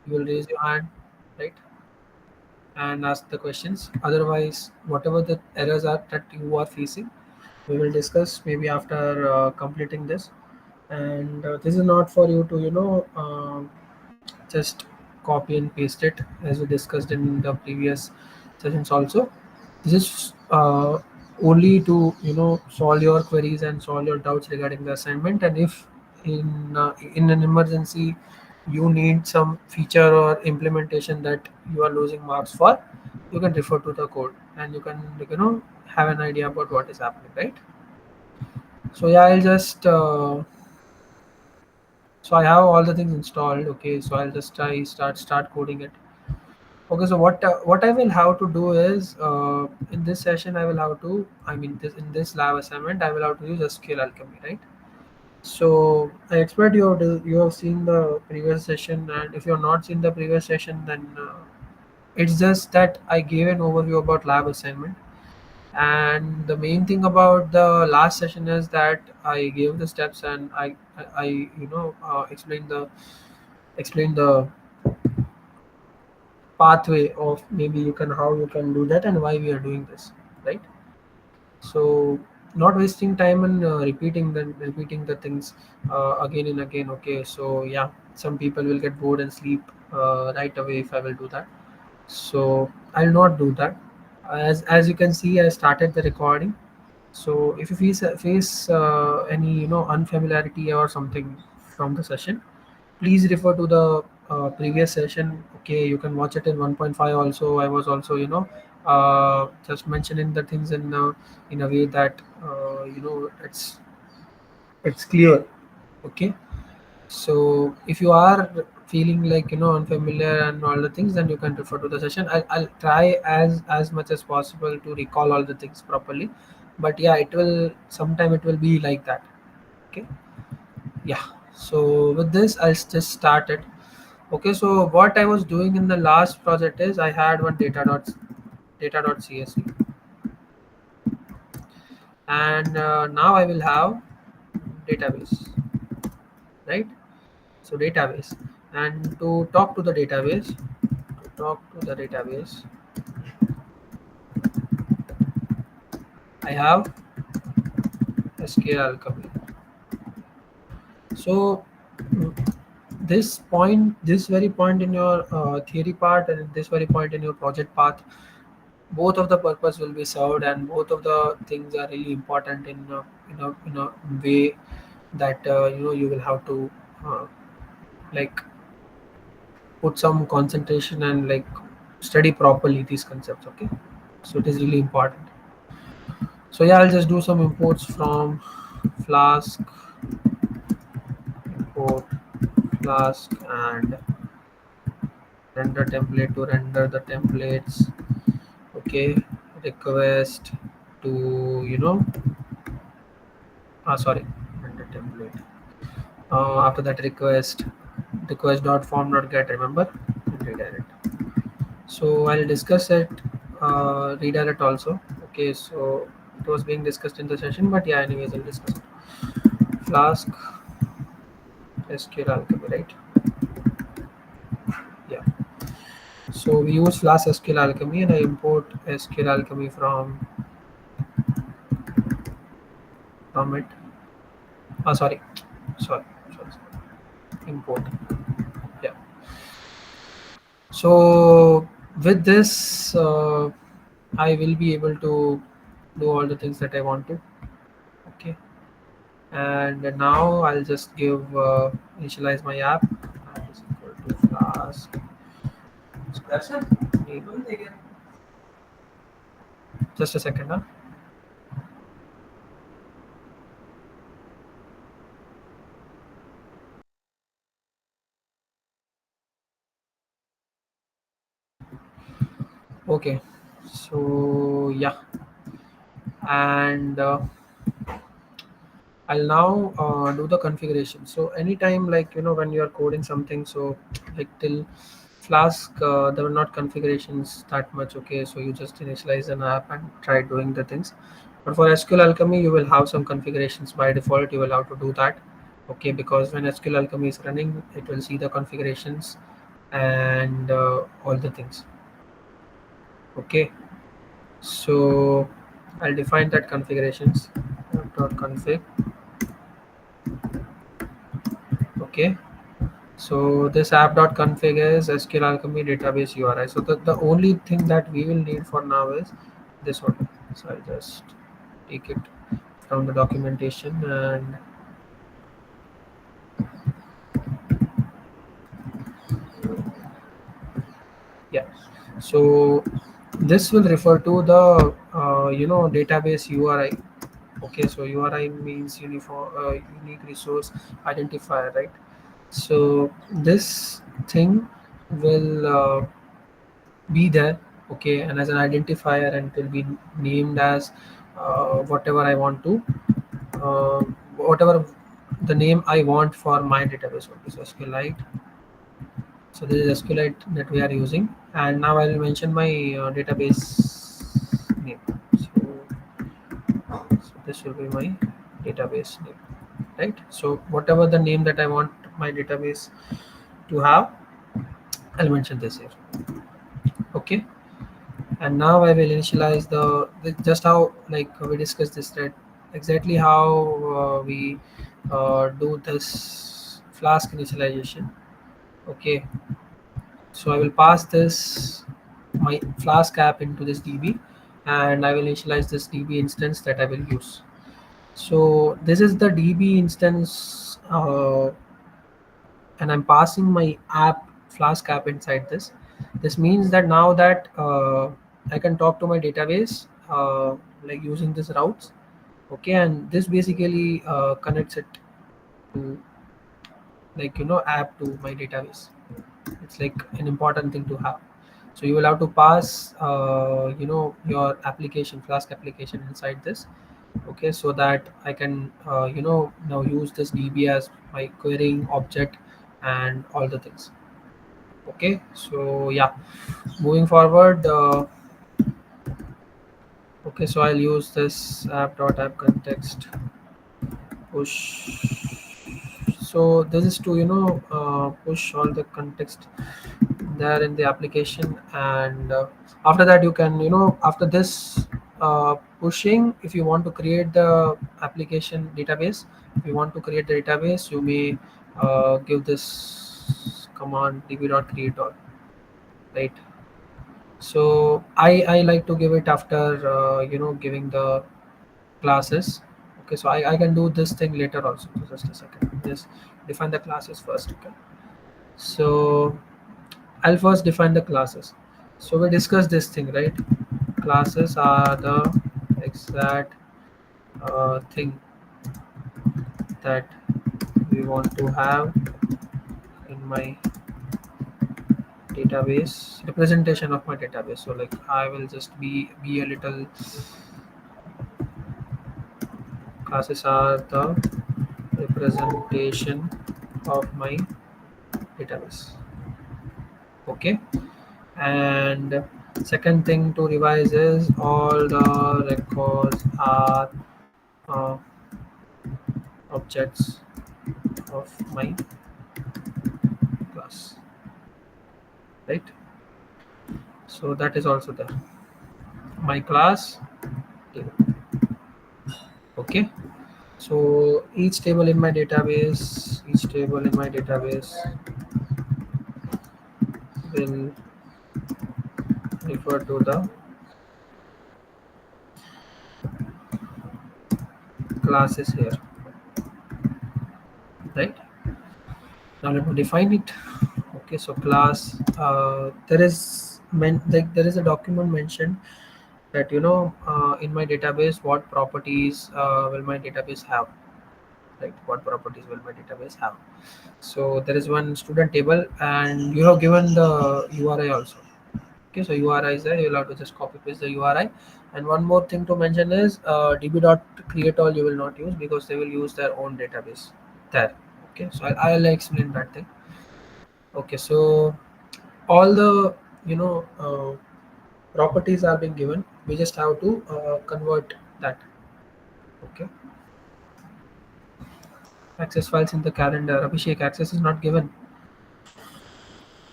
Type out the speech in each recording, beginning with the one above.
You will raise your hand, right, and ask the questions. Otherwise, whatever the errors are that you are facing, we will discuss maybe after completing this. And this is not for you to just copy and paste it, as we discussed in the previous sessions also. This is only to solve your queries and solve your doubts regarding the assignment. And if in an emergency you need some feature or implementation that you are losing marks for, you can refer to the code and you can have an idea about what is happening, right? So yeah, I'll just so I have all the things installed. Okay, so I'll just try start coding it. Okay, so what I will have to do is in this session I will have to, I mean this in this lab assignment I will have to use SQL alchemy, right? So I expect you have seen the previous session, and if you have not seen the previous session, then it's just that I gave an overview about lab assignment. And the main thing about the last session is that I gave the steps, and I explained the pathway of maybe you can how you can do that and why we are doing this, right? So not wasting time and repeating the things again and again. Okay, so yeah, some people will get bored and sleep right away if I will do that. So I'll not do that. As you can see, I started the recording. So if you face any unfamiliarity or something from the session, please refer to the previous session. Okay, you can watch it in 1.5 also. I was also just mentioning the things in a way that it's clear. Okay, so if you are feeling like unfamiliar and all the things, then you can refer to the session. I'll try as much as possible to recall all the things properly, but yeah, it will be like that. Okay, yeah. So with this, I'll just start it. Okay, so what I was doing in the last project is I had one data.csv, and now I will have database, right? So database, and to talk to the database, I have SQL alchemy. So mm, this very point in your theory part and this very point in your project path, both of the purpose will be served, and both of the things are really important in a way that you will have to uh, like put some concentration and like study properly these concepts. Okay, so it is really important. So yeah, I'll just do some imports from Flask, import Flask, and render template to render the templates. Okay, request to sorry, render template. After that, request dot form dot get, remember, and redirect. So I'll discuss it, redirect also. Okay, so it was being discussed in the session, but yeah, anyways, I'll discuss it. Flask SQL alchemy, right? Yeah. So we use Flask SQL alchemy, and I import SQL alchemy from it. Sorry, sorry. Import. Yeah. So with this, I will be able to do all the things that I want to. Okay. And now I'll just give initialize my app. App is equal to Flask. That's it. Just a second, huh? Okay. So yeah, and I'll now do the configuration. So anytime, like when you are coding something, so like till Flask, there were not configurations that much. Okay, so you just initialize an app and try doing the things. But for SQL Alchemy, you will have some configurations by default. You will have to do that. Okay, because when SQL Alchemy is running, it will see the configurations and all the things. Okay, so I'll define that configurations dot config. Okay, so this app.config is SQL Alchemy database URI. So the only thing that we will need for now is this one. So I'll just take it from the documentation and yeah. So this will refer to the database URI. Okay, so URI means uniform unique resource identifier, right? So this thing will be there, okay, and as an identifier, and it will be named as whatever I want to, uh, whatever the name I want for my database would be. So SQLite. So this is SQLite that we are using, and now I will mention my database name. So this will be my database name, right? So whatever the name that I want my database to have, I'll mention this here. Okay, and now I will initialize just how like we discussed this, that exactly how we do this Flask initialization. Okay, so I will pass this my Flask app into this DB, and I will initialize this DB instance that I will use. So this is the DB instance, and I'm passing my app Flask app inside this. This means that now that I can talk to my database like using this routes. Okay, and this basically connects it to, like, app to my database. It's like an important thing to have. So you will have to pass your application Flask application inside this. Okay, so that I can now use this DB as my querying object and all the things. Okay, so yeah, moving forward, okay, so I'll use this app.app context push. So this is to push all the context there in the application, and after that you can, after this pushing, if you want to create the application database, if you want to create the database, you may give this command db.create all, right? So I like to give it after giving the classes. Okay, so I can do this thing later also. So just a second, just define the classes first. Okay, so I'll first define the classes. So we discussed this thing, right? Classes are the exact thing that we want to have in my database, representation of my database. So like I will just be a little, classes are the representation of my database. Okay, and second thing to revise is all the records are uh, objects of my class, right? So that is also there, my class table. Okay, so each table in my database will refer to the classes here, right? Now let me define it. Okay, so class, there is a document mentioned that in my database what properties will my database have, right? What properties will my database have? So there is one student table, and you have given the URI also. Okay, so URI is there, you'll have to just copy paste the URI. And one more thing to mention is db.create all you will not use, because they will use their own database there. Okay, so I'll explain that thing. Okay, so all the properties are being given, we just have to convert that. Okay, access files in the calendar. Abhishek, access is not given.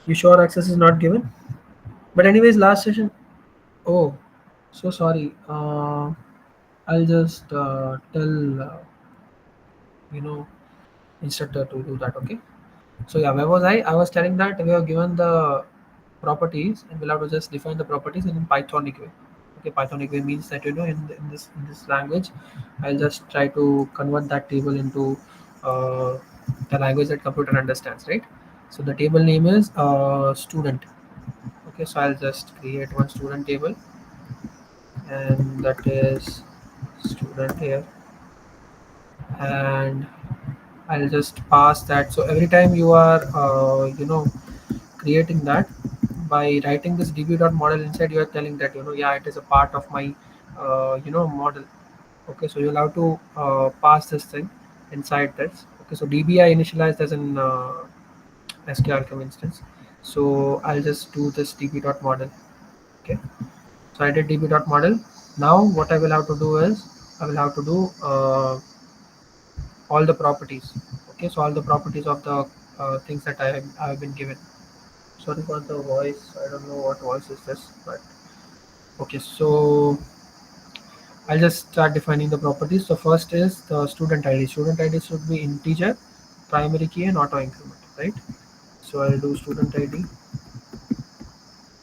You sure access is not given? But anyways, last session. Oh, so sorry. I'll just tell you know instructor to do that. Okay. So yeah, where was I? I was telling that we have given the properties and we'll have to just define the properties in Pythonic way. Okay, Pythonic way means that in this language, I'll just try to convert that table into uh, the language that computer understands, right? So the table name is student. Okay, so I'll just create one student table, and that is student here, and I'll just pass that. So every time you are creating that, by writing this db.model inside, you are telling that yeah, it is a part of my model. Okay, so you'll have to pass this thing inside this. Okay, so dbi initialized as an sql instance. So I'll just do this db.model. Okay, so I did db.model. Now what I will have to do is I will have to do all the properties. Okay, so all the properties of the things that I have been given. Sorry for the voice, I don't know what voice is this, but okay. So I'll just start defining the properties. So first is the student id. Student id should be integer, primary key, and auto increment, right? So I'll do student id.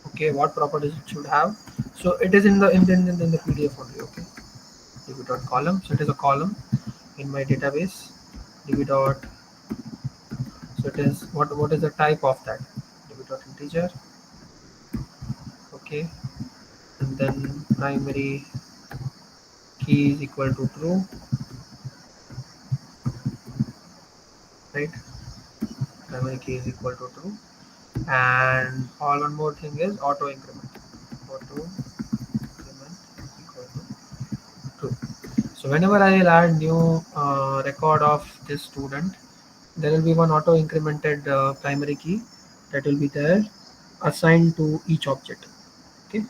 Okay, what properties it should have? So it is in the pdf only. Okay, db dot column, so it is a column in my database. db dot, so it is, what is the type of that? db dot integer. Okay, and then primary key is equal to true, right? Primary key is equal to true, and all one more thing is auto increment. Auto increment is equal to true. So whenever I will add new record of this student, there will be one auto incremented primary key that will be there, assigned to each object. Okay,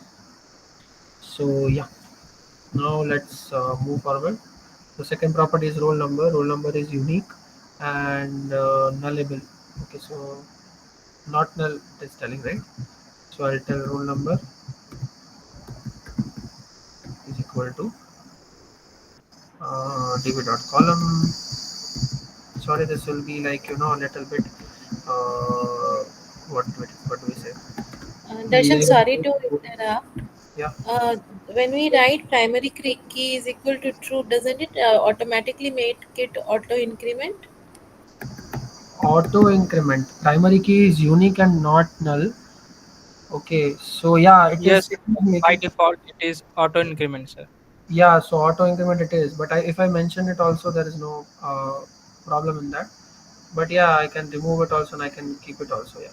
so yeah, now let's move forward. The second property is roll number. Roll number is unique and nullable. Okay, so not null it is telling, right? So I'll tell roll number is equal to db dot column. Sorry, this will be like a little bit what do we say? Darshan, Layer. sorry to interrupt. Yeah, When we write primary key is equal to true, doesn't it automatically make it auto increment? auto increment. Primary key is unique and not null. Okay, so yeah, it is Yes, by making. default it is auto increment, sir. Yeah, so auto increment it is, but if I mention it also, there is no problem in that. But yeah, I can remove it also and I can keep it also. Yeah.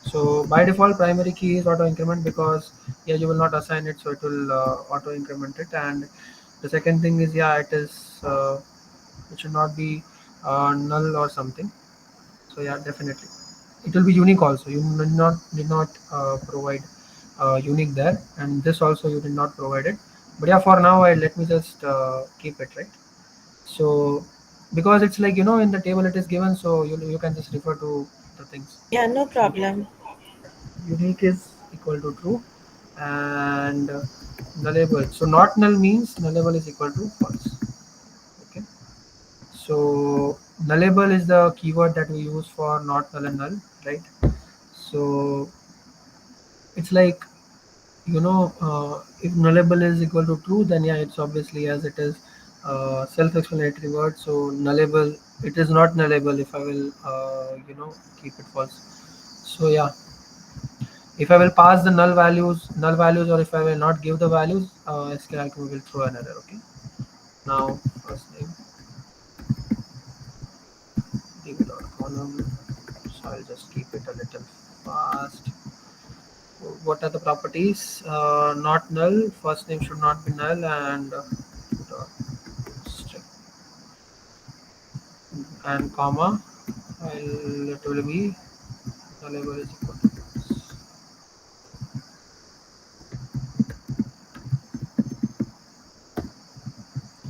So by default, primary key is auto increment because yeah, you will not assign it, so it will auto increment it. And the second thing is yeah, it should not be null or something. So yeah, definitely it will be unique also. You did not provide unique there, and this also you did not provide it. But yeah, for now, let me just keep it, right. So because it's like in the table it is given, so you can just refer to the things. Yeah, no problem. Unique is equal to true, and nullable. So not null means nullable is equal to false. Okay. So nullable is the keyword that we use for not null and null, right? So it's like if nullable is equal to true, then yeah, it's obviously as it is self-explanatory word. So nullable, it is not nullable if I will keep it false. So yeah, if I will pass the null values, or if I will not give the values, scalculate will throw an error. Okay. Now first name db.column. So I'll just keep it a little fast. What are the properties? Not null. First name should not be null, and dot string and comma. It will be nullable is equal to false.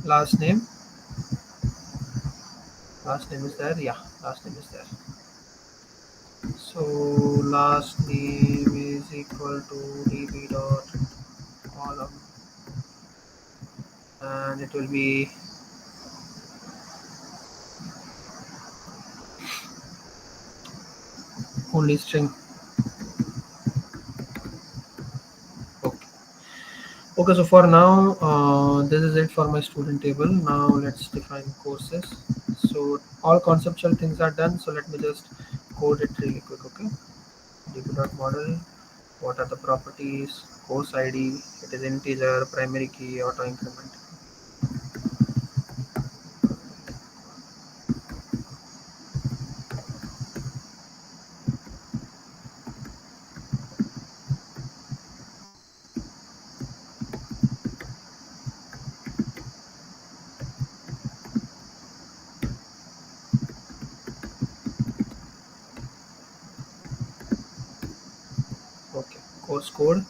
Last name. Last name is there. Yeah, last name is there. So last name is equal to db dot column, and it will be only string. Okay. Okay, so for now, this is it for my student table. Now let's define courses. So all conceptual things are done. So let me just code it really quick. Okay. db.model. What are the properties? Course ID. It is integer, primary key, auto increment. Okay. Course code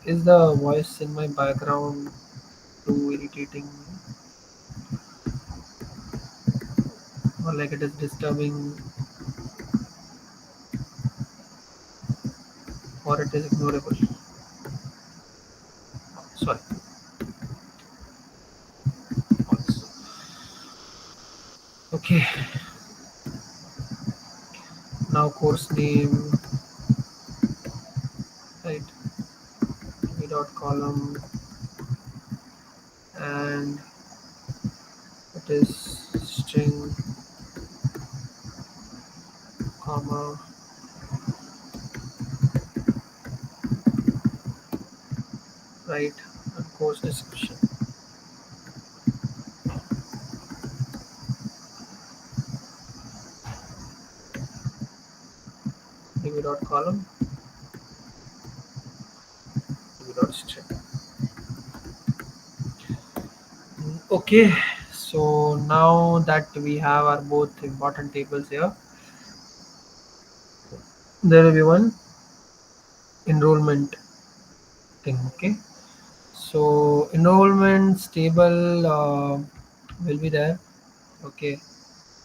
is the voice in my background too irritating, or like it is disturbing, or it is ignorable. Sorry. Okay. Now course name, right? Dot column, and it is string, comma, right, and course description. Dot column, dot string. Okay, so now that we have our both important tables here, there will be one enrollment thing. Okay, so enrollment table will be there. Okay,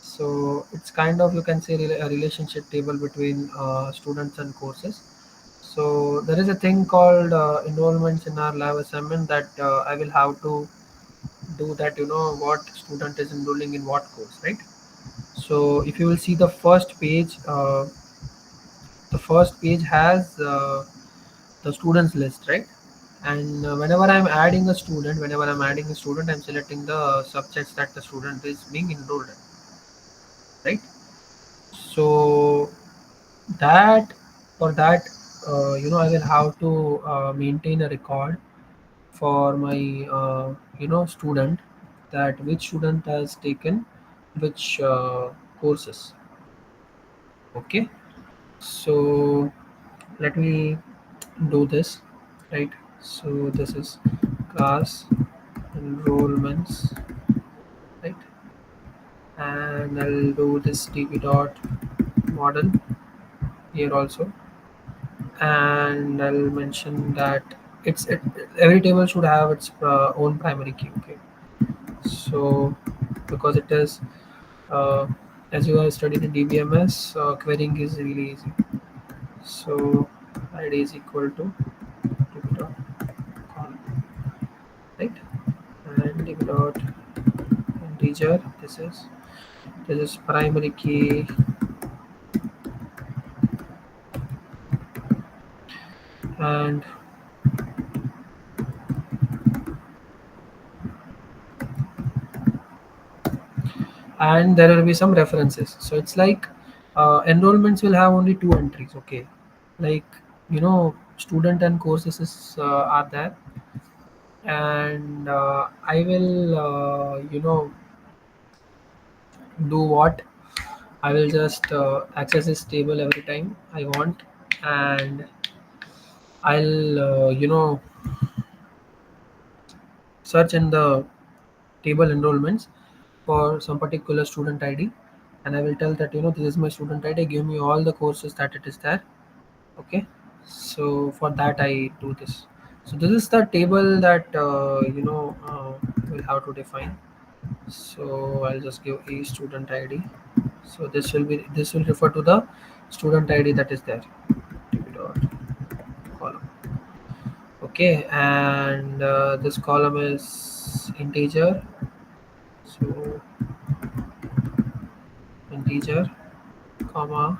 so it's kind of, you can say, a relationship table between students and courses. So there is a thing called enrollments in our lab assignment that I will have to do that. You know what student is enrolling in what course, right? So if you will see the first page has the students list, right? And whenever I'm adding a student, I'm selecting the subjects that the student is being enrolled in, right? So that for that, I will have to maintain a record for my student, that which student has taken which courses. Okay, so let me do this, right? So this is class enrollments, right? And I'll do this db dot model here also, and I'll mention that every table should have its own primary key. Okay, so because it is uh, as you have studied in dbms, querying is really easy. So id is equal to db dot column, right? And db dot integer, this is primary key, and there will be some references. So it's like enrollments will have only two entries. Okay, like, student and courses are there, and I will do what, I will just access this table every time I want, and I'll search in the table enrollments for some particular student ID, and I will tell that, this is my student ID. Give me all the courses that it is there. Okay, so for that I do this. So this is the table that we'll have to define. So I'll just give a student ID. So this will refer to the student ID that is there. TP dot column. Okay, and this column is integer. So integer, comma.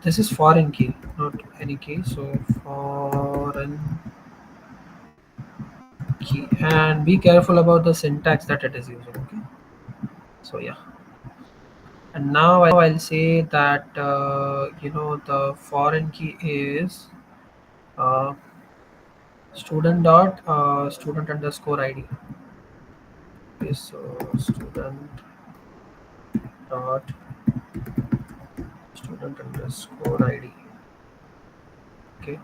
This is foreign key, not any key. So foreign key, and be careful about the syntax that it is using. Okay. So yeah, and now I'll say that the foreign key is uh, student underscore ID. Okay, so student dot student underscore ID. Okay,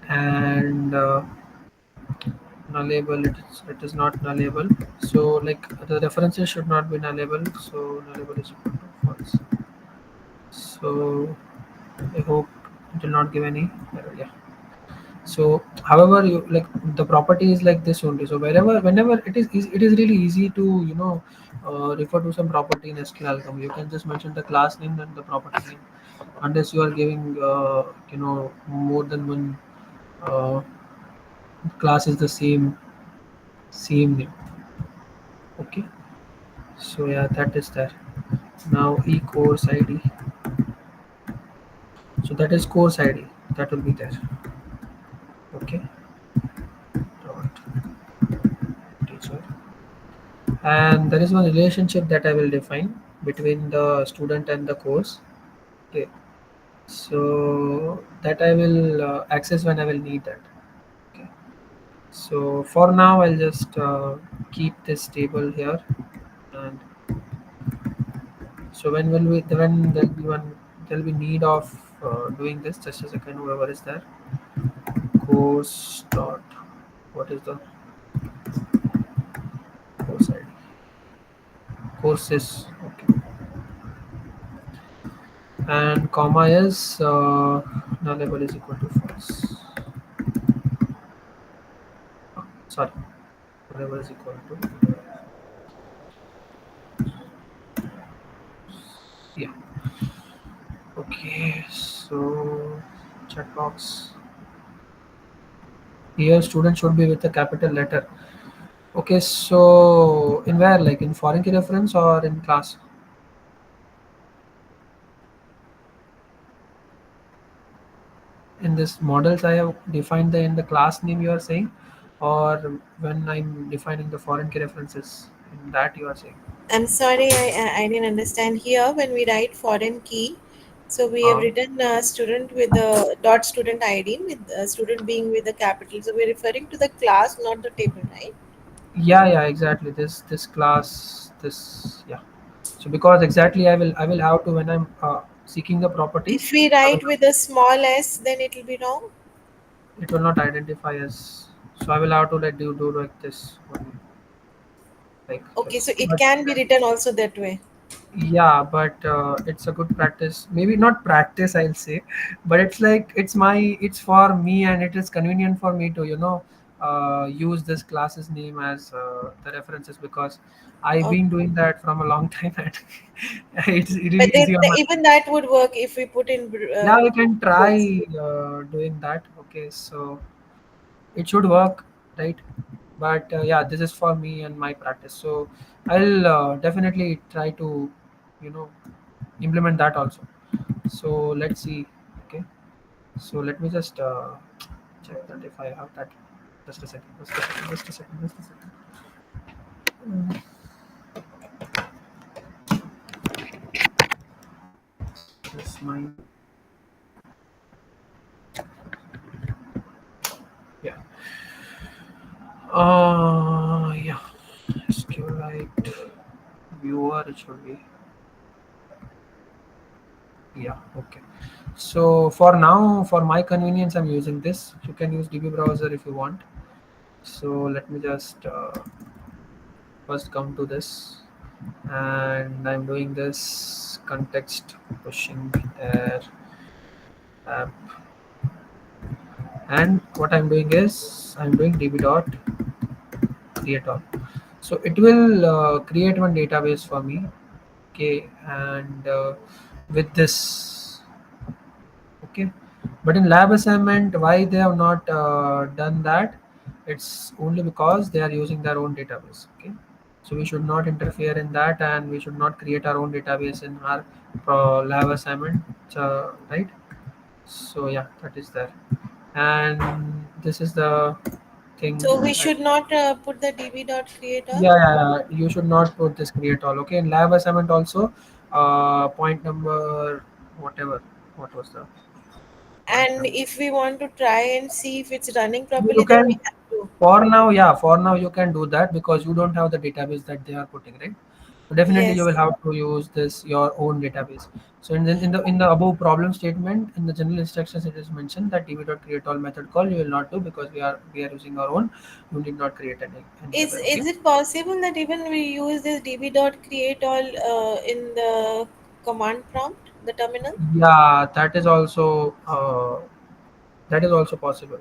and nullable, it is not nullable. So like the references should not be nullable. So nullable is equal to false. So I hope it will not give any error. Yeah. So however you like the property is like this only. So whenever it is really easy to refer to some property in SQL algorithm. You can just mention the class name and the property name, unless you are giving more than one uh, class is the same name. Okay. So yeah, that is there. Now e course ID. So that is course ID that will be there. Okay. Dot teacher. And there is one relationship that I will define between the student and the course. Okay. So that I will access when I will need that. Okay. So for now, I'll just keep this table here. And so when there'll be need of doing this. Just a second, whoever is there. Course dot. What is the course ID? Courses. Okay. And comma is nullable is equal to false. Sorry, nullable is equal to yeah. Okay, so checkbox here student should be with a capital letter. Okay, so in where, like in foreign key reference or in class? In this models I have defined the in the class name you are saying, or when I'm defining the foreign key references in that you are saying? I'm sorry, I didn't understand. Here, when we write foreign key, so we have Uh, written student with the dot student ID with student being with the capital. So we're referring to the class, not the table, right? yeah, exactly. This class, this yeah. So because exactly I will have to when I'm seeking the properties, If we I will, write with a small s, then it will be wrong. it will not identify as. So I will have to let you do like this only, like Okay, so this. it But can be written also that way. yeah, but it's a good practice. Maybe not practice, I'll say, but it's like it's for me, and it is convenient for me to use this class's name as the references because I've been Okay. doing that from a long time, and it's But really easy on my. even that would work if we put in Yeah, we can quotes. try doing that. Okay, so it should work, right? But yeah, this is for me and my practice. So I'll definitely try to, you know, implement that also. So let's see. Okay. So let me just check that if I have that. Just a second. Just a second. Just a second. Just a second. This mine. Yeah. Yeah. SQLite viewer. It should be. Yeah. Okay. So for now, for my convenience, I'm using this. You can use DB browser if you want. So let me just first come to this, and I'm doing this context pushing air app And what I'm doing is I'm doing db dot create all. So it will create one database for me. Okay, and with this, okay, but in lab assignment, why they have not done that? It's only because they are using their own database. Okay, so we should not interfere in that, and we should not create our own database in our lab assignment, right? So yeah, that is there, and this is the thing. So we I, should not put the db dot create all. yeah, you should not put this create all. Okay, in lab assignment also, point number whatever. What was the point And number? if we want to try and see if it's running You properly, then we can, have to. for now, yeah, for now you can do that because you don't have the database that they are putting, right? So definitely you will Yes. have to use this your own database. So in the above problem statement in the general instructions it is mentioned that db.create all method call you will not do because we are using our own. You need not create any Is other. Okay. is it possible that even we use this db dot create all in the command prompt, the terminal? Yeah, that is also possible.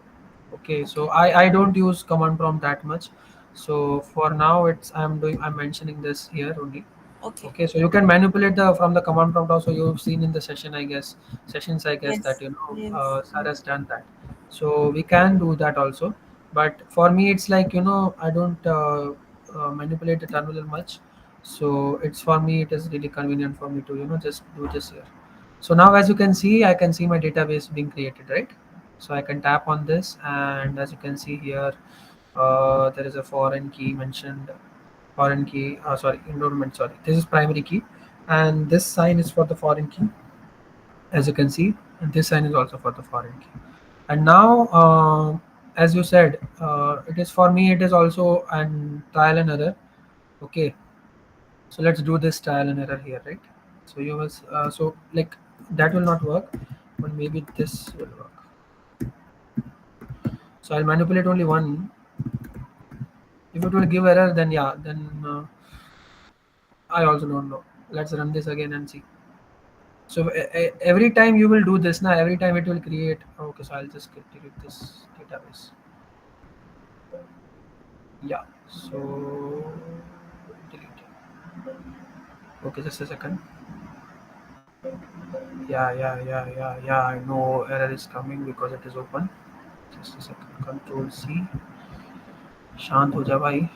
Okay, so Okay. I don't use command prompt that much. So for now I'm mentioning this here only. Okay. Okay, so you can manipulate the from the command prompt also. You've seen in the session, I guess, sessions, I guess Yes. that Yes. Sir has done that. So we can do that also. But for me, it's like I don't manipulate the terminal much. So it's for me, it is really convenient for me to just do this here. So now, as you can see, I can see my database being created, right? So I can tap on this, and as you can see here, there is a foreign key mentioned. Foreign key, sorry, enrollment, sorry. This is primary key, and this sign is for the foreign key, as you can see, and this sign is also for the foreign key. And now, as you said, it is for me. It is also an trial and error. Okay, so let's do this trial and error here, right? So you will, so like that will not work, but maybe this will work. So I'll manipulate only one. If it will give error, then yeah, then I also don't know. Let's run this again and see. So every time you will do this now, every time it will create. Okay, so I'll just delete this database. Yeah. So delete. Okay, just a second. Yeah. I know error is coming because it is open. Just a second. Control C. शांत हो जा भाई.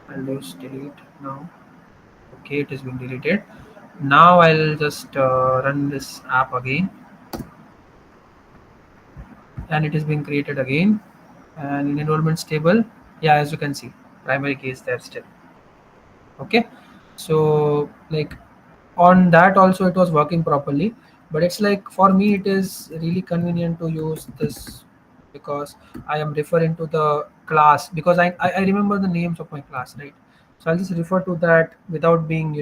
I'll just delete now. Okay, it has been deleted. Now I'll just run this app again, and it is being created again. And in enrollment table, yeah, as you can see, primary key is there still. Okay, so like on that also it was working properly, but it's like for me it is really convenient to use this because I am referring to the class because I remember the names of my class, right? So I'll just refer to that without being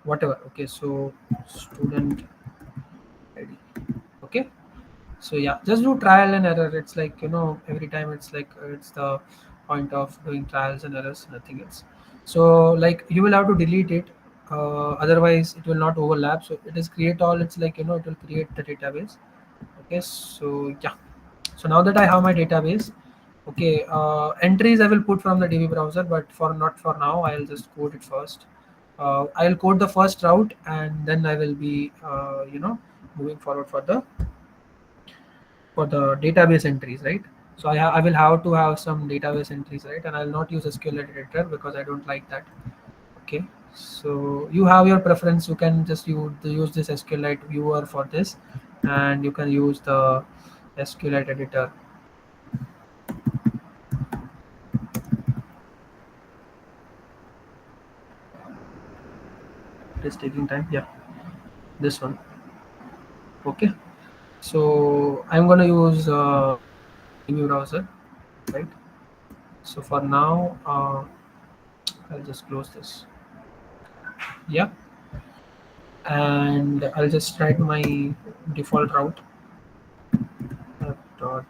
whatever. Okay, so student ID. Okay, so yeah, just do trial and error. It's like every time it's like it's the point of doing trials and errors, nothing else. So like you will have to delete it, otherwise it will not overlap. So it is create all. It's like it will create the database. Okay, so yeah, so now that I have my database, okay, entries I will put from the DB browser, but for not for now, I'll just code it first. I'll code the first route, and then I will be moving forward for the database entries, right? So I will have to have some database entries, right? And I'll not use SQL editor because I don't like that. Okay. So you have your preference. You can just use this SQLite viewer for this, and you can use the SQLite editor. It is taking time. Yeah, this one. Okay. So I'm gonna use DB browser, right? So for now, I'll just close this. Yeah, and I'll just write my default route. Dot.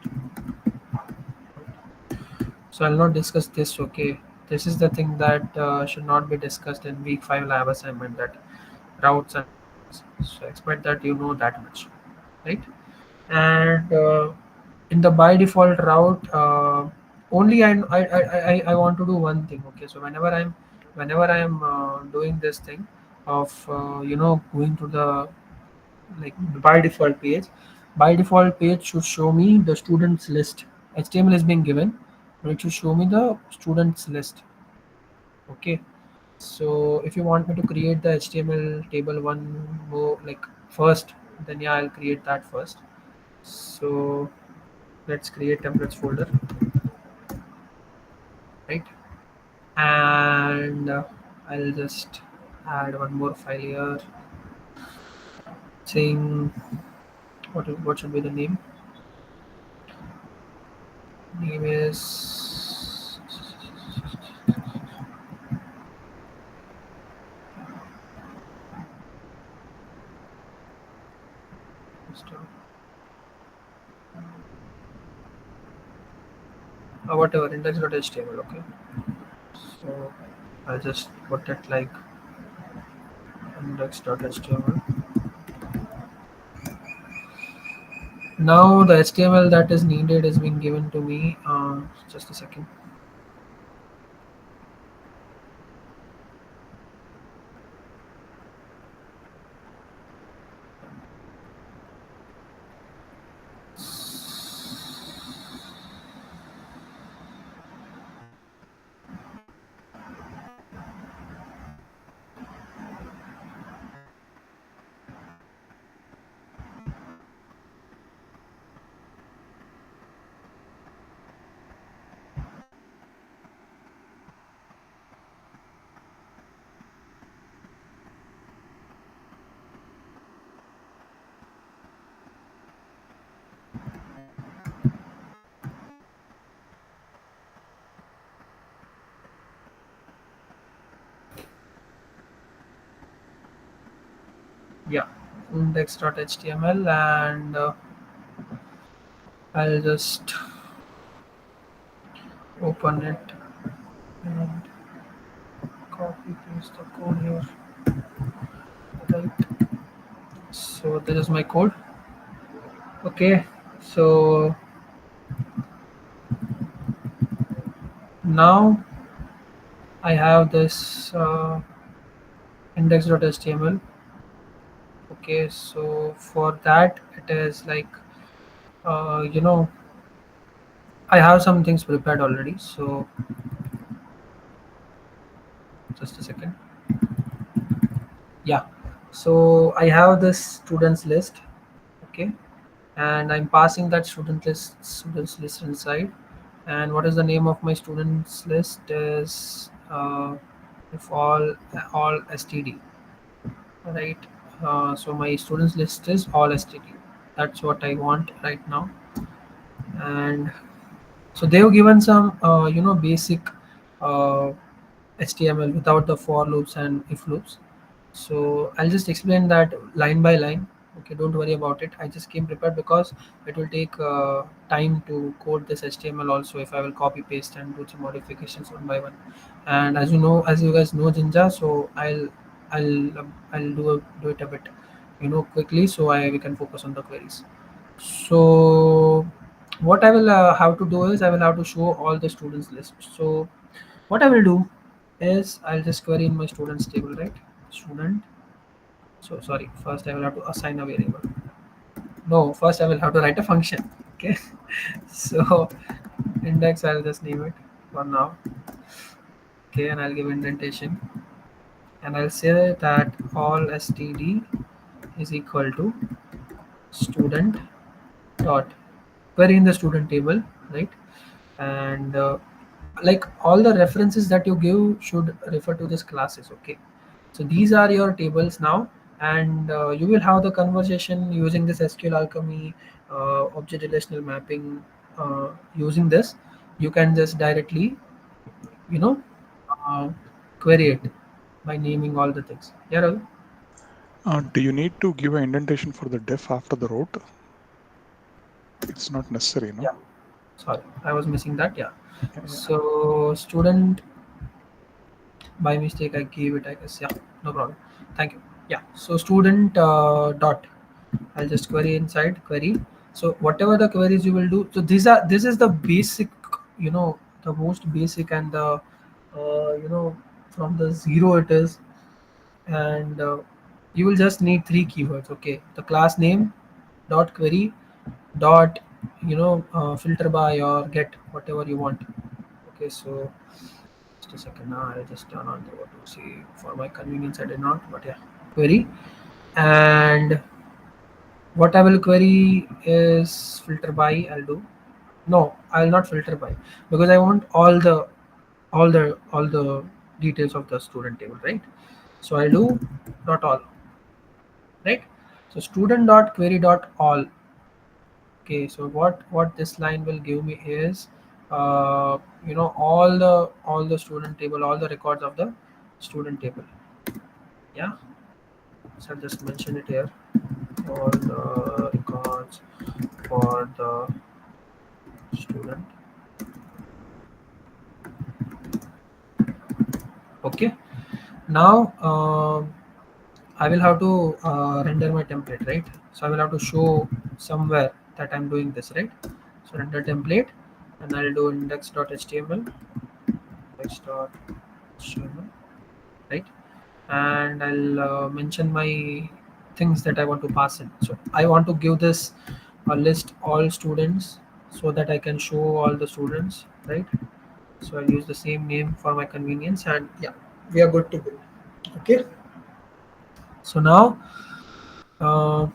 So I'll not discuss this. Okay, this is the thing that should not be discussed in week 5 lab assignment, that routes and all things. So expect that you know that much, right? And in the by default route, only I want to do one thing. Okay, so whenever I'm doing this thing of going to the, like, by default page, by default page should show me the students list. HTML is being given, but it should show me the students list. Okay, so if you want me to create the HTML table one more, like, first, then yeah, I'll create that first. So let's create templates folder, right? And I'll just add one more file here saying what should be the name. Name is whatever, index.html. Okay, so I'll just put it like index.html. Now the HTML that is needed is being given to me. Just a second. Yeah, index.html, and I'll just open it and copy paste the code here. Right. So this is my code. Okay. So now I have this index.html. Okay. So for that, it is like, uh, you know I have some things prepared already. So just a second. Yeah. So I have this students list. Okay, and I'm passing that students list inside. And what is the name of my students list is, if all STD, right? So my students list is all STD. That's what I want right now. And so they've given some basic uh, HTML without the for loops and if loops. So I'll just explain that line by line. Okay, don't worry about it. I just came prepared because it will take time to code this HTML also if I will copy paste and do some modifications one by one. And as you guys know Jinja, so I'll do it a bit, quickly, so we can focus on the queries. So what I will have to do is I will have to show all the students list. So what I will do is I'll just query in my students table, right? Student. So sorry, first I will have to assign a variable. No, first I will have to write a function. Okay. So index, I'll just name it for now. Okay, and I'll give indentation, and I'll say that all std is equal to student dot query in the student table, right? And like, all the references that you give should refer to this classes. Okay, so these are your tables now. And you will have the conversation using this SQL alchemy, object relational mapping. Using this, you can just directly, you know uh, query it by naming all the things. Yeah, Ravi? Do you need to give an indentation for the def after the root? It's not necessary, no? Yeah, sorry, I was missing that. Yeah, Yeah, yeah. so student, by mistake I gave it, I guess. Yeah, no problem. Thank you. Yeah, so student dot, I'll just query inside query. So whatever the queries you will do, so this is the basic, the most basic, and the from the zero it is. And you will just need three keywords. Okay, the class name dot query dot filter by or get whatever you want. Okay, so just a second. Now I'll just turn on the to see. For my convenience I did not, but yeah, query. And what I will query is filter by. I'll do, no, I'll not filter by, because I want all the details of the student table, right? So I'll do not all, right? So student dot query dot all. Okay, so what this line will give me is all the student table, all the records of the student table. Yeah, so I'll just mention it here. All the records for the student. Okay, now I will have to render my template, right? So I will have to show somewhere that I'm doing this, right? So render template, and I'll do index.html, index.html, right? And I'll mention my things that I want to pass in. So I want to give this a list all students, so that I can show all the students, right? So I'll use the same name for my convenience, and yeah, we are good to go. Okay, so now. Uh,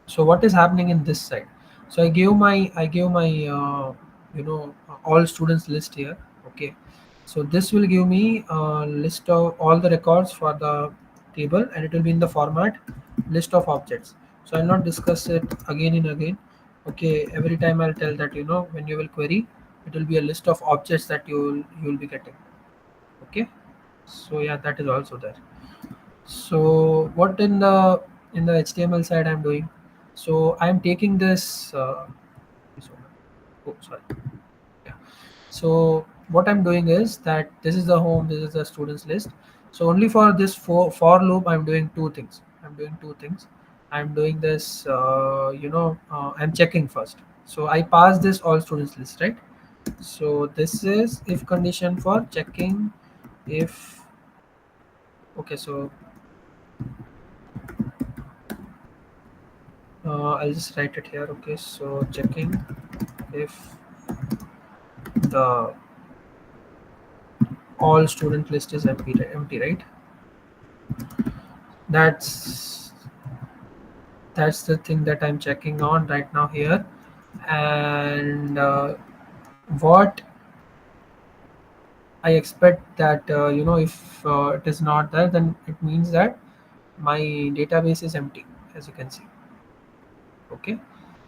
so what is happening in this side? So I gave my all students list here. Okay, so this will give me a list of all the records for the table, and it will be in the format list of objects. So I'll not discuss it again and again. Okay, every time I'll tell that, when you will query, it will be a list of objects that you will be getting. Okay, so yeah, that is also there. So what in the HTML side I'm doing? So I'm taking this. Oh, sorry. Yeah. So what I'm doing is that this is the home. This is the students list. So only for this for loop, I'm doing two things. I'm doing this. I'm checking first. So I pass this all students list, right? So this is if condition for checking if. Okay, so I'll just write it here. Okay, so checking if the all student list is empty, right? That's that's the thing that I'm checking on right now here. And what I expect that, if it is not there, then it means that my database is empty, as you can see. Okay,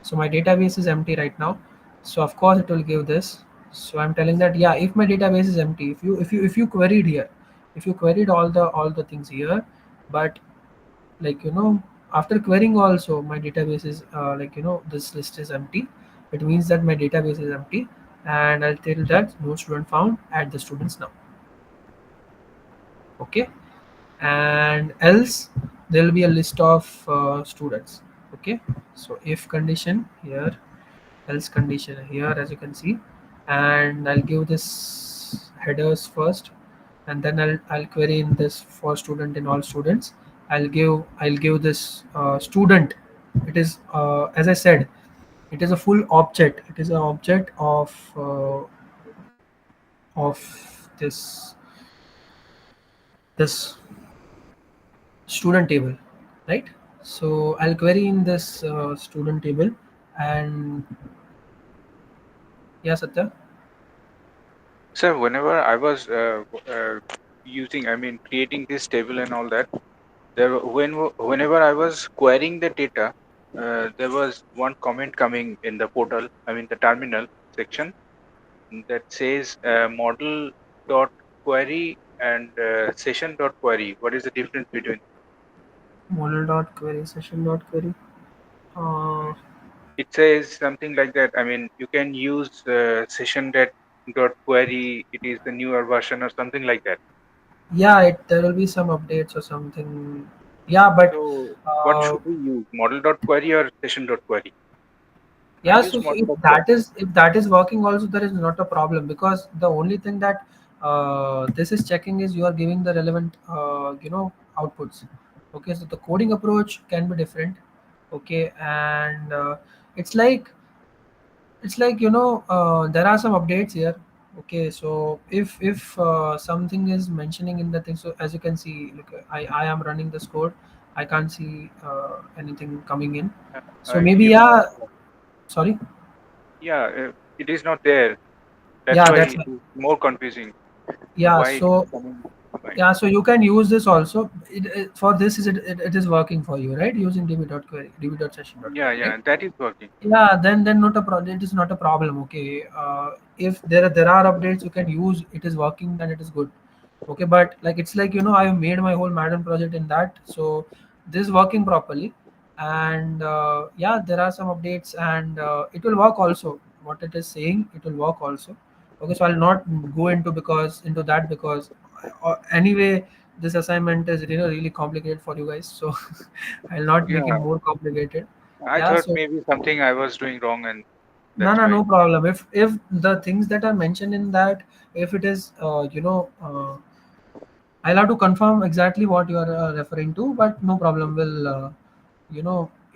so my database is empty right now. So of course it will give this. So I'm telling that, yeah, if my database is empty, if you queried here, if you queried all the things here, but, like, after querying also my database is this list is empty, it means that my database is empty. And I'll tell that no student found, add the students now. Okay, and else there will be a list of students. Okay, so if condition here, else condition here, as you can see. And I'll give this headers first, and then I'll query in this for student in all students. I'll give this student. It is, as I said, it is a full object. It is an object of this student table, right? So I'll query in this student table. And yeah, Satya. Sir, whenever I was using, I mean, creating this table and all that, whenever I was querying the data, there was one comment coming in the portal, I mean, the terminal section, that says model dot query and session dot query. What is the difference between? Model dot query, session dot query. uh, It says something like that. I mean, you can use session dot query. It is the newer version or something like that. yeah, there will be some updates or something. Yeah, but So what uh, should we use? Model dot query or session dot query? I yeah, use so model dot query. if that is working also, there is not a problem, because the only thing that this is checking is you are giving the relevant outputs. Okay, so the coding approach can be different. Okay, and it's like there are some updates here. Okay, so if something is mentioning in the thing, so as you can see, look, I am running this code. I can't see anything coming in. So maybe, You yeah, sorry. yeah, it is not there. That's Yeah, why that's it right. is more confusing. Yeah, Why it is so coming? Right. yeah, so you can use this also. For this, it is working for you, right? Using db.query, Yeah, db.session.query, right? yeah, that is working. Yeah, then not a problem. It is not a problem. Okay, if there are updates you can use, it is working, then it is good. Okay, but like it's like I made my whole Madden project in that, so this is working properly, and yeah, there are some updates, and it will work also. What it is saying, it will work also. Okay, so I'll not go into that, because anyway this assignment is really complicated for you guys, so I'll not make it Yeah, more complicated. I Yeah, thought so maybe something I was doing wrong, and no, that's no, why. no problem. If the things that are mentioned in that, if it is I'll have to confirm exactly what you are referring to, but no problem. Will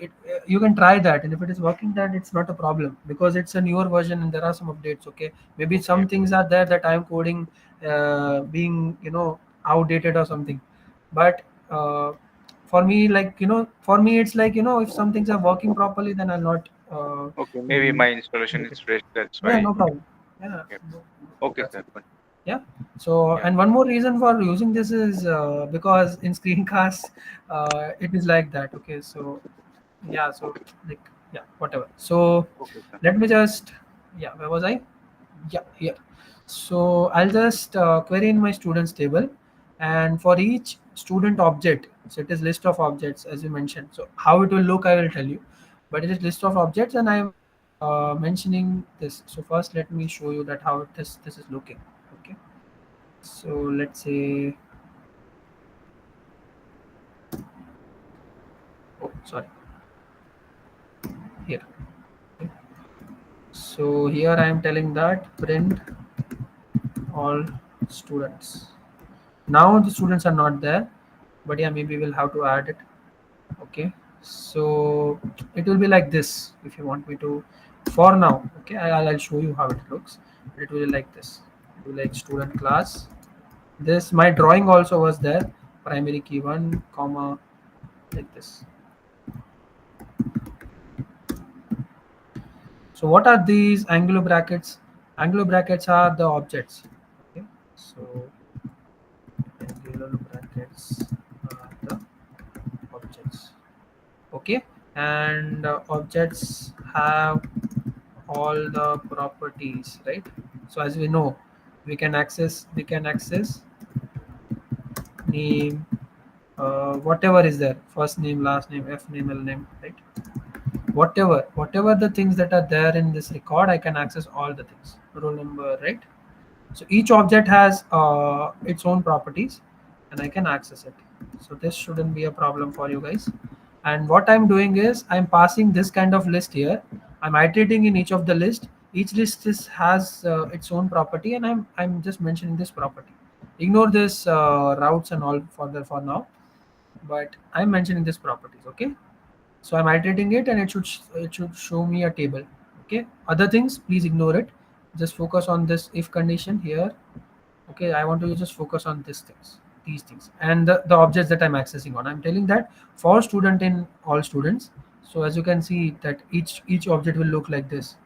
it? You can try that, and if it is working, then it's not a problem, because it's a newer version and there are some updates. Okay, maybe Okay, some things are there that I am coding being outdated or something, but for me, for me, it's like if some things are working properly, then I'll not. okay, maybe Mm, my installation make is it. fresh. That's Yeah, why. no problem. Yeah, Yeah. no, Okay, that's sir. it. Yeah. So, Yeah. and one more reason for using this is because in screencasts it is like that. Okay, so yeah, so like, yeah, whatever. So Okay, sir. let me just, yeah, where was I? Yeah, here. So I'll just query in my students table, and for each student object, so it is list of objects as you mentioned. So how it will look, I will tell you, but it is list of objects, and I'm mentioning this. So first, let me show you that how this is looking. Okay. So let's say, oh, sorry, here. Okay. So here I am telling that print all students. Now the students are not there, but yeah, maybe we'll have to add it. Okay, so it will be like this if you want me to. For now, okay, I'll show you how it looks. It will be like this. It will be like student class. This my drawing also was there. Primary key one comma, like this. So what are these angular brackets? Angular brackets are the objects. Okay, so angular brackets are the objects. Okay, and objects have all the properties, right? So as we know, we can access name, whatever is there, first name, last name, f name, l name, right? Whatever the things that are there in this record, I can access all the things, roll number, right? So each object has its own properties, and I can access it. So this shouldn't be a problem for you guys. And what I'm doing is I'm passing this kind of list here. I'm iterating in each of the list. Each list has its own property, and I'm just mentioning this property. Ignore this routes and all for now, but I'm mentioning this properties. Okay, so I'm iterating it, and it should show me a table. Okay, other things please ignore it. Just focus on this if condition here. Okay, I want to just focus on these things, and the objects that I'm accessing on. I'm telling that for student in all students. So as you can see that each object will look like this.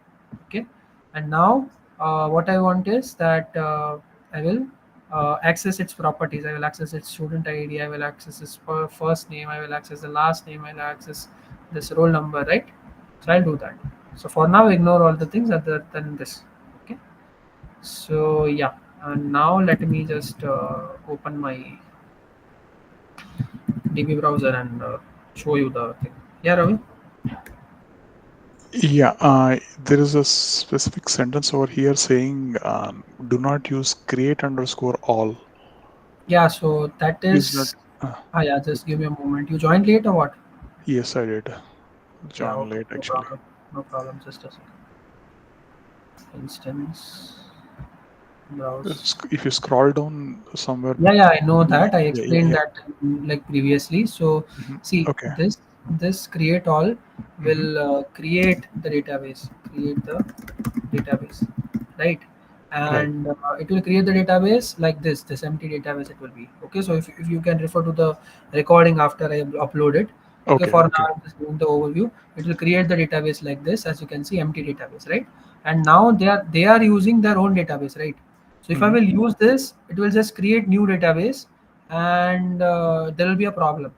Okay, and now what I want is that I will access its properties. I will access its student id, I will access its first name, I will access the last name, I will access this roll number, right? So I'll do that. So for now, ignore all the things other than this. Okay, so yeah, and now let me just open my db browser and show you the thing. Yeah, Ravi. Yeah, there is a specific sentence over here saying do not use create underscore all. Yeah, so that Is not. is Yeah, just give me a moment. You joined late or what? Yes, I did. Yeah, Join okay, late no actually. problem. No problem. Just a second. Instance, browse. If you scroll down somewhere, Yeah, yeah, I know that. I yeah, yeah, explained yeah. that like previously. So, Mhm. see, Okay. this create all Hmm. will create the database. Create the database, right? Right. And it will create the database like this empty database it will be. Okay, so if you can refer to the recording after I upload it. Okay, Okay. for now Okay. I'm just doing the overview. It will create the database like this, as you can see, empty database, right? And now they are using their own database, right? So if I Hmm. will use this, it will just create new database, and there will be a problem.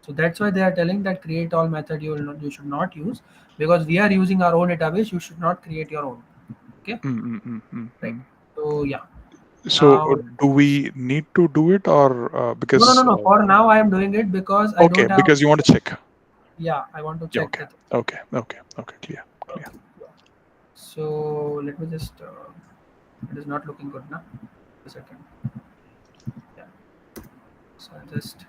So that's why they are telling that create all method you should not use, because we are using our own database. You should not create your own. Okay, right? Mm. So yeah. So, Now, do we need to do it, or no, no, no, because no. For now, I am doing it because I okay, don't have. because you want to check. Yeah, I want to Yeah. check Okay. that. Okay. Clear. Clear. Okay. Yeah. So let me just. It is not looking good now. A second. Yeah. So I just.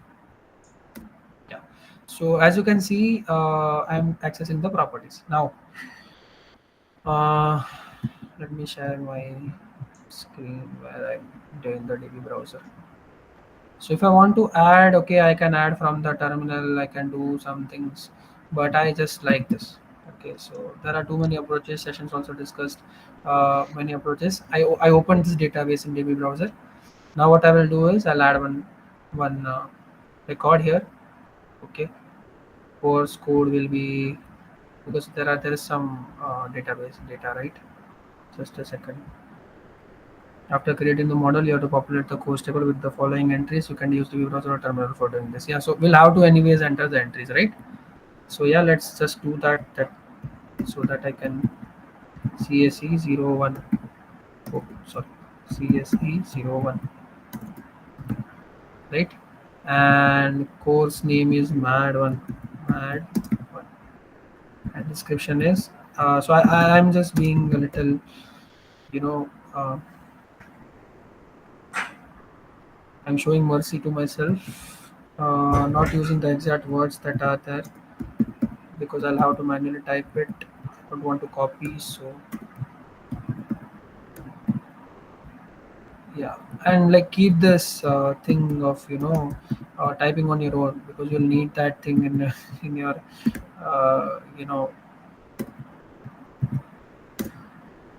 Yeah. So as you can see, I'm accessing the properties now. Uh, Let me share my screen where I'm doing the DB browser. So if I want to add, okay, I can add from the terminal. I can do some things, but I just like this. Okay, so there are too many approaches. Sessions also discussed many approaches. I opened this database in DB browser. Now what I will do is I'll add one record here. Okay, course code will be, because there is some database data, right? Just a second. After creating the model, you have to populate the course table with the following entries. You can use the browser or terminal for doing this. Yeah, so we'll have to anyways enter the entries, right? So yeah, let's just do that so that I can CSE 01. Oh, sorry, CSE 01, right? And course name is Mad 1. And description is so I'm just being a little, you know, I'm showing mercy to myself, not using the exact words that are there, because I'll have to manually type it. I don't want to copy, so yeah. And like keep this thing of typing on your own, because you'll need that thing in in your you know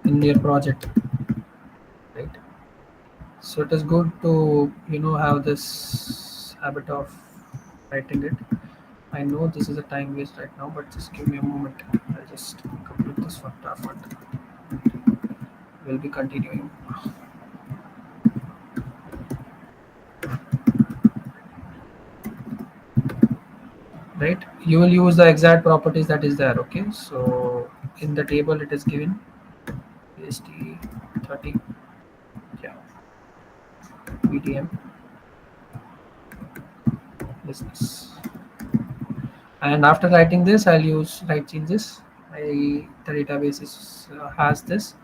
in your project, right? So it is good to have this habit of writing it. I know this is a time waste right now, but just give me a moment. I'll just complete this one. We'll be continuing, right? You will use the exact properties that is there. Okay, so in the table it is given PST 30, yeah, BDM business. And after writing this, I'll use write changes. The database has this.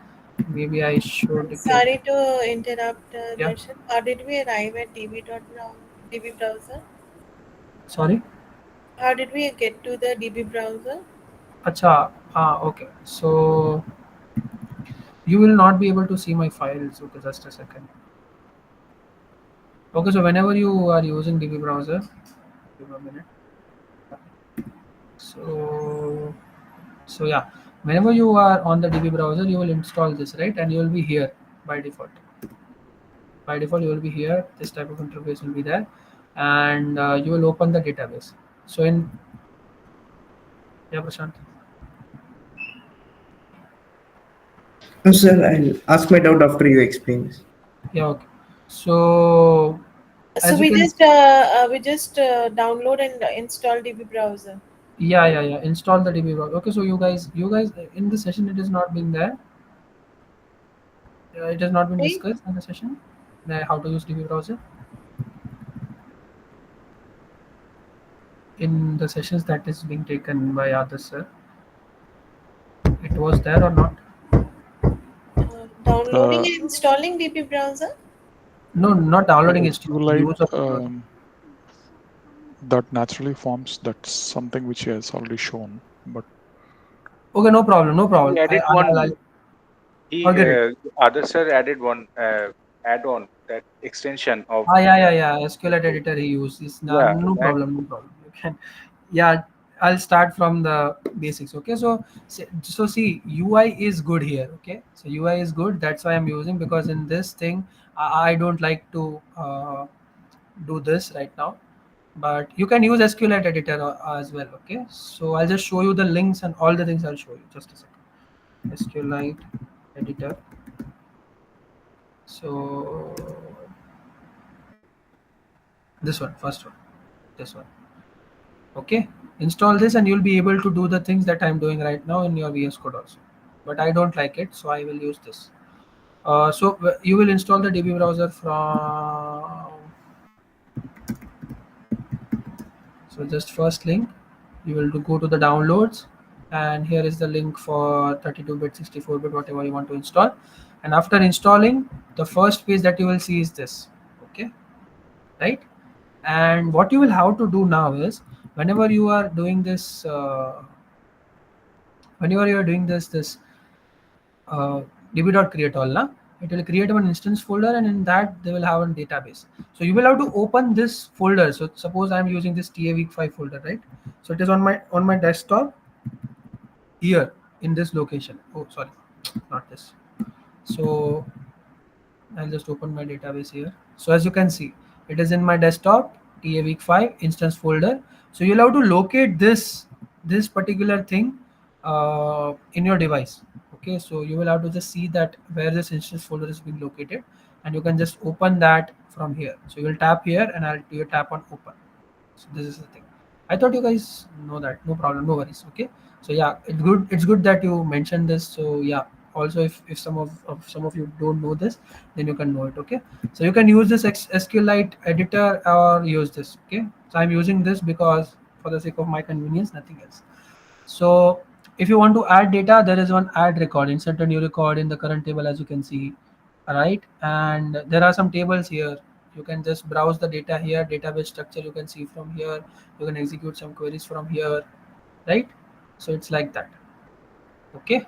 Maybe I should get, Sorry to interrupt, yeah. Darshan. How did we arrive at DB browser? Sorry. How did we get to the DB browser? Acha. Okay. So you will not be able to see my files. Okay, just a second. Okay, so whenever you are using DB browser, give me a minute. So yeah, whenever you are on the DB browser, you will install this, right? And you will be here by default. By default, you will be here. This type of interface will be there, and you will open the database. So in, yeah, Prashant. No, sir, I'll ask my doubt after you explain this. Yeah, okay. So So as you can, we just download and install DB browser. yeah. Install the DB browser. Okay, so you guys in the session, it is not being there. It has not been Right? discussed in the session. How to use DB browser in the sessions that is being taken by others, sir. It was there or not? Downloading Uh, and installing DB browser. No, not downloading. It's SQLite, use of the browser. that naturally forms, that's something which he has already shown. But Okay, no problem, no He problem. added I'll one. He forget it. other sir added one add-on, that extension of Yeah. SQLite so, editor he uses. No, yeah, no that problem, no problem. You can, yeah. I'll start from the basics. Okay, so see, UI is good here. Okay, so UI is good. That's why I'm using, because in this thing, I don't like to do this right now. But you can use SQLite editor as well. Okay, so I'll just show you the links and all the things. I'll show you just a second. SQLite editor. So this one, first one, this one. Okay, install this and you'll be able to do the things that I'm doing right now in your VS Code also. But I don't like it, so I will use this. You will install the DB browser from, so just first link, you will go to the downloads, and here is the link for 32-bit, 64-bit, whatever you want to install. And after installing, the first page that you will see is this. Okay, right? And what you will have to do now is, whenever you are doing this, whenever you are doing this db.create all na, it will create one instance folder, and in that they will have a database. So you will have to open this folder. So suppose I'm using this ta week 5 folder, right? So it is on my desktop here in this location. Oh, sorry, not this. So I'll just open my database here. So as you can see, it is in my desktop, TA week 5 instance folder. So you'll have to locate this particular thing in your device. Okay, so you will have to just see that where this instance folder is being located, and you can just open that from here. So you will tap here, and I'll do a tap on open. So this is the thing. I thought you guys know that. No problem, no worries. Okay. So yeah, it's good. It's good that you mentioned this. So yeah. Also, if some of you don't know this, then you can know it. Okay. So you can use this SQLite editor or use this. Okay. So I'm using this because for the sake of my convenience, nothing else. So if you want to add data, there is one add record. Insert a new record in the current table, as you can see, right? And there are some tables here. You can just browse the data here, database structure you can see from here. You can execute some queries from here, right? So it's like that. Okay.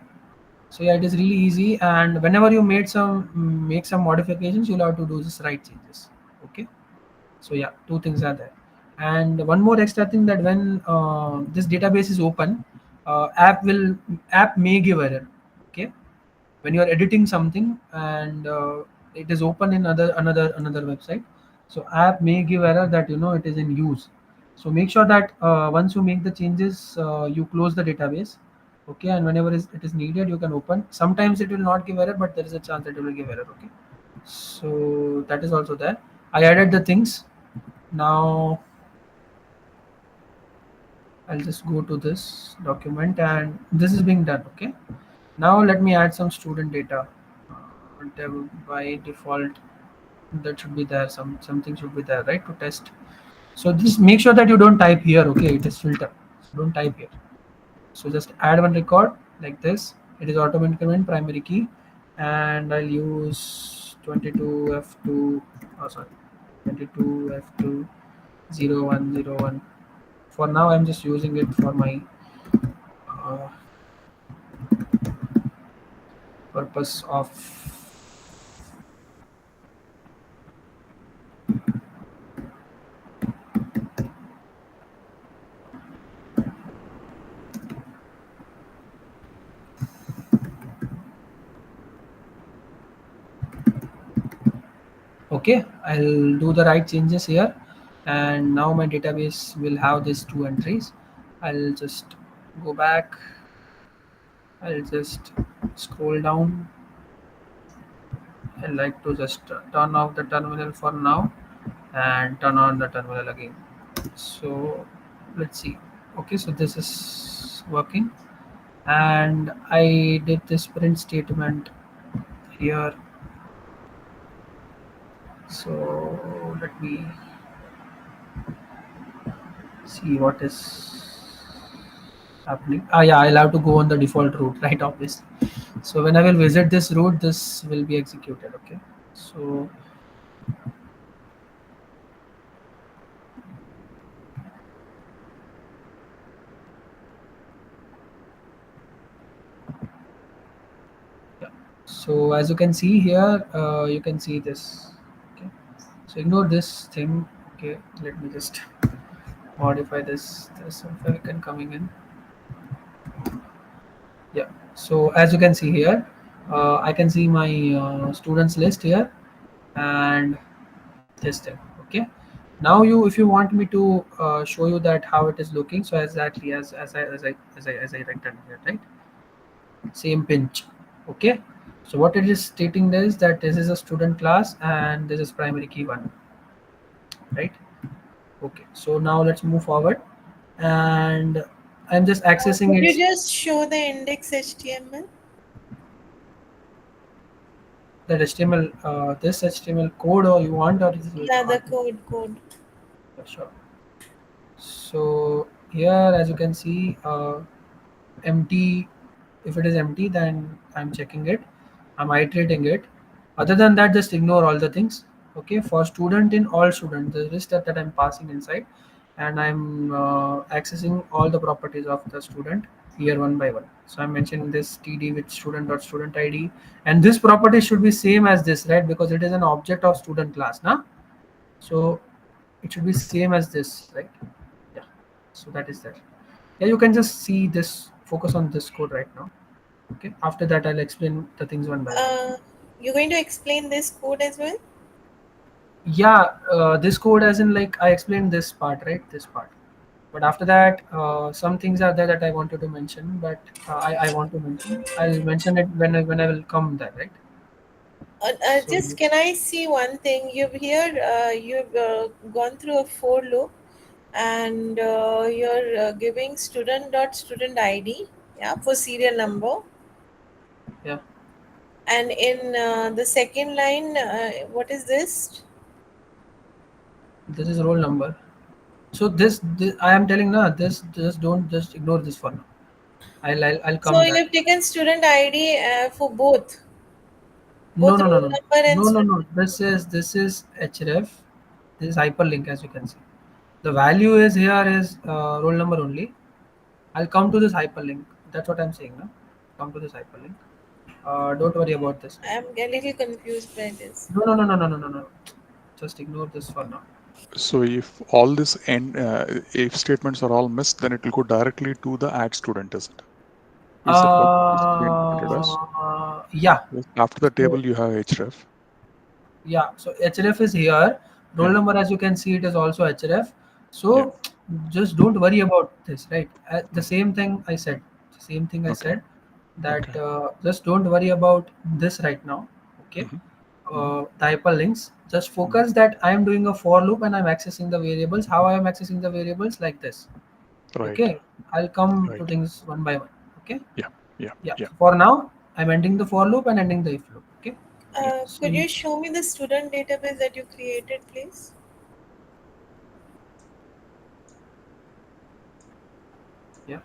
So yeah, it is really easy. And whenever you make some modifications, you'll have to do this write changes. Okay. So yeah, two things are there. And one more extra thing, that when this database is open, app may give error. Okay, when you are editing something and it is open in another website, so app may give error that it is in use. So make sure that once you make the changes, you close the database. Okay, and whenever it is needed, you can open. Sometimes it will not give error, but there is a chance that it will give error. Okay, so that is also there. I added the things. Now I'll just go to this document, and this is being done. Okay, now let me add some student data. By default, that should be there. Something should be there, right, to test. So this, make sure that you don't type here. Okay, it is filter, so don't type here. So just add one record like this. It is auto increment primary key, and I'll use 22f2. Oh, sorry, 22f2 0101. For now, I'm just using it for my uh, purpose of. Okay, I'll do the right changes here, and now my database will have these two entries. I'll just go back. I'll just scroll down. I like to just turn off the terminal for now and turn on the terminal again. So let's see. Okay, so this is working, and I did this print statement here. So let me see what is happening. Yeah, I'll have to go on the default route, right? Obviously. So when I will visit this route, this will be executed. Okay. So So as you can see here, you can see this. Okay. So ignore this thing. Okay. Let me just modify this. There's some Falcon coming in. Yeah. So as you can see here, I can see my students list here and this thing. Okay. Now you, if you want me to show you that how it is looking, so exactly as I written here, right? Same pinch. Okay. So what it is stating is that this is a student class and this is primary key one, right? Okay. So now let's move forward, and I'm just accessing Could you its just show the index HTML? that HTML, this HTML code, or you want, or this will Yeah, the hard. code. Sure. So here, as you can see, empty. If it is empty, then I'm checking it. I'm iterating it. Other than that, just ignore all the things. Okay, for student, in all student, the list that I'm passing inside, and I'm accessing all the properties of the student here one by one. So I'm mentioning this TD with student dot student ID, and this property should be same as this, right? Because it is an object of student class, now. So it should be same as this, right? Yeah. So that is that. Yeah, you can just see this. Focus on this code right now. Okay. After that, I'll explain the things one by one. Uh, you're going to explain this code as well? Yeah, this code, as in like I explained this part, right? This part. But after that, some things are there that I wanted to mention, but I want to mention. I'll mention it when I will come there, right? So Just can I see one thing? You've gone through a for loop, and you're giving student ID, yeah, for serial number, yeah, and in the second line, what is this? this is roll number. So this I am telling now. This just don't just ignore this for now. I'll So come that. you've taken student ID for No, both no, no, roll no, number and no, no, student. no. This is href. This is hyperlink, as you can see. The value is here is roll number only. I'll come to this hyperlink. That's what I'm saying now. Come to this hyperlink. Don't worry about this now. I'm a little confused by this. No, no, no, no, no, no, no, no. Just ignore this for now. So if all this end if statements are all missed, then it will go directly to the add student, is it? Is that what is being interpreted as? Yeah. Yes. After the So, table, you have href. yeah. So href is here. Roll Yeah. number, as you can see, it is also href. Yeah. So just don't worry about this, right? The same thing I said. The same thing I Okay. said, that Okay. just don't worry about this right now. Okay. Hmm. Hmm. The hyperlinks. Just Hmm. focus that I am doing a for loop and I'm accessing the variables. How I am accessing the variables, like this. Right. Okay. I'll come to Right. things one by one. Okay. Yeah. Yeah. Yeah. Yeah. So for now, I'm ending the for loop and ending the if loop. Okay. Yeah. So Could you show me the student database that you created, please? yeah.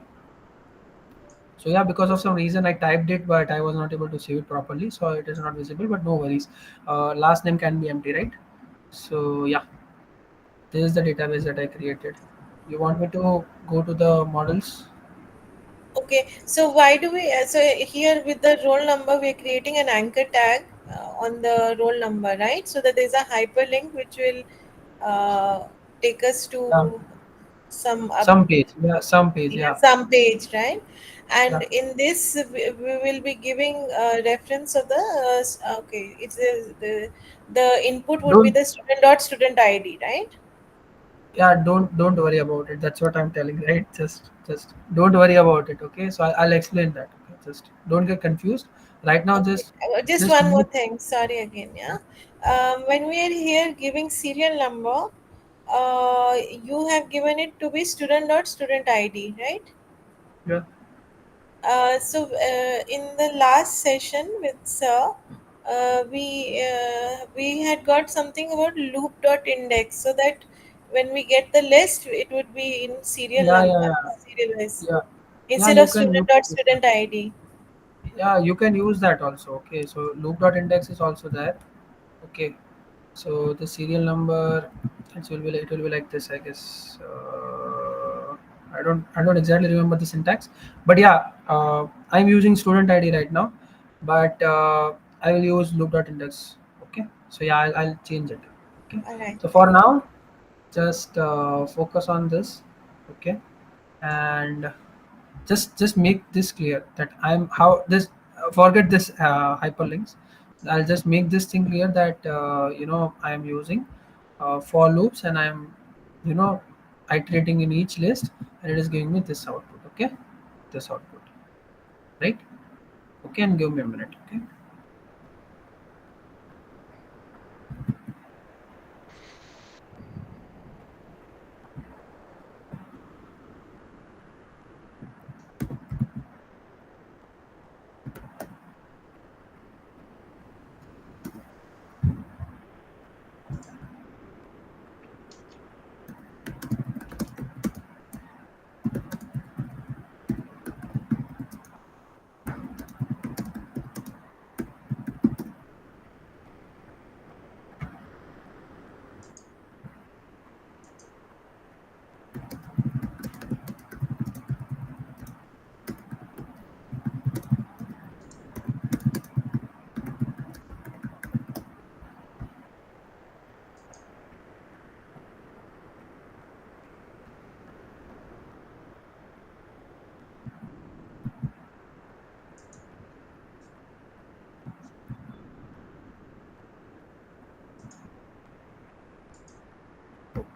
So yeah, because of some reason I typed it, but I was not able to save it properly, so it is not visible. But no worries. Last name can be empty, right? So yeah, this is the database that I created. You want me to go to the models? Okay, so why do we? So here with the roll number, we're creating an anchor tag on the roll number, right? So that there's a hyperlink which will uh, take us Yeah, to some up, some page. Yeah, some page. yeah, Yeah, some page, right? And yeah. in this, we will be giving reference of the okay. It's the input would be Don't. the student ID, right? Yeah, don't worry about it. That's what I'm telling, right? Just don't worry about it. Okay. So I'll explain that. Okay? Just don't get confused. Right now, Okay, just just one more move. thing. Sorry again, yeah. When we are here giving serial number, you have given it to be student ID, right? Yeah. In the last session with Sir, we had got something about loop dot index, so that when we get the list, it would be in serial Yeah, number, yeah, yeah, serialized yeah. Yeah, instead you of can use that. student ID. Yeah, you can use that also. Okay, so loop dot index is also there. Okay, so the serial number, it will be like this, I guess. I don't exactly remember the syntax, but yeah, I'm using student ID right now. but I will use loop.index. Okay, so yeah, I'll change it. Okay, All right. so for now, just focus on this. Okay, and just make this clear that I'm how this forget this hyperlinks. I'll just make this thing clear that I am using for loops, and I'm you know iterating in each list, and it is giving me this output. Okay, this output, right? Okay, and give me a minute. Okay.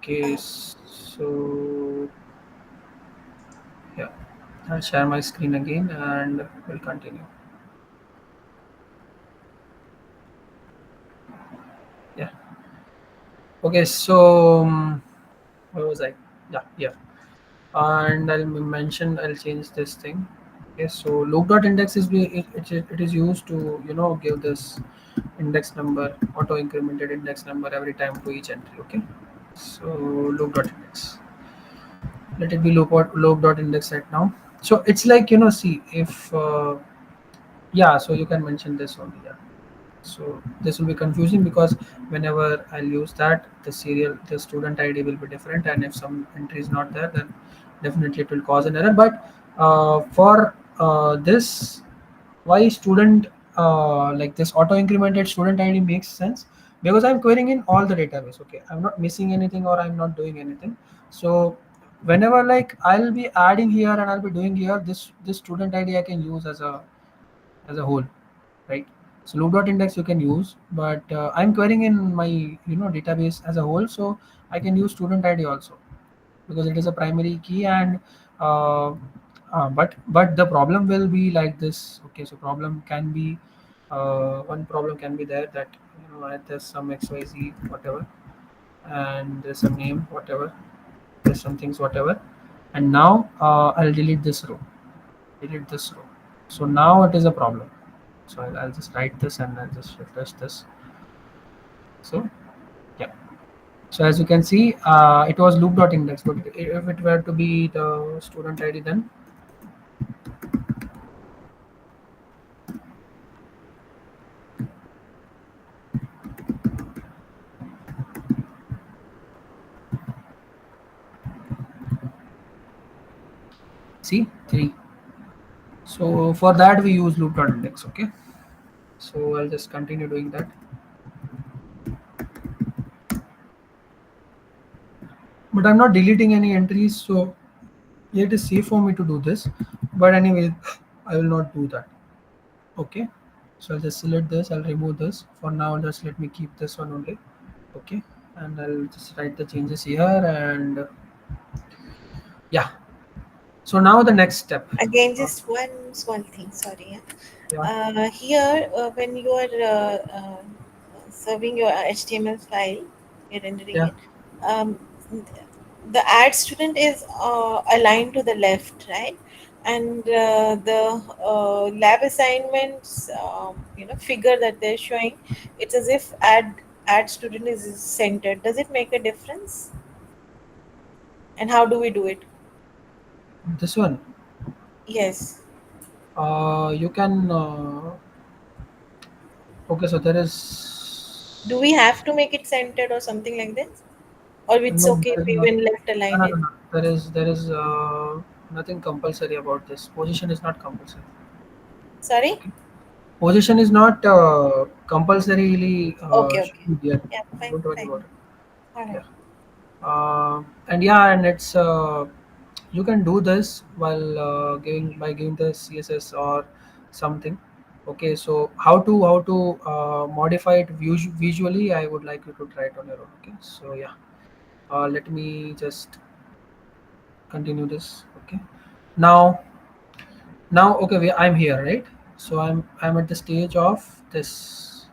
Okay, so yeah, I'll share my screen again and we'll continue. Yeah. Okay, so where was I? Yeah, yeah. And I'll change this thing. Okay, so loop.index it is used to give this index number, auto incremented index number every time to each entry. Okay, so loop.index. Let it be loop.index right now. So it's like see if yeah, so you can mention this only. Yeah. So this will be confusing because whenever I'll use that, the student ID will be different, and if some entry is not there, then definitely it will cause an error. But for this, why student like this auto incremented student ID makes sense, because I'm querying in all the database. Okay, I'm not missing anything or I'm not doing anything. So whenever like I'll be adding here and I'll be doing here, this student ID I can use as a whole, right? So loop.index you can use, but I'm querying in my database as a whole, so I can use student ID also because it is a primary key. And uh, but the problem will be like this. Okay, so problem can be one problem can be there that there's some xyz whatever, and there's some name whatever, there's some things whatever, and now I'll delete this row. So now it is a problem. So I'll just write this and I'll just refresh this. So yeah. So as you can see, it was loop.index, but if it were to be the student ID, then see 3. So for that we use loop.index. Okay. So I'll just continue doing that. But I'm not deleting any entries, so it is safe for me to do this. But anyway, I will not do that. Okay. So I'll just select this. I'll remove this. For now, just let me keep this one only. Okay. And I'll just write the changes here and yeah. So now the next step. Again, Uh, just one small thing. Sorry. Yeah. yeah. Here, when you are serving your HTML file, you're rendering Yeah. it. Um, the add student is aligned to the left, right? And the lab assignments, figure that they're showing, it's as if add student is centered. Does it make a difference? And how do we do it? This one. Yes. You can. Okay, so there Do we is have to make it centered or something like this? Or it's no. okay There if is we not. even left No, align no, it? no, no. There is nothing compulsory about this. Position is not compulsory. Sorry? Okay. Position is not compulsorily Okay, should okay. be there. Yeah, fine, Don't worry fine. about it. All right. Yeah. And yeah, and it's you can do this while giving the CSS or something. Okay, so how to modify it visually? I would like you to try it on your own. Okay, so yeah, let me just continue this. Okay, now okay, I'm here, right? So I'm at the stage of this.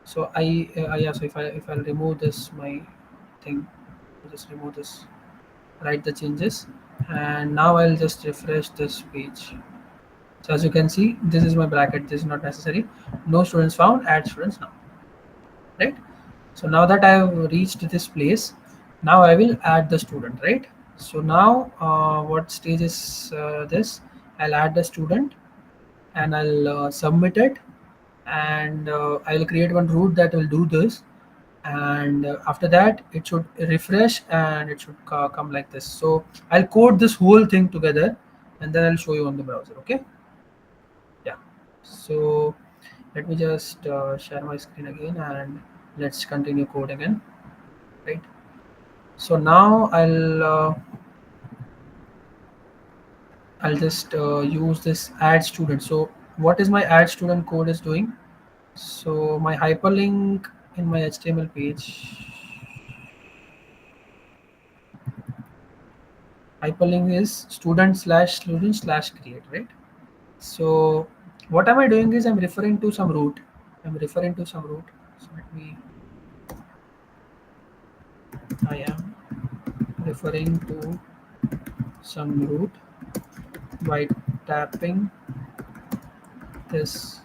So yeah. So if I'll remove this my thing, I'll just remove this, write the changes, and now I'll just refresh this page. So as you can see, this is my bracket. This is not necessary. No students found. Add students now, right? So now that I have reached this place, now I will add the student, right? So now what stage is this? I'll add the student and I'll submit it, and I'll create one route that will do this, and after that it should refresh and it should come like this. So I'll code this whole thing together and then I'll show you on the browser. Okay, yeah. So let me just share my screen again and let's continue code again, right? So now I'll just use this add student. So what is my add student code is doing? So my hyperlink in my HTML page, hyperlink is student/student/slash create, right? So what am I doing is I'm referring to some route. I'm referring to some route. So let me, I am referring to some route by tapping this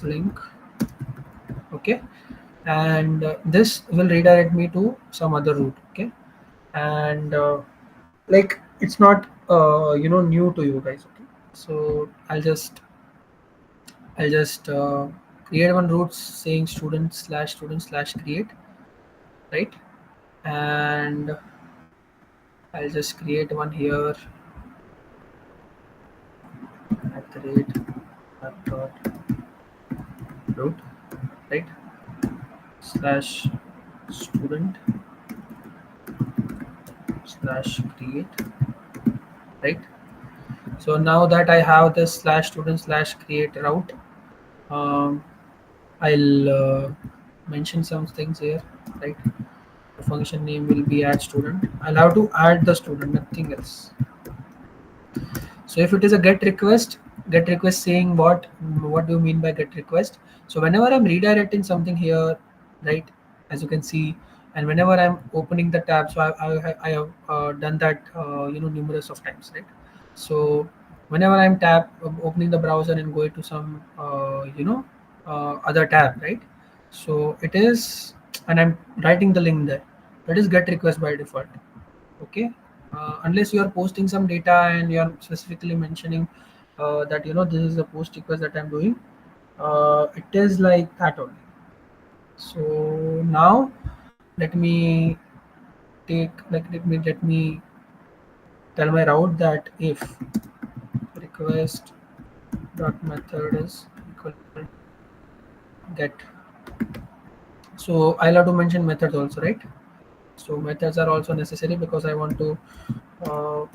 link. Okay, and this will redirect me to some other route. Okay, and like it's not new to you guys. Okay, so I'll just create one route saying student/student/create, right? And I'll just create one here at the rate dot root, right? Slash student slash create, right? So now that I have this slash student slash create route, um, I'll mention some things here, right? The function name will be add student. I'll have to add the student, nothing else. So if it is a get request saying what do you mean by get request? So whenever I'm redirecting something here, right, as you can see, and whenever I'm opening the tab, so I have done that numerous of times, right? So whenever I'm opening the browser and going to some other tab, right? So it is, and I'm writing the link there. That is get request by default. Okay, unless you are posting some data and you are specifically mentioning that this is the post request that I'm doing, it is like that only. So now let me let me tell my route that if request dot method is equal to get. So I'll have to mention methods also, right? So methods are also necessary because I want to uh,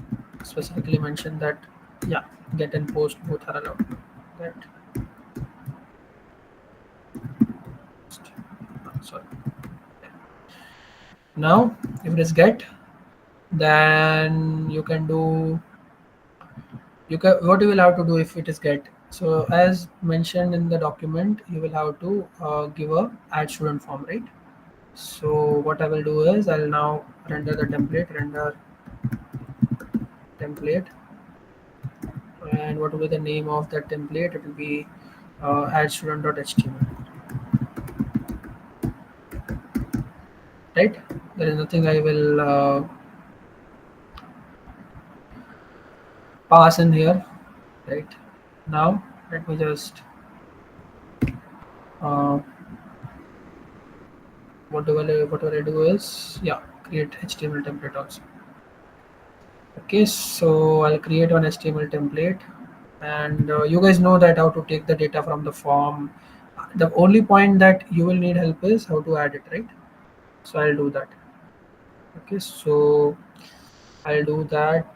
specifically mention that, yeah, get and post both are allowed. Get, sorry. Now if it is get, then you can what you will have to do if it is get. So as mentioned in the document, you will have to give a add student form, right? So what I will do is I'll now render template, and what will be the name of that template? It will be add student.html, right? There is nothing I will pass in here, right? Now let me just uh, whatever I do is, yeah, create HTML template also. Okay, so I'll create one HTML template and you guys know that how to take the data from the form. The only point that you will need help is how to add it, right? So I'll do that. Okay, so I'll do that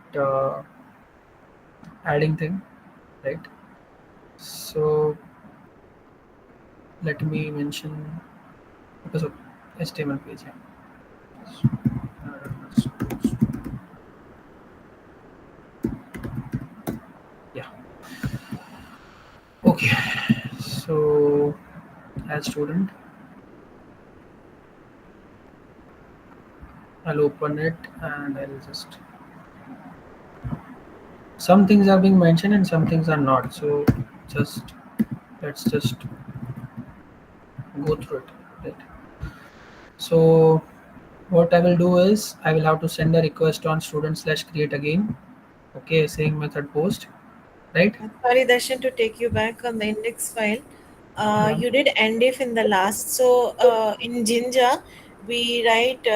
adding thing, right? So let me mention because of HTML page. Yeah. So, yeah. Okay. So as student, I'll open it and I'll just some things are being mentioned and some things are not. So just let's just go through it. Right. So what I will do is I will have to send a request on student slash create again. Okay, same method post, right? Sorry, Darshan, to take you back on the index file. Yeah. You did end if in the last. So in Jinja, we write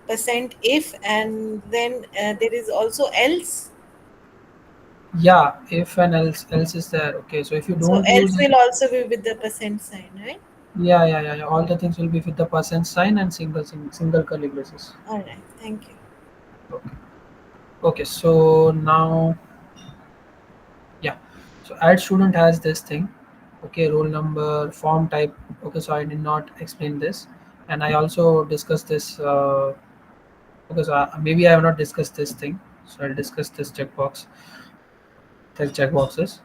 percent if, and then there is also else. Yeah, if and else is there. Okay, so if you So don't use else it, will also be with the percent sign, right? yeah. All the things will be with the percent sign and single curly braces. All right. Thank you. Okay. Okay, so now yeah. So add student has this thing. Okay, roll number, form type. Okay, so I did not explain this, and I also discussed this because maybe I have not discussed this thing. So I'll discuss this checkbox, these checkboxes.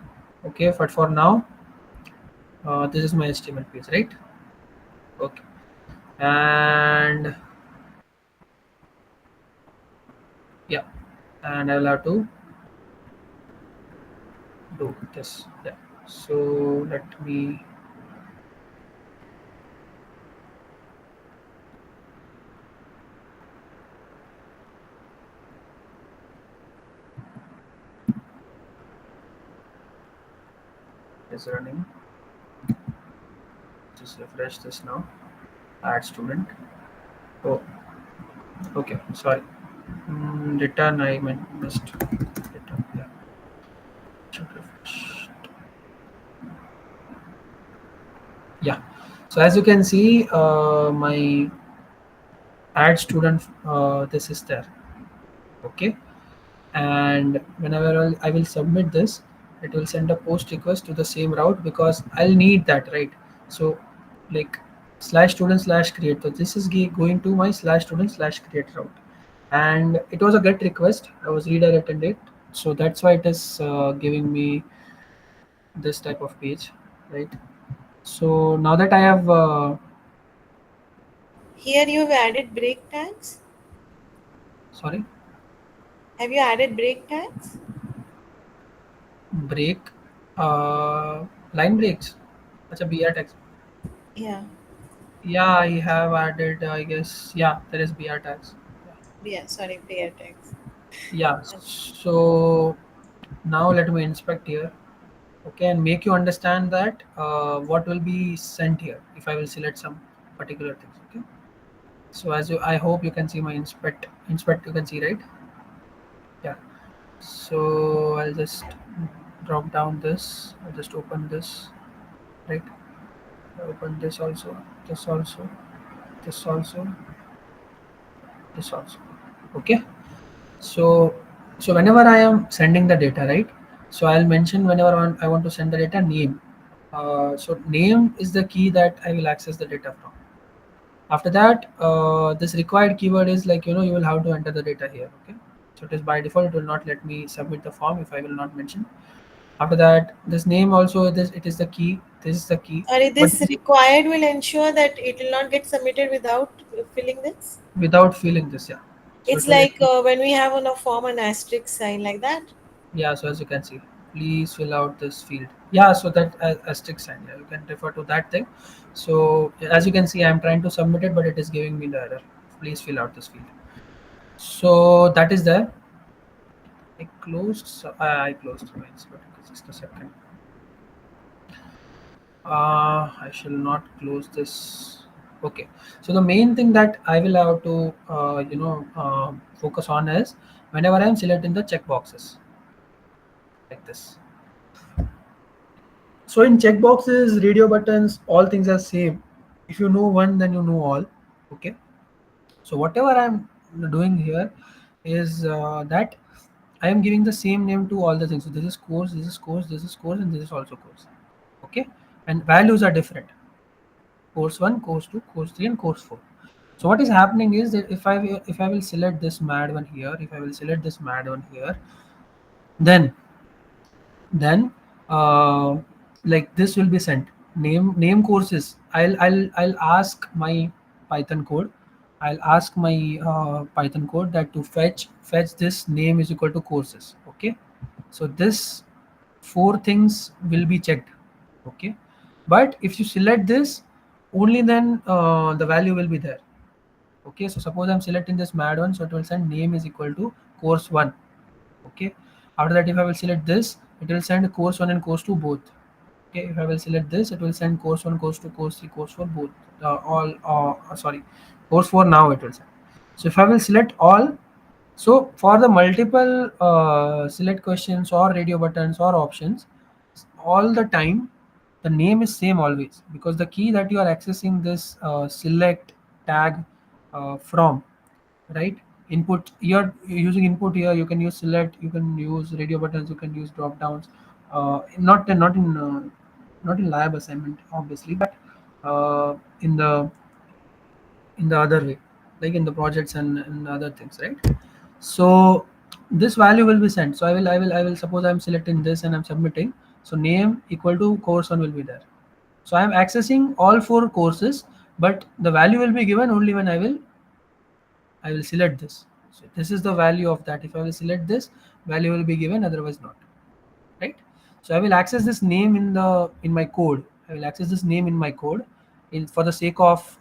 Okay, but for now, this is my HTML page, right? Okay, and yeah, and I'll have to do this. Yeah. So let me is running. Just refresh this now. Add student. Oh, okay. Sorry. Return. I missed. Return. Yeah. Should refresh. Yeah. So as you can see, my add student. This is there. Okay. And whenever I will submit this, it will send a post request to the same route because I'll need that, right? So like slash student slash create, so this is going to my slash student slash create route, and it was a get request. I was redirected it, so that's why it is giving me this type of page, right? So now that I have Here you've added break tags. sorry, Have you added break tags? break line breaks. Acha, BR text. Yeah. Yeah, I have added, I guess. Yeah, there is BR tags. Yeah. Sorry, break tags. Yeah, so now let me inspect here. Okay, and make you understand that what will be sent here if I will select some particular things. Okay, so as you, I hope you can see my inspect. You can see, right? Yeah. So I'll just drop down this. I'll just open this, right? Open this also, this also, this also, this also. Okay. So, so whenever I am sending the data, right? So I'll mention whenever I want to send the data name. So name is the key that I will access the data from. After that, this required keyword is like you will have to enter the data here. Okay. So it is by default it will not let me submit the form if I will not mention. After that, this name also this it is the key. This is the key, Sorry, but this required will ensure that it will not get submitted without filling this. without filling this, yeah. So It's it will let like me. when we have on a form an asterisk sign like that. Yeah, so as you can see, please fill out this field. Yeah, so that asterisk sign, yeah, you can refer to that thing. So as you can see, I'm trying to submit it, but it is giving me the error. Please fill out this field. So that is there. I closed mine, but just a second. I shall not close this. Okay. So the main thing that I will have to, focus on is whenever I'm selecting the checkboxes like this. So in checkboxes, radio buttons, all things are same. If you know one, then you know all. Okay. So whatever I'm doing here is that I am giving the same name to all the things. So this is course, this is course, this is course, and this is also course. Okay, and values are different. Course one, course two, course three, and course four. So what is happening is that if I will select this mad one here, if I will select this mad one here, then then uh, like this will be sent. Name courses. I'll ask my Python code. I'll ask my Python code that to fetch this name is equal to courses. Okay, so this four things will be checked. Okay, but if you select this, only then the value will be there. Okay, so suppose I'm selecting this mad one, so it will send name is equal to course one. Okay, after that if I will select this, it will send course one and course two both. Okay, if I will select this, it will send course one, course two, course three, course four both. All sorry, course four now it will send. So if I will select all, so for the multiple select questions or radio buttons or options, all the time the name is same always, because the key that you are accessing this select tag from, right? Input, you're using input here, you can use select, you can use radio buttons, you can use drop downs, not in lab assignment obviously, but in the other way, like in the projects and other things, right? So this value will be sent. So I will suppose I'm selecting this and I'm submitting. So name equal to course one will be there. So I'm accessing all four courses, but the value will be given only when I will select this. So this is the value of that. If I will select this, value will be given, otherwise not, right? So I will access this name in my code. I will access this name in my code for the sake of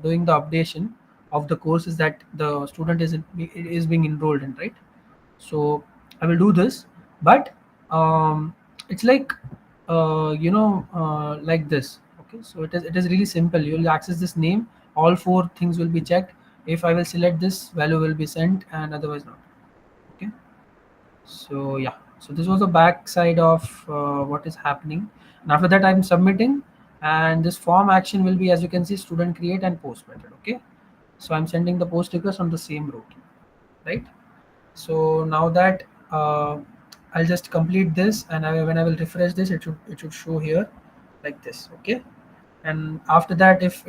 doing the updation of the courses that the student is being enrolled in, right? So I will do this, but it's like like this. Okay, so it is really simple. You will access this name, all four things will be checked. If I will select this, value will be sent, and otherwise not. Okay, so yeah, so this was the back side of what is happening, and after that I'm submitting, and this form action will be, as you can see, student create and post method. Okay, so I'm sending the post request on the same route, right? So now that I'll just complete this, and when I will refresh this, it should show here like this. Okay, and after that, if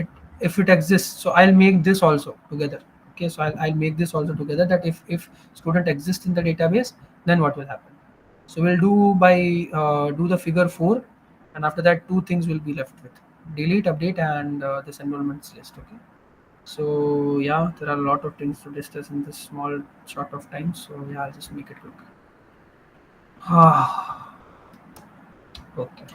it exists, so I'll make this also together. Okay, so I'll make this also together, that if student exists in the database, then what will happen. So we'll do the figure 4, and after that two things will be left with: delete, update, and this enrollments list. Okay, so yeah, there are a lot of things to discuss in this small short of time. So yeah, I'll just make it quick. Okay.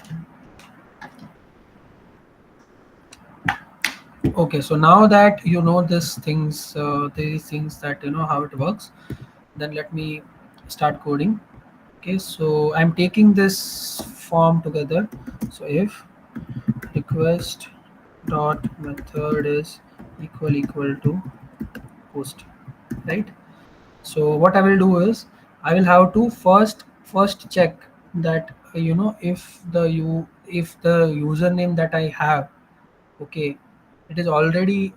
Okay. So now that you know these things that you know how it works, then let me start coding. Okay. So I'm taking this form together. So if request dot method is equal to post, right? So what I will do is I will have to first check that if the username that I have, okay, it is already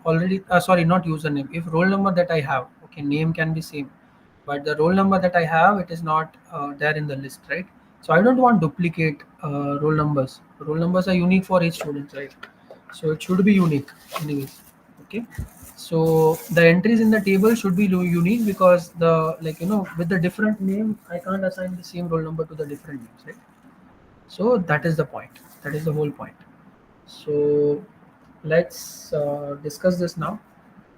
sorry, not username, if roll number that I have, okay, name can be same, but the roll number that I have, it is not there in the list, right? So I don't want duplicate roll numbers are unique for each student, right? So it should be unique anyways. Okay, so the entries in the table should be unique, because the, like, with the different name I can't assign the same roll number to the different names, right? So that is the point, that is the whole point. So let's discuss this now,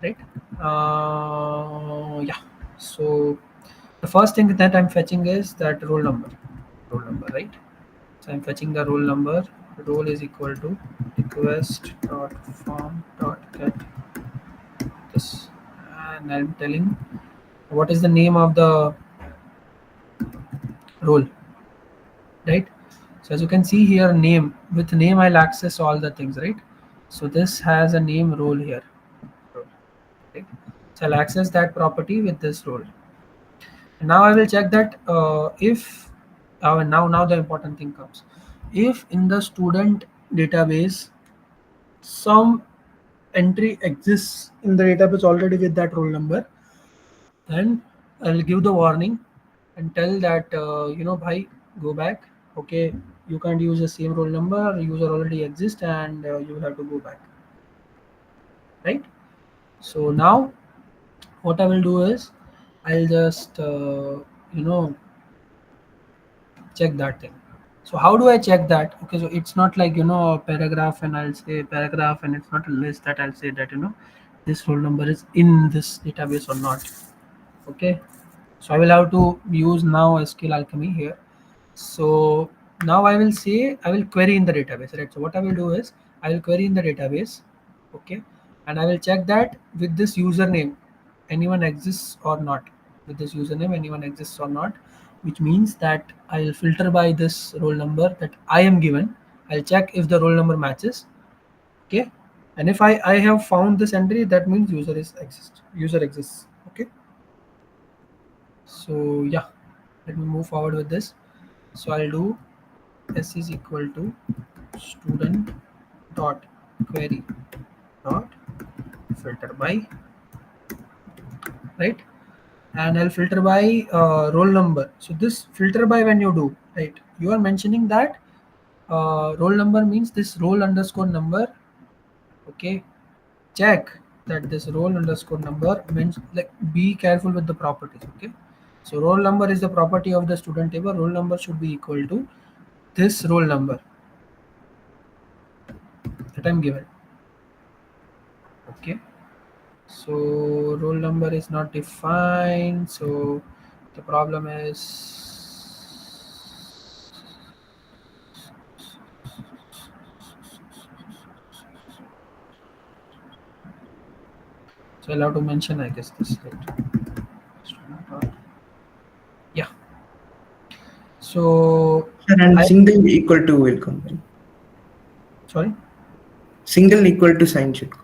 right? Yeah, so the first thing that I'm fetching is that roll number, right? So I'm fetching the roll number. Roll is equal to request dot form dot get this, and I'm telling what is the name of the role, right? So as you can see here, name, with name I'll access all the things, right? So this has a name role here, role, right? So I'll access that property with this role. And now I will check that if now the important thing comes. if in the student database some entry exists in the database already with that roll number, then I'll give the warning and tell that bhai, go back. Okay, you can't use the same roll number. User already exists, and you have to go back. Right. So now what I will do is I'll just you know check that thing. So how do I check that? Okay, so it's not like a paragraph and I'll say paragraph, and it's not a list that I'll say that this roll number is in this database or not. Okay, so I will have to use now SQL Alchemy here. So now I will say I will query in the database, right? So what I will do is I will query in the database, okay, and I will check that with this username anyone exists or not. With this username anyone exists or not, which means that I'll filter by this roll number that I am given. I'll check if the roll number matches, okay, and if I have found this entry, that means user exists, okay. So yeah, let me move forward with this. So I'll do s is equal to student dot query dot filter by, right, and I'll filter by roll number. So this filter by, when you do, right, you are mentioning that roll number means this roll underscore number, okay. Check that this roll underscore number means, like, be careful with the properties, okay. So roll number is the property of the student table. Roll number should be equal to this roll number that I'm given, okay. So roll number is not defined, so the problem is, so I'll have to mention, I guess, this, right. Yeah, so Sir, and I, single equal to will come. Right? sorry, Single equal to sign should come.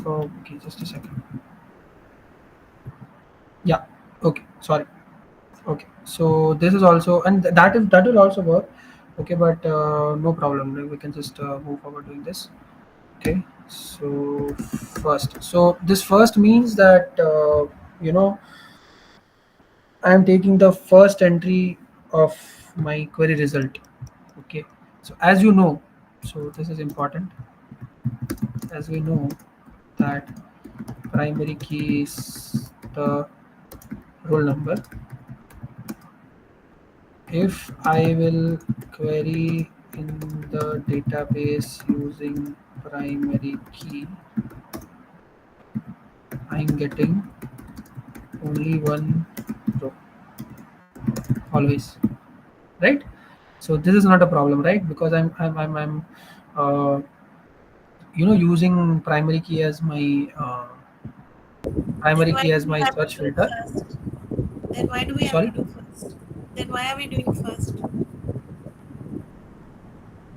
okay, just a second. Yeah, okay, sorry. Okay, so this is also, and that will also work, okay, but no problem, like, we can just move forward doing this, okay. So first, so this first means that you know I am taking the first entry of my query result, okay. So as you know, so this is important, as we know that primary key is the roll number. If I will query in the database using primary key, I'm getting only one row always, right? So this is not a problem, right? Because I'm uh, using Then primary why key do as we my have to search do filter. first? Then why do we have to Sorry, do first? Then why are we doing first? If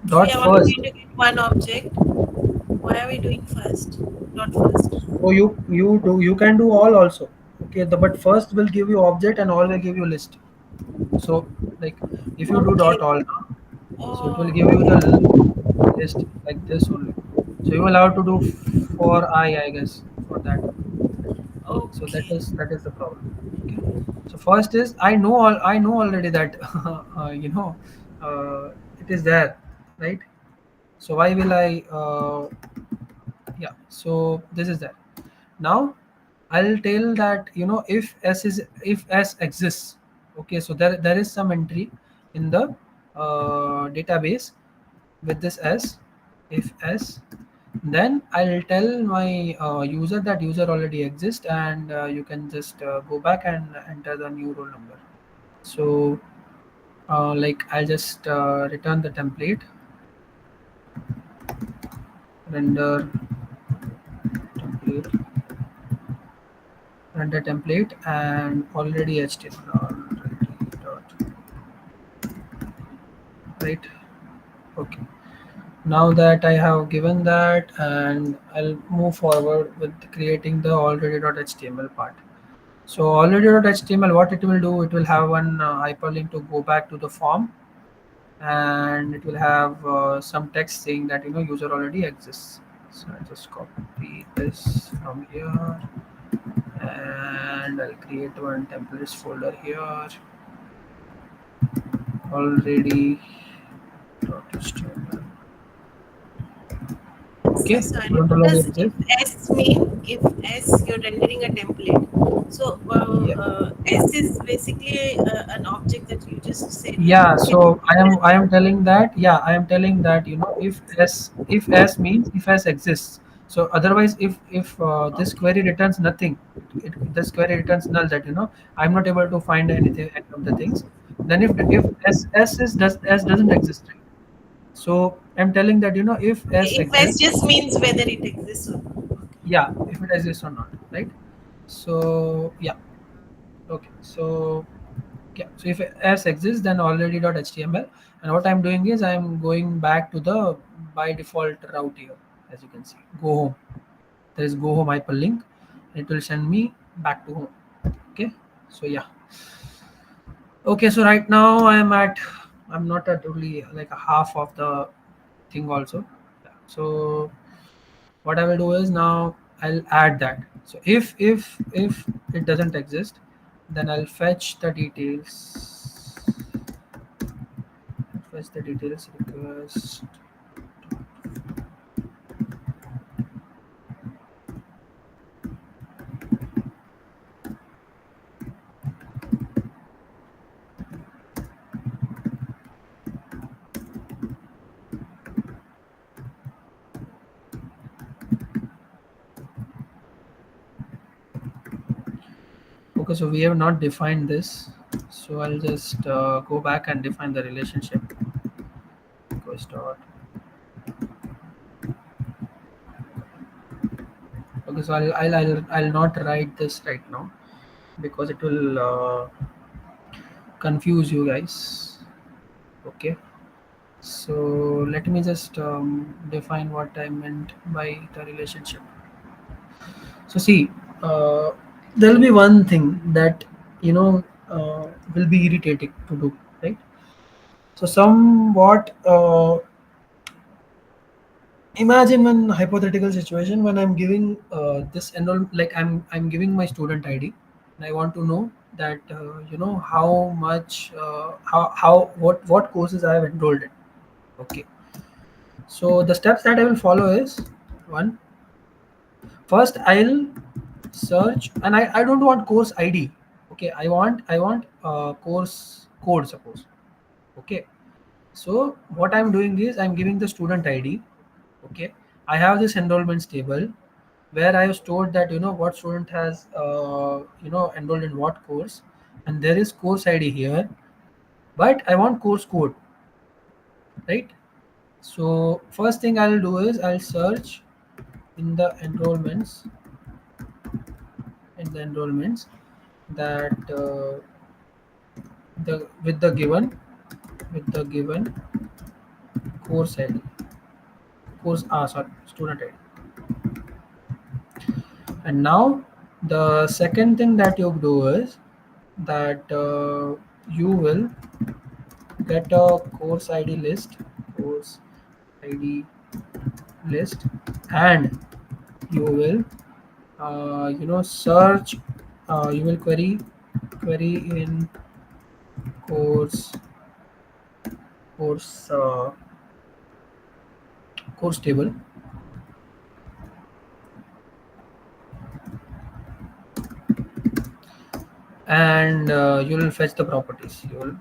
we dot are only first. going to get one object, why are we doing first? Not first. So you can do all also, okay. But first will give you object and all will give you list. So, like, if you do Okay. dot all now, so it will give you the Oh, list like this only. So you will have to do for I guess, for that. So that okay. is the problem. Okay. So first is, I know already that it is there, right? So why will I yeah, so this is that. Now I'll tell that if s exists, okay. So there is some entry in the database with this s. If s, then I'll tell my user that user already exists, and you can just go back and enter the new roll number. So like, I'll just return the template, render template, render template, and already HTML already dot, right. Okay, now that I have given that, and I'll move forward with creating the already.html part. So already.html, what it will do, it will have one hyperlink to go back to the form, and it will have some text saying that user already exists. So I just copy this from here, and I'll create one templates folder here. Already.html. So Okay, sorry, student what already does if exists. S mean? If S you're rendering a template. So Yeah. S is basically an object that you just said. Yeah, Can so I am telling that, yeah, I am telling that, if s means if s exists. So otherwise, if this okay. query returns nothing, this query returns null, that I'm not able to find anything, any of the things. Then if s is does s doesn't exist, right? So I'm telling that, if s If S exists, just means whether it exists or not. yeah, if it exists or not, right? So yeah, okay, so yeah, so if s exists, then already.html, and what I'm doing is I'm going back to the by default route here. As you can see, go home. There is go home hyperlink. It will send me back to home. Okay, so yeah. Okay, so right now I'm not at only like a half of the thing also. Yeah. So what I will do is now I'll add that. So if it doesn't exist, then I'll fetch the details. Fetch the details request. Okay, so we have not defined this. So I'll just go back and define the relationship. Request dot. Okay, so I'll not write this right now because it will confuse you guys. Okay, so let me just define what I meant by the relationship. So see, there will be one thing that you know will be irritating to do, right? So somewhat, imagine one hypothetical situation when I'm giving this enroll, like I'm giving my student ID, and I want to know that how much, how what courses I have enrolled in. Okay, so the steps that I will follow is: one, first I'll search, and I don't want course ID. Okay, I want course code, suppose. Okay, so what I'm doing is I'm giving the student ID. Okay, I have this enrollments table where I have stored that what student has enrolled in what course, and there is course ID here, but I want course code, right? So first thing I'll do is I'll search in the enrollments that the with the given course ID, sorry, student ID. And now the second thing that you do is that you will get a course ID list, and you will search, you will query in course course uh, course table, and you will fetch the properties. You will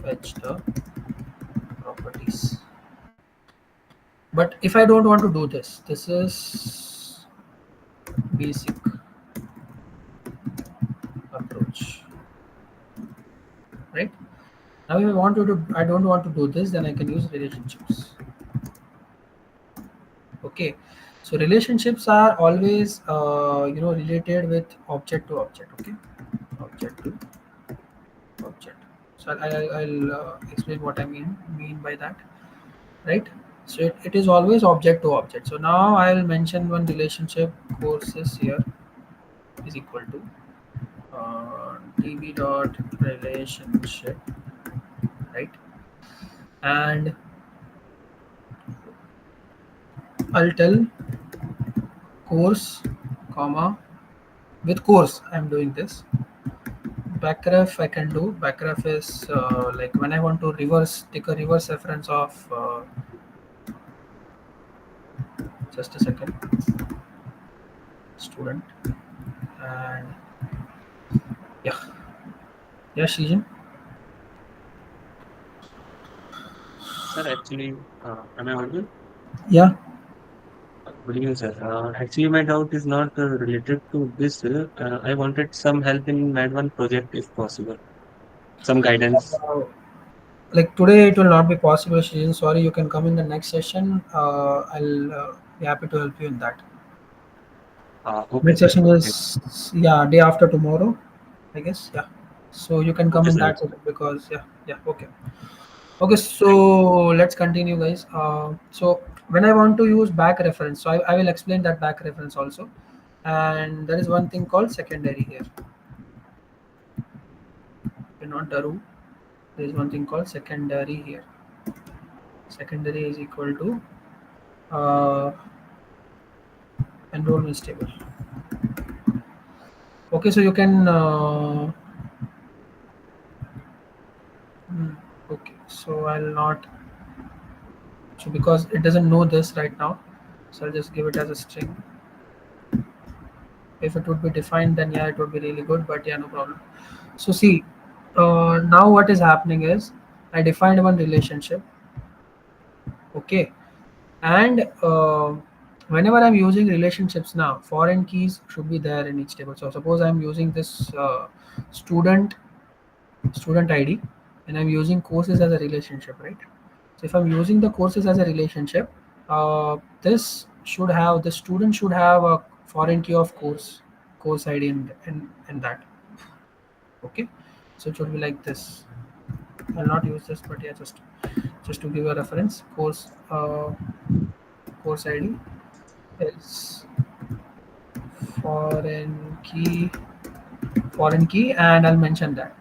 fetch the properties. But if I don't want to do this, this is basic approach, right? Now if I don't want to do this, then I can use relationships. Okay, so relationships are always related with object to object. Okay, object to object. So I'll explain what I mean by that, right? So it is always object to object. So now I'll mention one relationship: courses here is equal to db dot relationship, right? And I'll tell course, comma, with course I'm doing this. Backref I can do. Backref is like when I want to reverse, take a reverse reference of just a second, student. And yeah, yeah, Shijin. Sir, actually, am I audible? Yeah. Good evening, sir. Actually, my doubt is not related to this. I wanted some help in Mad One project if possible. Some guidance. Uh, like today it will not be possible, Shijin. Sorry, you can come in the next session. I'll be happy to help you in that. Okay, Next sir. session Okay. is yeah, day after tomorrow, I guess. Yeah. So you can come Okay, in sir. that session because yeah, yeah, okay. Okay, Thank you. so let's continue, guys. So when I want to use back reference, so I will explain that back reference also. And there is one thing called secondary here. Okay, not Daru. There is one thing called secondary here. Secondary is equal to uh, enrollment table. Okay, so you can. Hmm, okay, so I'll not. So because it doesn't know this right now, so I'll just give it as a string. If it would be defined, then yeah, it would be really good. But yeah, no problem. So see, now what is happening is I defined one relationship. Okay, and whenever I'm using relationships now, foreign keys should be there in each table. So suppose I'm using this student student ID, and I'm using courses as a relationship, right? So if I'm using the courses as a relationship, this should have the student should have a foreign key of course ID in that. Okay, so it should be like this. I'll not use this, but yeah, just to give a reference, course ID is foreign key and I'll mention that.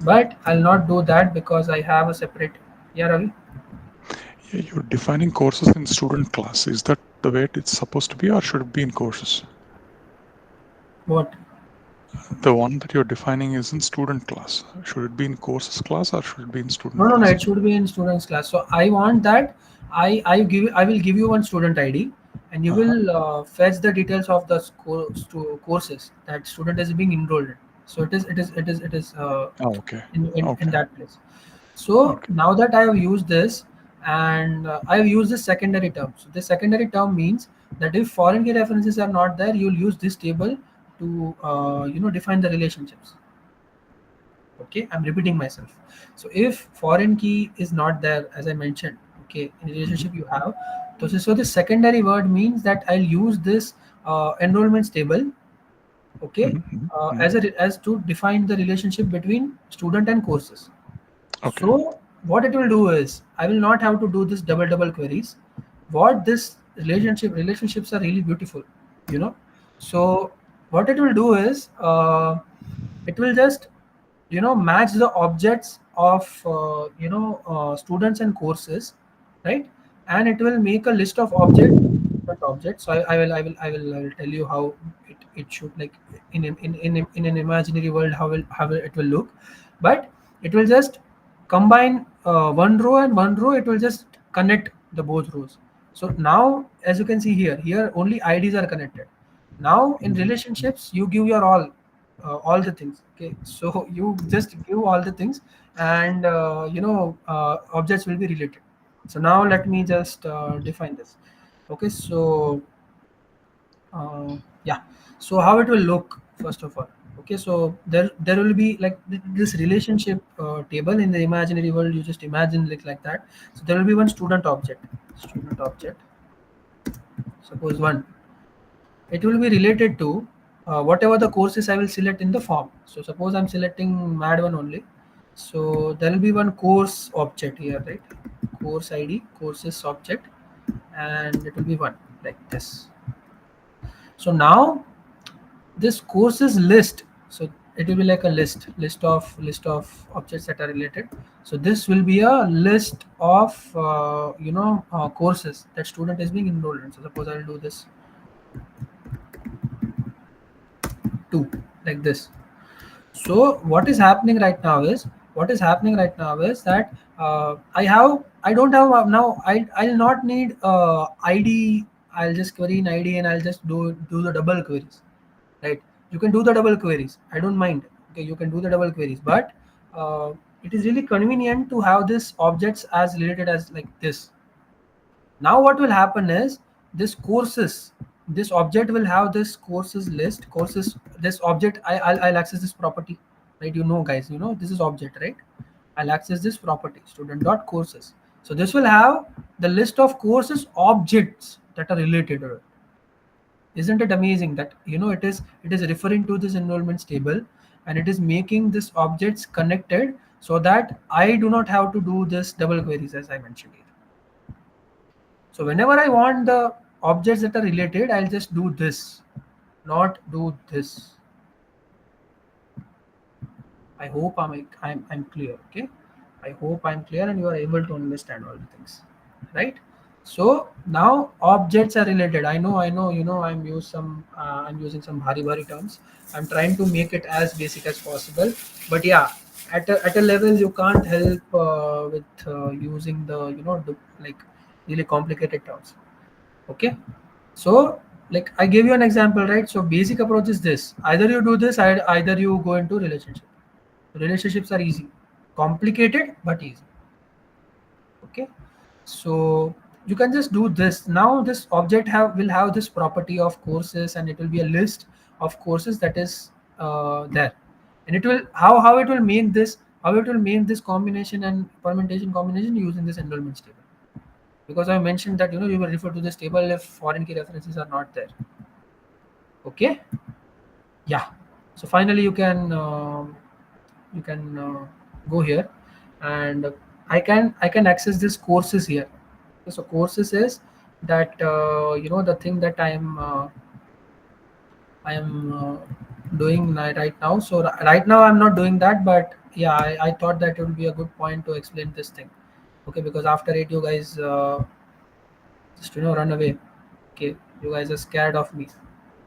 But I'll not do that because I have a separate. Yeah, Ravi. Yeah, you're defining courses in student class. Is that the way it's supposed to be, or should it be in courses? What? The one that you're defining is in student class. Should it be in courses class or should it be in No, student no, no. class? It should be in students class. So I want that. I will give you one student ID, and you Uh-huh. will fetch the details of the courses that student is being enrolled in. So it is Oh, okay. in Okay. that place. So Okay. now that I have used this, and I have used this secondary term. So this secondary term means that if foreign key references are not there, you'll use this table to define the relationships. Okay, I'm repeating myself. So if foreign key is not there, as I mentioned, okay, in Mhm. relationship you have, so the secondary word means that I'll use this enrollments table, okay, Mhm. Mhm. Mhm. as to define the relationship between student and courses. Okay. So what it will do is I will not have to do this double queries. What this relationships are really beautiful, you know. So what it will do is it will just match the objects of students and courses, right? And it will make a list of objects. So I will tell you how it should, like, in an imaginary world, how it will look. But it will just combine one row and one row. It will just connect the both rows. So now, as you can see here only IDs are connected. Now in Mhm. relationships you give your all the things. Okay, so you just give all the things, and objects will be related. So now let me just define this. Okay, so yeah, so how it will look, first of all. Okay, so there will be like this relationship table in the imaginary world. You just imagine like that. So there will be one student object, suppose one. It will be related to whatever the courses I will select in the form. So suppose I'm selecting mad one only. So there will be one course object here, right? Course ID, courses object, and it will be one like this. So now this courses list. So it will be like a list of objects that are related. So this will be a list of courses that student is being enrolled in. So suppose I'll do this too, like this. So what is happening right now is that I don't have now I'll not need ID. I'll just query in ID and I'll just do the double queries, right? You can do the double queries, I don't mind. Okay, you can do the double queries, but uh, it is really convenient to have this objects as related as like this. Now what will happen is this courses, this object will have this courses list, courses, this object, I'll access this property, right? You know guys, you know this is object, right? I'll access this property student dot courses. So this will have the list of courses objects that are related to it. Isn't it amazing that it is referring to this enrollments table, and it is making this objects connected, so that I do not have to do this double queries as I mentioned here. So whenever I want the objects that are related, I'll just do this, not do this. I hope I'm clear. Okay, I hope I'm clear and you are able to understand all the things, right? So now objects are related. I know. I'm using some bhari terms. I'm trying to make it as basic as possible. But yeah, at a level you can't help with using the like really complicated terms. Okay, so like I gave you an example, right? So basic approach is this: either you do this, either you go into relationship. Relationships are easy, complicated but easy. Okay, so you can just do this. Now this object will have this property of courses, and it will be a list of courses that is there, and it will how it will make this, combination and permutation combination using this enrollments table. Because I mentioned that you will refer to this table if foreign key references are not there. Okay, yeah. So finally you can go here, and I can access this courses here. Okay, so courses is that the thing that I am doing right now. So right now I'm not doing that, but yeah, I thought that it would be a good point to explain this thing. Okay, because after it you guys just run away. Okay, you guys are scared of me,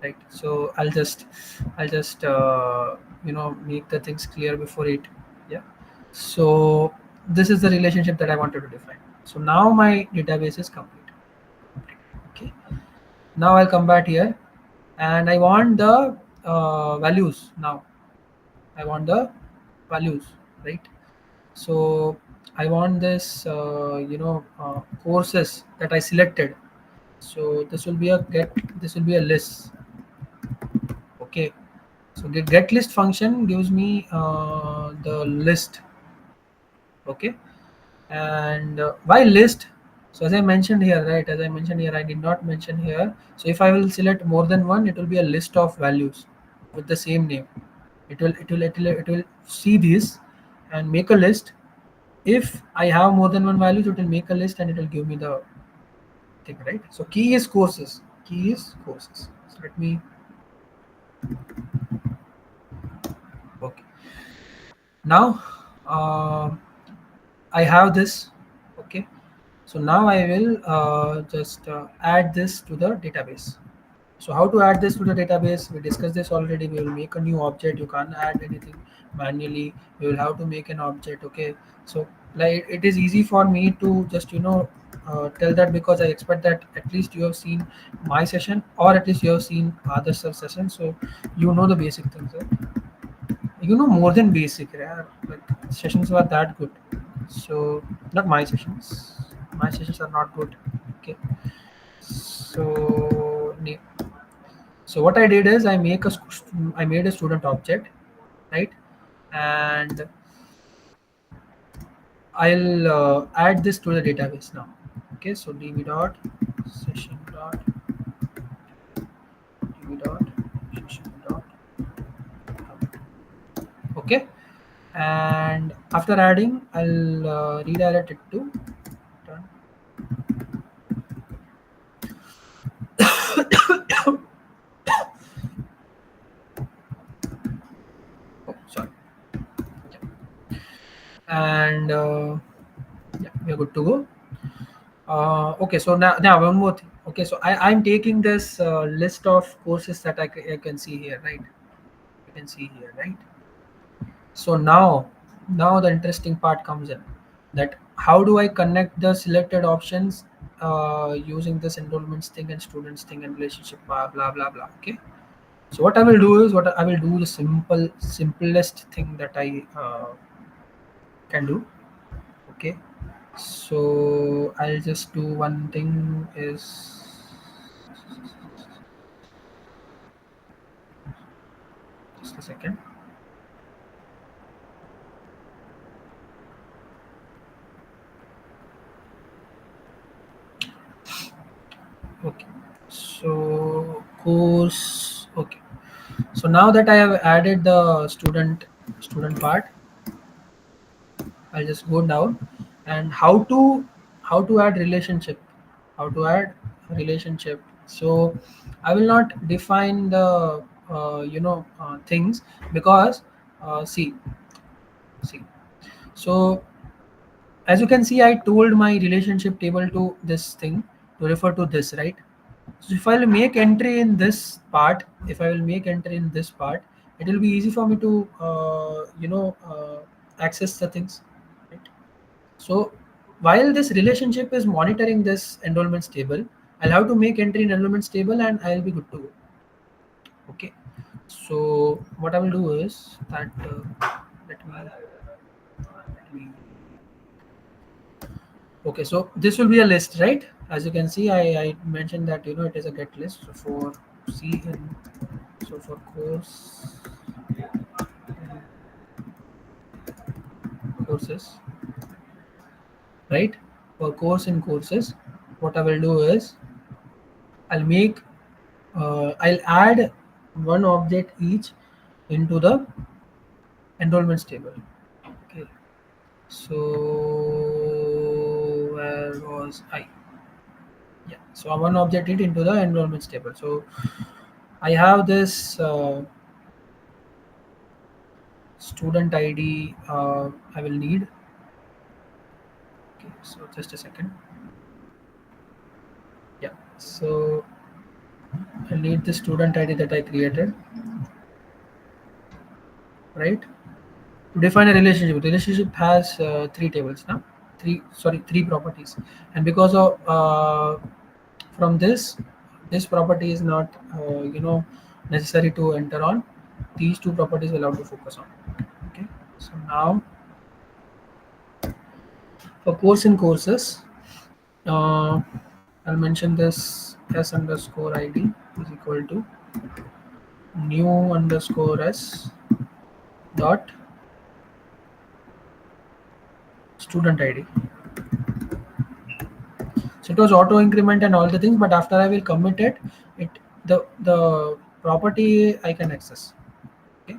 right? So I'll just make the things clear before it. Yeah, so this is the relationship that I wanted to define. So now my database is complete. Okay, now I'll come back here, and I want the values. Now I want the values, right? So I want this courses that I selected. So this will be a list. Okay, so get list function gives me the list. Okay, and why list? So as I mentioned here, right? As I mentioned here, I did not mention here. So if I will select more than one, it will be a list of values with the same name. It will see this and make a list. If I have more than one values, it will make a list and it will give me the thing, right? So key is courses. Key is courses. So let me. Okay. Now I have this. Okay, so now I will just add this to the database. So how to add this to the database? We discussed this already. We will make a new object. You can't add anything manually. We will have to make an object. Okay, so like it is easy for me to just tell that, because I expect that at least you have seen my session, or at least you have seen other session, so you know the basic things. Right? You know more than basic. Yeah? Like sessions were that good. So not my sessions. My sessions are not good. Okay. So so what I did is I made a student object, right? And I'll add this to the database now. Okay. So db dot session dot db dot session dot. Okay. And after adding, I'll redirect it to done. and yeah, we are good to go. Okay, so now one more thing. Okay, so I'm taking this list of courses that I can see here, right? You can see here, right? So now the interesting part comes in, that how do I connect the selected options using this enrollments thing and students thing and relationship blah blah blah. Okay, so what I will do is, what I will do, the simplest thing that I can do. Okay, so I'll just do one thing is, just a second. Okay, so course. Okay, so now that I have added the student part, I'll just go down, and how to add relationship, how to add relationship. So I will not define the things, because see, so as you can see, I told my relationship table to this thing to refer to this, right? So if I will make entry in this part, if I will make entry in this part, it will be easy for me to access the things, right? So while this relationship is monitoring this enrollments table, I'll have to make entry in enrollments table and I'll be good to go. Okay. So what I will do is that let me okay. So this will be a list, right? As you can see, I mentioned that it is a get list. So for C and so for courses, right? For course and courses, what I will do is I'll make I'll add one object each into the enrollments table. Okay, so where was I? Yeah, so one object it into the enrollments table. So I have this student ID. I will need. Okay, so just a second. Yeah, so I need the student ID that I created, right? To define a relationship, relationship has three tables now, three properties, and because of from this property is not necessary to enter on. These two properties will have to focus on. Okay, so now for course and courses, uh, I'll mention this s underscore id is equal to new underscore s dot student id. So it was auto increment and all the things, but after I will commit it, the property I can access. Okay.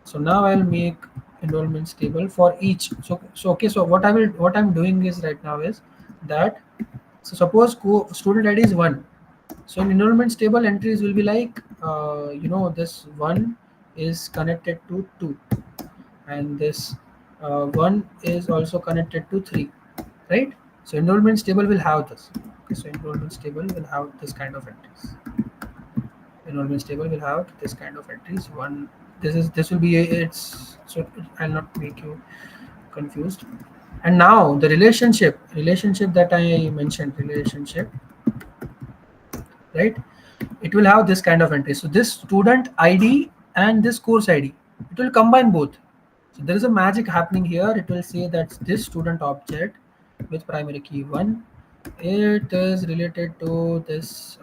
So now I'll make enrollments table for each. So okay. So what I'm doing is right now is that, so suppose student ID is one. So in enrollments table entries will be like this one is connected to two, and this one is also connected to three, right? So enrollments table will have this. Okay, so enrollments table will have this kind of entries. Enrollments table will have this kind of entries. One, this will be it's so I'll not make you confused. And now the relationship that I mentioned, relationship, right? It will have this kind of entry. So this student ID and this course ID, it will combine both. So there is a magic happening here. It will say that this student object with primary key one, it is related to this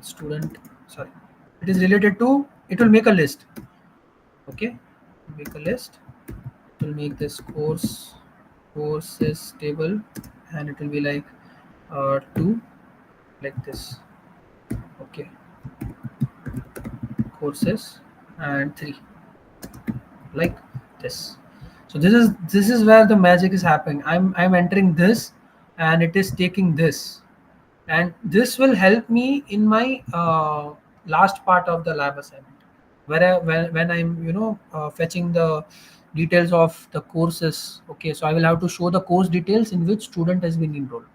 student. Sorry, it is related to. It will make a list. Okay, make a list. It will make this courses table, and it will be like two, like this. Okay, courses and three, like this. So this is where the magic is happening. I'm entering this, and it is taking this, and this will help me in my last part of the lab assignment, when I'm fetching the details of the courses. Okay, so I will have to show the course details in which student has been enrolled.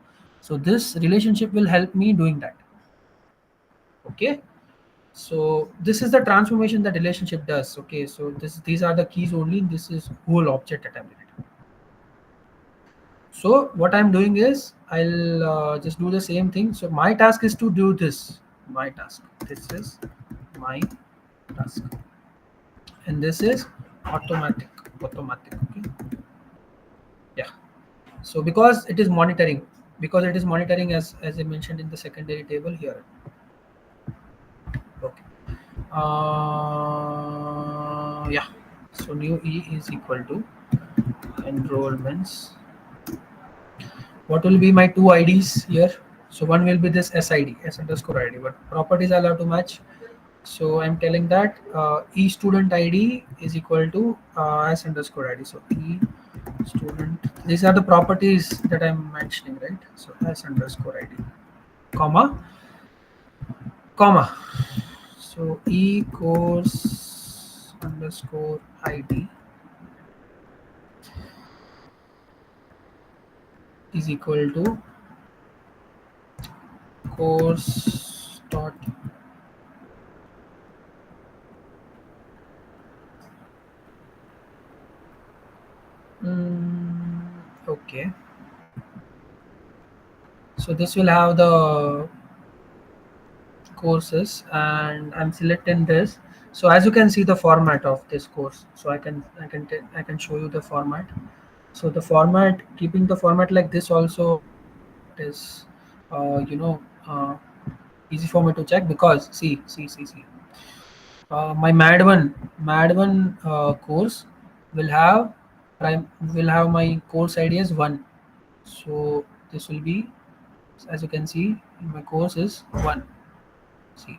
So this relationship will help me doing that. Okay, so this is the transformation that relationship does. Okay, so these are the keys only. This is whole object at ability. So what I'm doing is I'll just do the same thing. So my task is to do this. My task. This is my task, and this is automatic. Automatic. Okay. Yeah. So because it is monitoring as I mentioned in the secondary table here. Okay. Yeah. So new E is equal to enrollments. What will be my two IDs here? So one will be this SID, S underscore ID, but properties I'll have to match. So I'm telling that E student ID is equal to S underscore ID. So E student, these are the properties that I'm mentioning, right? So S underscore ID, comma, comma. So E course underscore ID is equal to course dot okay. So this will have the courses, and I'm selecting this. So as you can see the format of this course. So I can show you the format. So the format, keeping the format like this also is you know easy for me to check, because see, my mad one course will have will have my course ID as 1. So this will be, as you can see, my course is 1. See,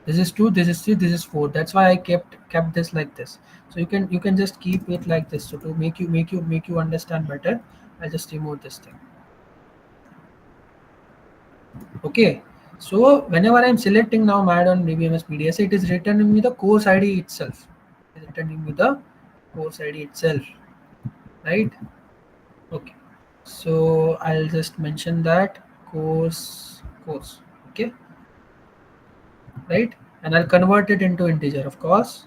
this is 2, this is 3, this is 4. That's why I kept this like this. So you can just keep it like this. So to make you understand better, I'll just remove this thing. Okay, so whenever I'm selecting now mad on DBMS PDS, it is returning me the course ID itself. It is returning me the course ID itself, right? Okay, so I'll just mention that course, okay, right? And I'll convert it into integer, of course.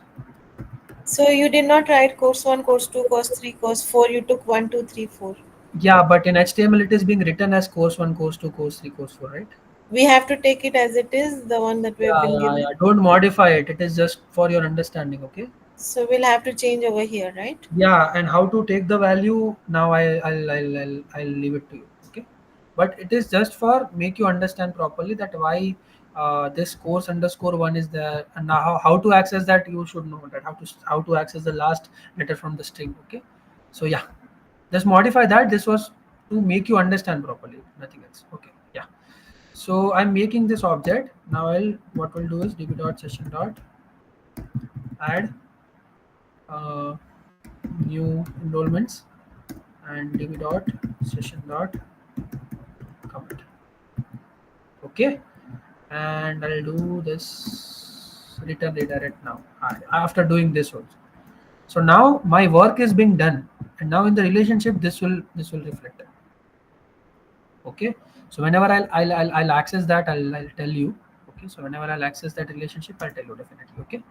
So you did not write course 1, course 2, course 3, course 4. You took 1, 2, 3, 4. Yeah, but in HTML it is being written as course 1, course 2, course 3, course 4, right? We have to take it as it is, the one that we have been given. Yeah. Don't modify it. It is just for your understanding, okay? So we'll have to change over here, right? Yeah, and how to take the value now, I'll leave it to you, okay? But it is just for make you understand properly that why this course underscore 1 is there, and now how to access that. You should know that how to access the last letter from the string, okay? So yeah, just modify that. This was to make you understand properly, nothing else. Okay, yeah. So I'm making this object now. What we'll do is db dot session dot add uh, new enrollments, and db dot session dot commit. Okay, and I'll do this return redirect now after doing this also. So now my work is being done, and now in the relationship this will reflect. Okay, so whenever I'll access that, I'll tell you. Okay, so whenever I'll access that relationship, I'll tell you definitely. Okay,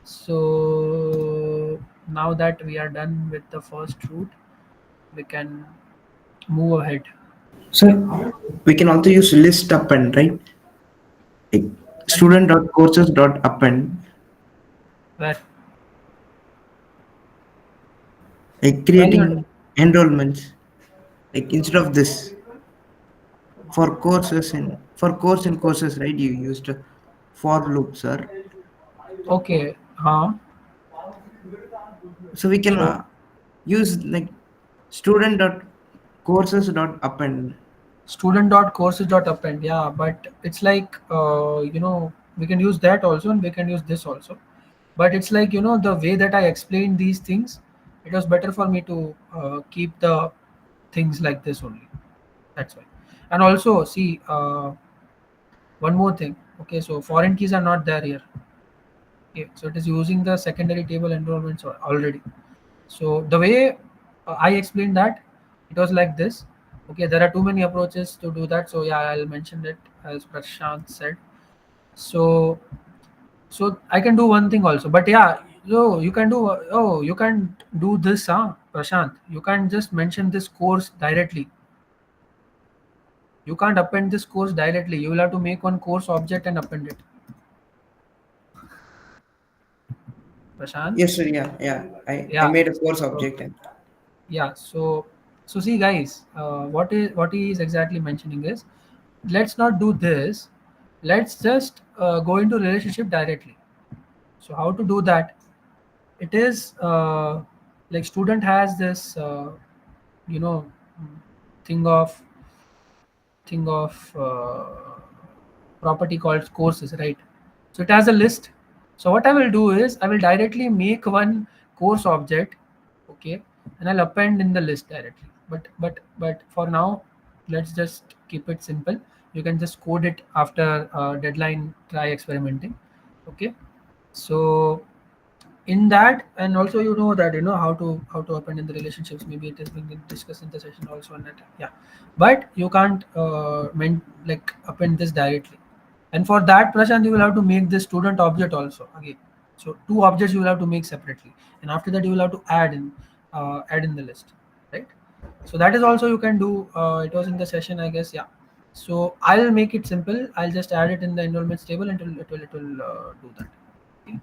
so now that we are done with the first route, we can move ahead. Sir, we can also use list append, right? Like student dot courses dot append, Where like where you are creating enrollments. Like instead of this for course and courses, right? You used a for loop, sir. okay, huh? So we can So use like student dot courses dot append. student dot courses dot append, yeah, but it's like we can use that also, and we can use this also. But it's like the way that I explained these things, it was better for me to keep the things like this only. That's why. And also see, one more thing. Okay, so foreign keys are not there here. Okay, so it is using the secondary table enrollments already. So the way I explained that, it was like this. Okay, there are too many approaches to do that. So yeah, I'll mention it as Prashant said. So I can do one thing also. But yeah, so you can do. Oh, you can do this, Prashant. You can just mention this course directly. You can't append this course directly. You will have to make one course object and append it. Prashant. Yes, sir. Yeah, yeah. I Yeah. made a course So object and yeah. So see, guys, what he is exactly mentioning is, let's not do this. Let's just go into relationship directly. So how to do that? It is like student has this you know mm, thing of thing of property called courses, right? So it has a list. So what I will do is I will directly make one course object, okay, and I'll append in the list directly. But for now, let's just keep it simple. You can just code it after deadline. Try experimenting, okay. So in that, and also you know that how to append in the relationships. Maybe it has been discussed in the session also on that. Yeah, but you can't like append this directly. And for that, Prashant, you will have to make this student object also again. So two objects you will have to make separately, and after that you will have to add in the list, right? So that is also you can do. It was in the session, I guess. Yeah. So I'll make it simple. I'll just add it in the enrollments table, and it will do that. Okay.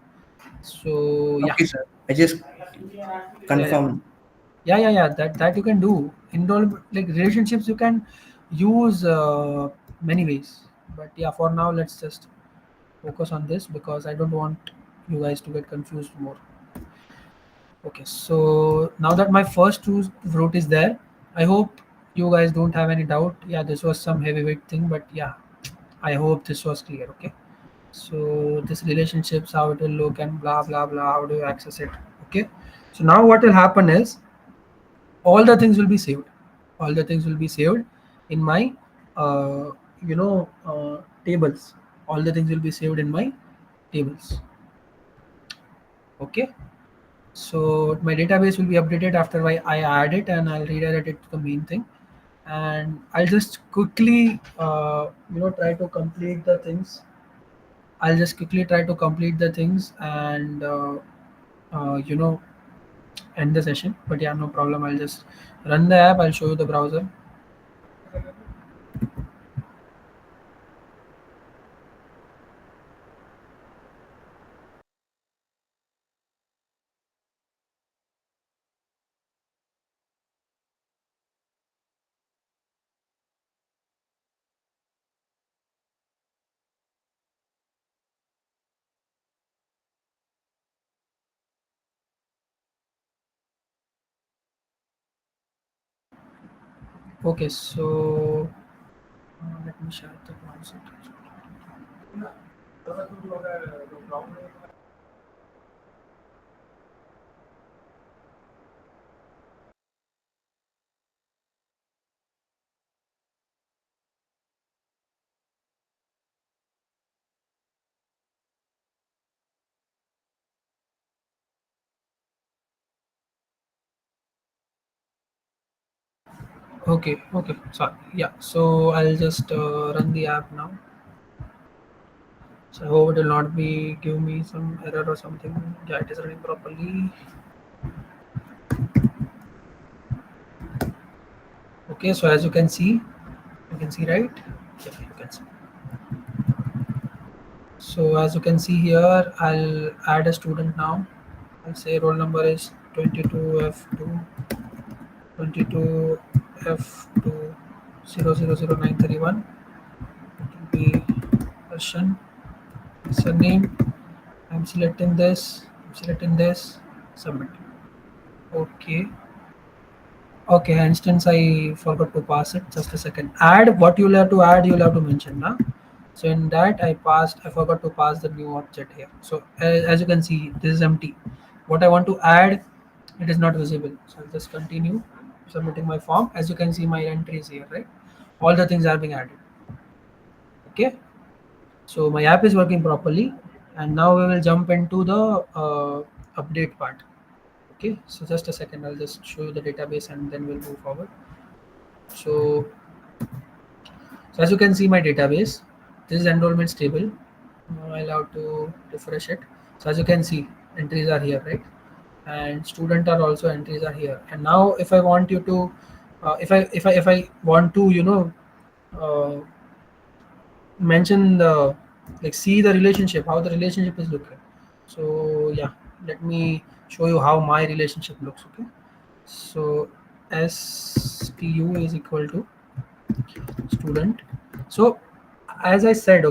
So yeah, okay, sir. I just yeah, yeah, confirmed. yeah. That you can do. Enroll like relationships you can use many ways. But yeah, for now let's just focus on this because I don't want you guys to get confused more. Okay, so now that my first two route is there, I hope you guys don't have any doubt. Yeah, this was some heavyweight thing, but yeah, I hope this was clear. Okay, so this relationships, how it will look, and blah blah blah. How do you access it? Okay, so now what will happen is all the things will be saved. All the things will be saved in my uh, tables. All the things will be saved in my tables. Okay, so my database will be updated after I add it, and I'll redirect it to the main thing. And I'll just quickly try to complete the things. I'll just quickly try to complete the things and uh, you know end the session. But yeah, no problem. I'll just run the app. I'll show you the browser. Okay, so let me share the browser. Okay, okay. Sorry. Yeah. So I'll just run the app now. So I hope it will not be give me some error or something. Yeah, it is running properly. Okay. So as you can see, right? Yeah, you can see. So as you can see here, I'll add a student now. I'll say roll number is 22F2, 22F2 000931. It will be version, surname. I'm selecting this. I'm selecting this. Submit. Okay. Okay, instance I forgot to pass it. Just a second. Add what you'll have to add. You'll have to mention now. So in that I forgot to pass the new object here. So as you can see, this is empty. What I want to add, it is not visible. So I'll just continue submitting my form. As you can see, my entry is here, right? All the things are being added. Okay. So my app is working properly, and now we will jump into the update part. Okay, so just a second, I'll just show you the database and then we'll move forward. So, so as you can see my database, this is enrollments table. I'll have to refresh it. So as you can see, entries are here, right? And student are also entries are here. And now if I want you to, if I want to, uh, mention the, like, see the relationship, how the relationship is looking. So yeah, let me show you how my relationship looks. Okay, so stu is equal to student. So as I said,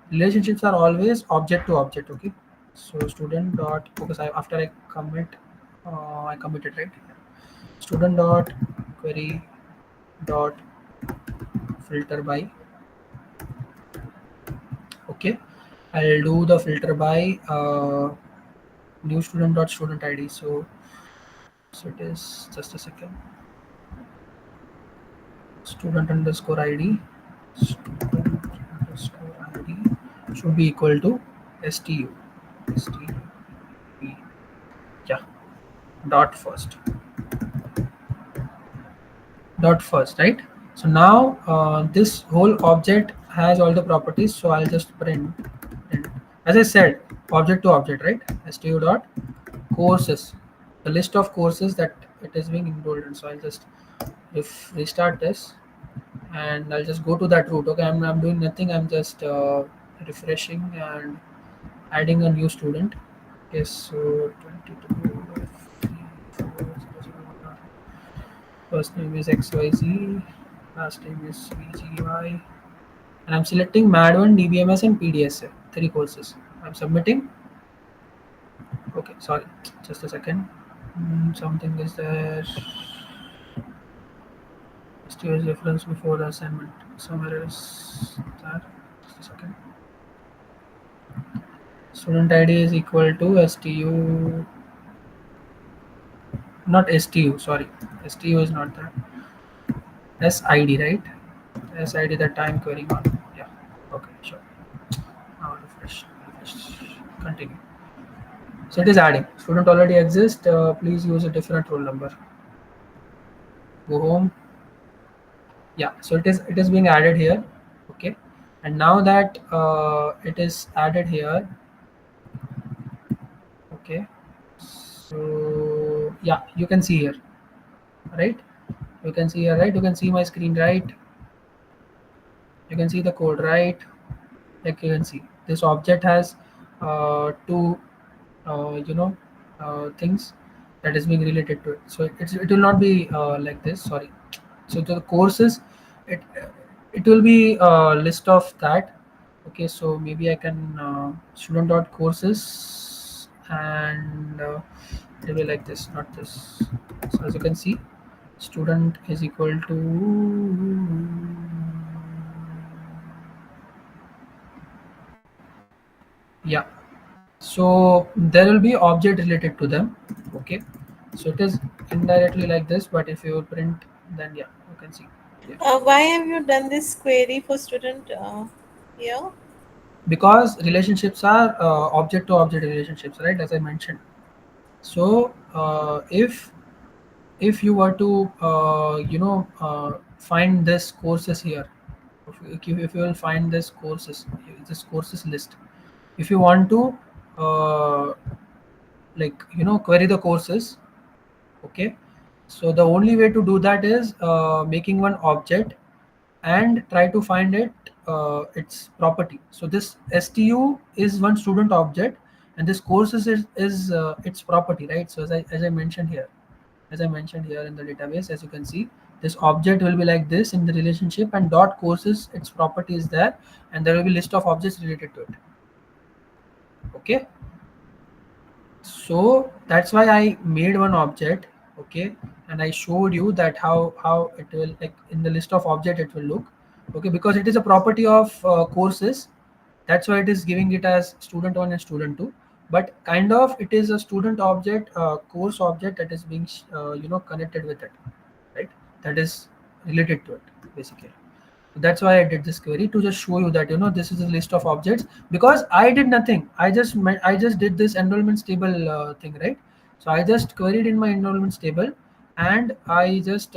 relationships are always object to object. Okay, so student dot, because after I commit, I committed, right? Student dot query dot filter by. Okay, I'll do the filter by new student dot student id. So it is, just a second, student underscore id, student underscore id should be equal to stu, stu, yeah, dot first, right? So now this whole object has all the properties, so I'll just print, as I said, object to object, right? stu dot courses, the list of courses that it is being enrolled in. So I'll just, if restart this, and I'll just go to that route. Okay, I'm doing nothing, I'm just refreshing and adding a new student. Yes, so 22, first name is XYZ, last name is VGY, and I'm selecting MAD1, DBMS, and PDSA, three courses. I'm submitting. Okay, sorry, just a second. Something is there. STU's reference before the assignment. Somewhere is there. Just a second. Student ID is equal to STU, not STU, sorry. STU is not that. SID, right? SID that I'm querying on. Yeah. Okay, sure. Now refresh. Continue. So it is adding. Student already exists. Please use a different roll number. Go home. Yeah. So it is being added here. Okay. And now that it is added here. Okay. So yeah, you can see here, right? You can see here, right? You can see my screen, right? You can see the code, right? Like, you can see this object has two you know things that is being related to it. So it will not be like this, sorry. So the courses, it it will be a list of that. Okay, so maybe I can student dot courses, and it will be like this, not this. So as you can see, student is equal to, yeah, so there will be object related to them. Okay, so it is indirectly like this, but if you print, then yeah, you can see. Yeah, Why have you done this query for student here? because relationships are object to object relationships, right, as I mentioned. So if you were to find this courses here, if you will find this courses list, if you want to uh, query the courses. Okay, so the only way to do that is making one object and try to find its property. So this stu is one student object, and this courses is its property, right? So as I mentioned here, in the database, as you can see, this object will be like this in the relationship, and dot courses, its property is there, and there will be list of objects related to it. Okay, so that's why I made one object. Okay, and I showed you that how it will, like, in the list of object it will look. Okay, because it is a property of courses, that's why it is giving it as student 1 and student 2. But kind of it is a student object, course object, that is being connected with it, right? That is related to it, basically. That's why I did this query, to just show you that this is a list of objects, because I did nothing. I just did this enrollments table thing, right? So I just queried in my enrollments table, and I just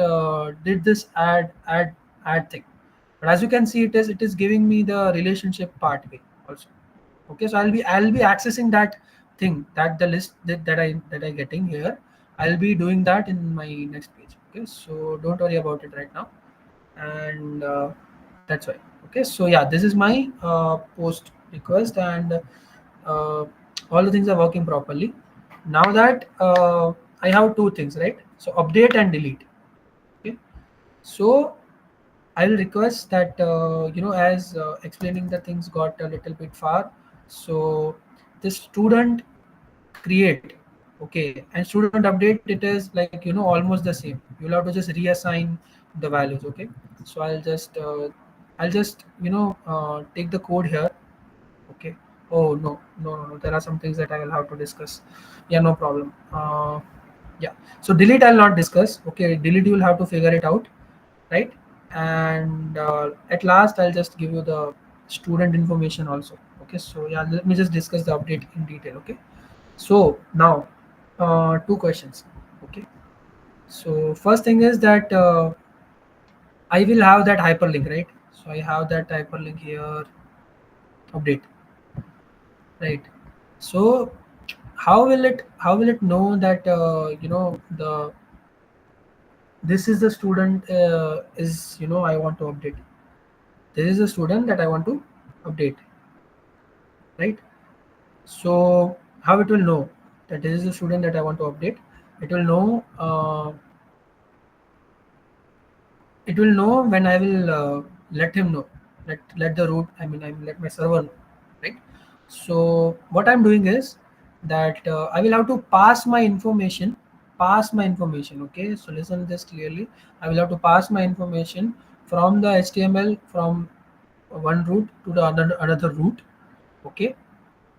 did this add thing. But as you can see, it is giving me the relationship part way also. Okay, so I'll be accessing that thing, that the list that I getting here. I'll be doing that in my next page. Okay, so don't worry about it right now, and that's why. Okay, so yeah, this is my post request, and all the things are working properly. Now that I have two things, right? So update and delete. Okay, so I will request that as explaining the things got a little bit far. So this student create, okay, and student update, it is like almost the same. You'll have to just reassign the values. Okay, so I'll just take the code here. Okay. Oh no, no, no, no. There are some things that I will have to discuss. Yeah, no problem. Yeah. So delete I'll not discuss. Okay, delete you will have to figure it out, right? And at last I'll just give you the student information also. Okay. So yeah, let me just discuss the update in detail. Okay. So now, two questions. Okay. So first thing is that I will have that hyperlink, right? So I have that hyperlink here. Update, right? So how will it know that the this is the student is I want to update. This is the student that I want to update, right? So how it will know that this is the student that I want to update? It will know. It will know when I will let him know. Let the root. I will let my server know, right? So what I'm doing is that I will have to pass my information. Pass my information. Okay. So listen this clearly. I will have to pass my information from the HTML from one root to the another root. Okay.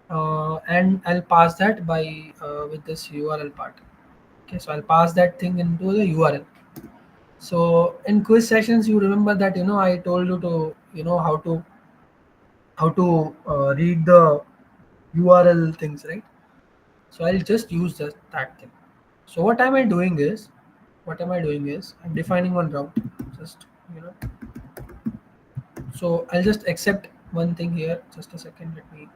And I'll pass that by with this URL part. Okay. So I'll pass that thing into the URL. So in quiz sessions, you remember that I told you to how to read the URL things, right? So I'll just use that thing. So what am I doing is I'm defining one route. Just you know. So I'll just accept one thing here. Just a second. Let me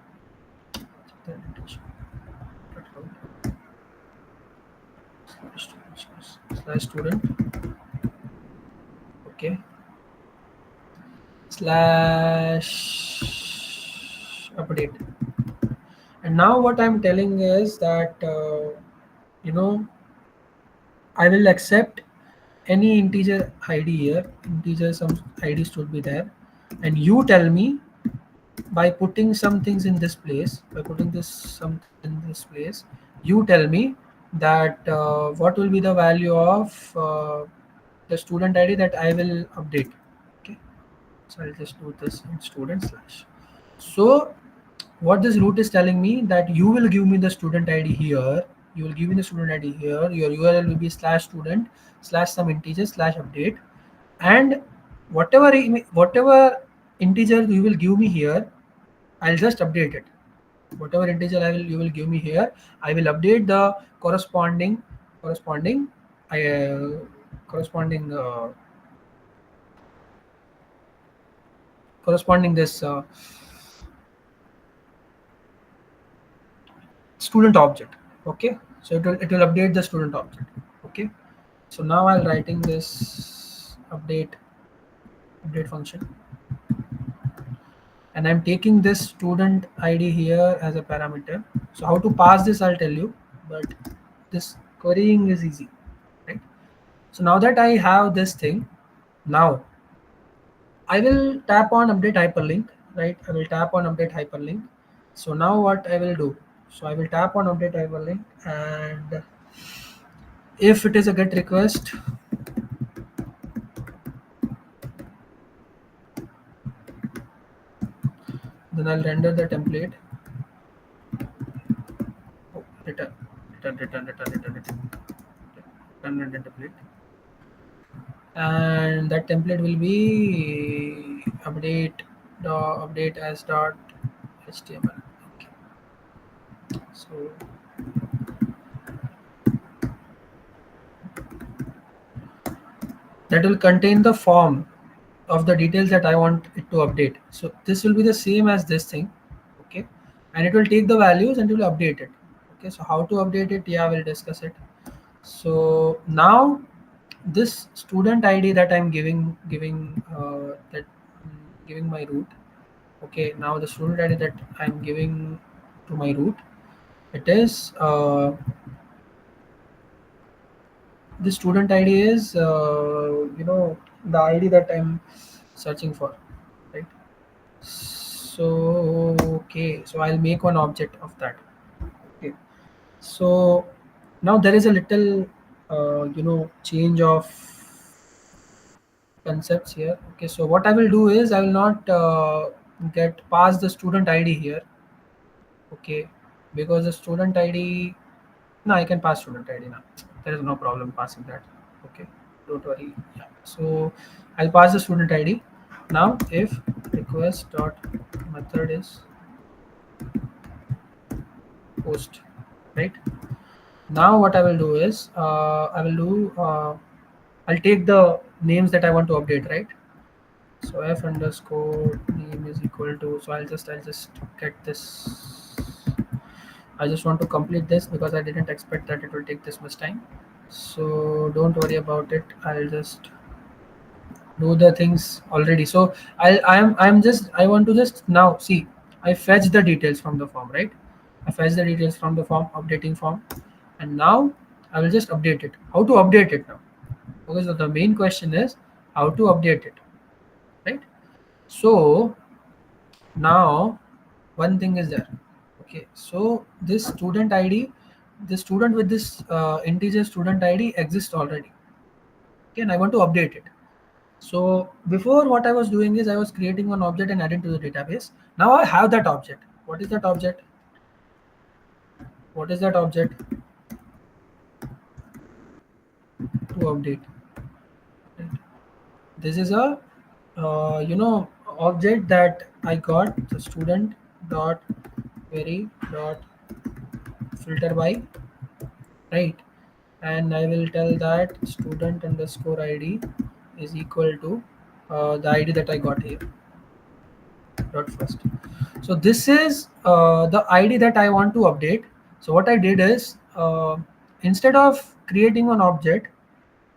check the indentation. Dot route slash student. Okay. Slash update. And now what I'm telling is that you know I will accept any integer ID here. Integer some ID should be there, and you tell me by putting some things in this place. By putting this something in this place, you tell me that what will be the value of the student ID that I will update. Okay, so I'll just do this in student slash. So what this route is telling me that you will give me the student ID here. You will give me the student ID here. Your URL will be slash student slash some integer slash update, and whatever integer you will give me here, I'll just update it. Whatever integer you will give me here, I will update the corresponding I corresponding corresponding this student object. Okay, so it will update the student object. Okay, so now I'll writing this update function, and I'm taking this student ID here as a parameter. So how to pass this I'll tell you, but this querying is easy, right? So now that I have this thing, now I will tap on update hyperlink, right? I will tap on update hyperlink. So now what I will do? So I will tap on update hyperlink, and if it is a get request, then I'll render the template. Oh, return render template, and that template will be update as dot html. Okay. So that will contain the form of the details that I want it to update. So this will be the same as this thing, okay, and it will take the values and it will update it. Okay, so how to update it? Yeah, we'll discuss it. So now this student ID that I'm giving my root. Okay, now the student ID that I'm giving to my root, it is the student ID is the ID that I'm searching for, right? So okay, so I'll make one object of that. Okay, so now there is a little change of concepts here. Okay, so what I will do is I will not get past the student ID here. Okay, because the student ID, no, I can pass student ID now. There is no problem passing that. Okay, don't worry. Yeah. So I'll pass the student ID. Now if request dot method is post, right? Now what I will do is I'll take the names that I want to update, right? So f underscore name is equal to, so I'll just get this. I just want to complete this because I didn't expect that it will take this much time. So don't worry about it. I'll just do the things already. So I want to just now see, I fetch the details from the form, right? I fetch the details from the form, updating form, and now I will just update it. How to update it now? Because the main question is how to update it, right? So now one thing is there. Okay, so this student ID, the student with this integer student ID exists already. Okay, and I want to update it. So before, what I was doing is I was creating one object and adding to the database. Now I have that object. What is that object? What is that object to update? Right. This is a object that I got, the student dot query dot filter by, right? And I will tell that student underscore ID is equal to the ID that I got here dot first. So this is the ID that I want to update. So what I did is instead of creating an object,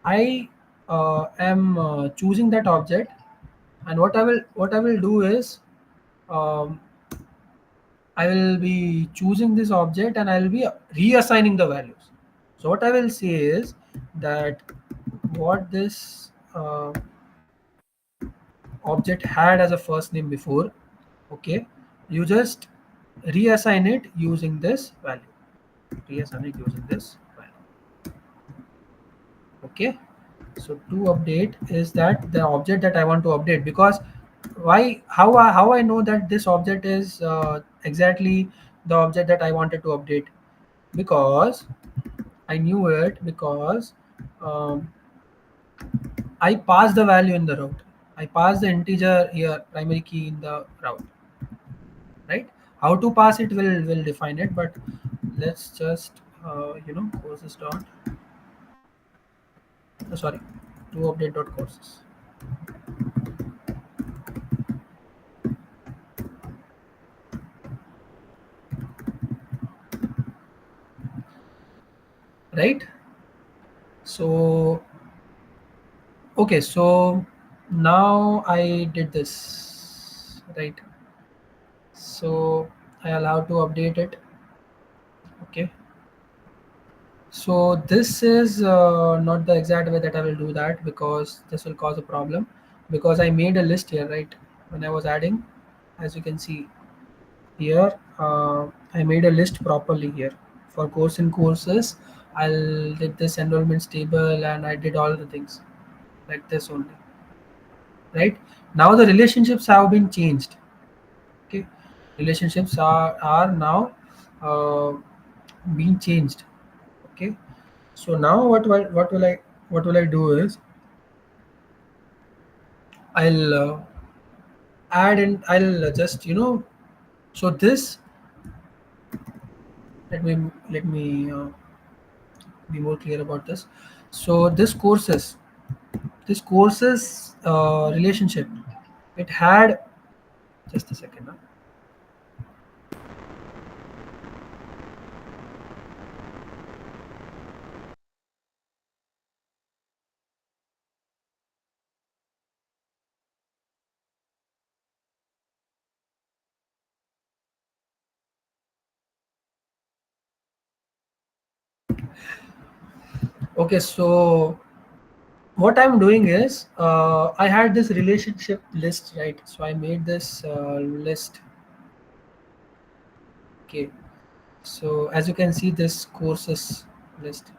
I am choosing that object, and what I will do is um, I will be choosing this object and I will be reassigning the values. So what I will say is that what this object had as a first name before, okay, you just reassign it using this value. Reassign it using this value. Okay. So to update is that the object that I want to update, because why how I know that this object is exactly the object that I wanted to update, because I knew it because um, I passed the value in the route. I passed the integer here, primary key in the route, right? How to pass it will define it, but let's just courses dot sorry, to update dot courses, right? So okay, so now I did this, right? So I allow to update it. Okay, so this is not the exact way that I will do that, because this will cause a problem, because I made a list here, right? When I was adding, as you can see here, I made a list properly here for course and courses. I'll did this enrollments table and I did all the things like this only, right? Now the relationships have been changed. Okay, relationships are now uh, being changed. Okay, so now what will I do is I'll add in, I'll just so this, let me be more clear about this. So this courses, this courses relationship, it had, just a second. Okay, so what I'm doing is I had this relationship list, right? So I made this list. Okay, so as you can see, this courses list.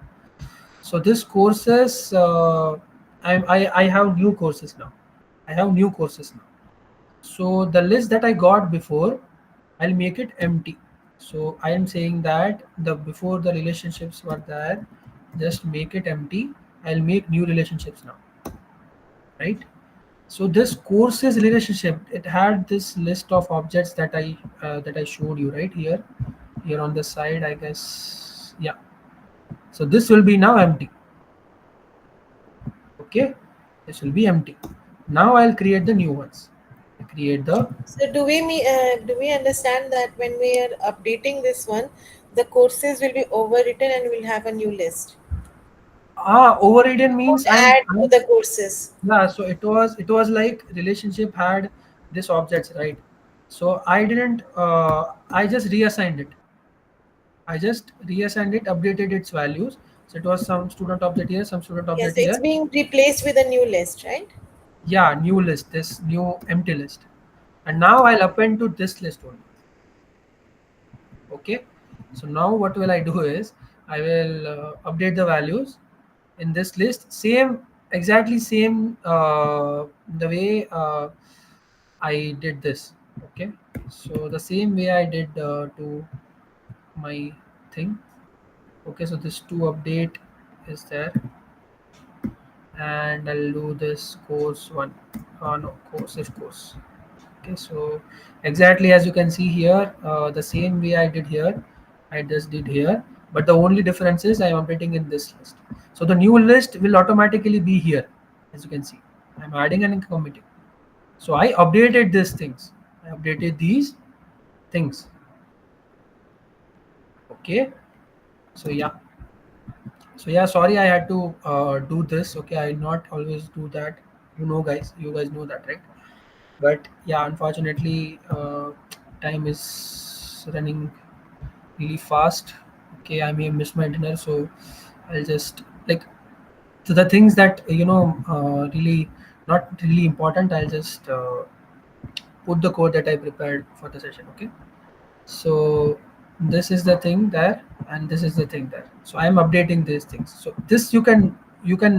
So this courses, I have new courses now. I have new courses now. So the list that I got before, I'll make it empty. So I am saying that the before the relationships were there, just make it empty. I'll make new relationships now, right? So this courses relationship, it had this list of objects that I showed you right here on the side, I guess. Yeah. So this will be now empty. Okay, this will be empty. Now I'll create the new ones. I create the So do we understand that when we are updating this one, the courses will be overwritten and we'll have a new list? overridden means Won't add to the courses. yeah. So it was like relationship had this objects, right? So I didn't I just reassigned it. I just reassigned it, updated its values. So it was some student object here, some student Yes, object it's here. being replaced with a new list, right? Yeah, new list, this new empty list. And now I'll append to this list only. Okay. So now what will I do is I will update the values in this list. Same, exactly same the way I did this. Okay. So the same way I did to my thing. Okay. So this to update is there, and I'll do this course one. No, course is course. Okay, so exactly as you can see here, the same way I did here, I just did here, but the only difference is I am updating in this list. So the new list will automatically be here, as you can see. I'm adding and committing. So I updated these things. I updated these things. Okay. So yeah. So yeah, sorry I had to do this. Okay, I not always do that. Guys, you guys know that, right? But yeah, unfortunately, time is running really fast. Okay, I may miss my dinner, so I'll just like, so the things that really not really important, I'll just put the code that I prepared for the session. Okay, so this is the thing there, and this is the thing there. So I'm updating these things. So this you can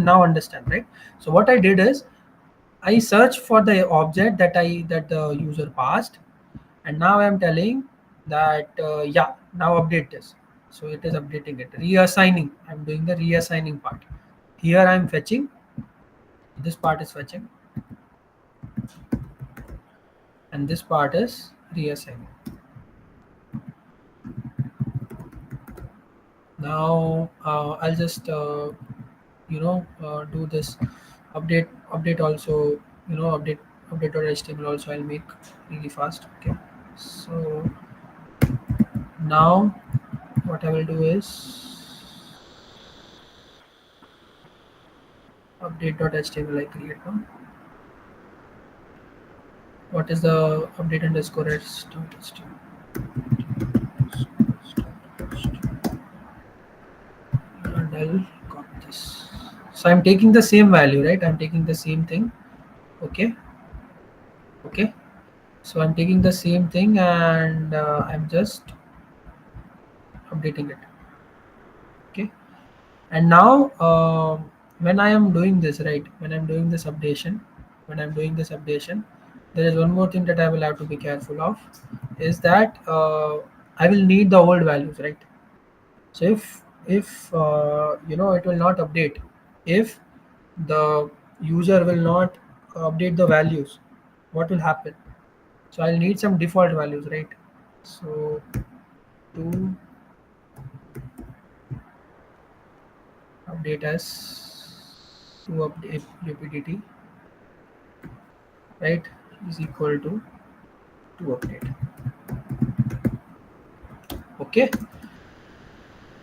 now understand, right? So what I did is I search for the object that the user passed, and now I'm telling that yeah, now update this. So it is updating it, reassigning. I'm doing the reassigning part. Here I'm fetching. This part is fetching, and this part is reassigning. Now I'll just do this update also. Update.html also I'll make really fast. Okay, so now what I will do is update.html I create now. What is the update underscore html? And I'll copy this. So I'm taking the same value, right? I'm taking the same thing. Okay. Okay. So I'm taking the same thing, and I'm just updating it. Okay. And now when I am doing this, right? When I'm doing this updation, there is one more thing that I will have to be careful of, is that I will need the old values, right? So if it will not update, if the user will not update the values, what will happen? So I'll need some default values, right? So to update as to update rapidity, right, is equal to update. Okay,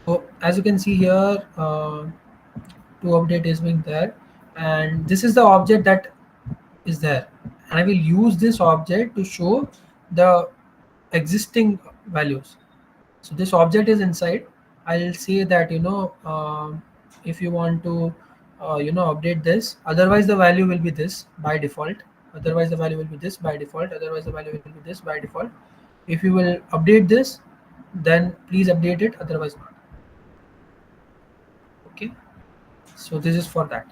so as you can see here, to update is being there, and this is the object that is there, and I will use this object to show the existing values. So this object is inside. I'll say that if you want to update this, otherwise the value will be this by default. Otherwise the value will be this by default. Otherwise the value will be this by default. If you will update this, then please update it. Otherwise not. Okay. So this is for that.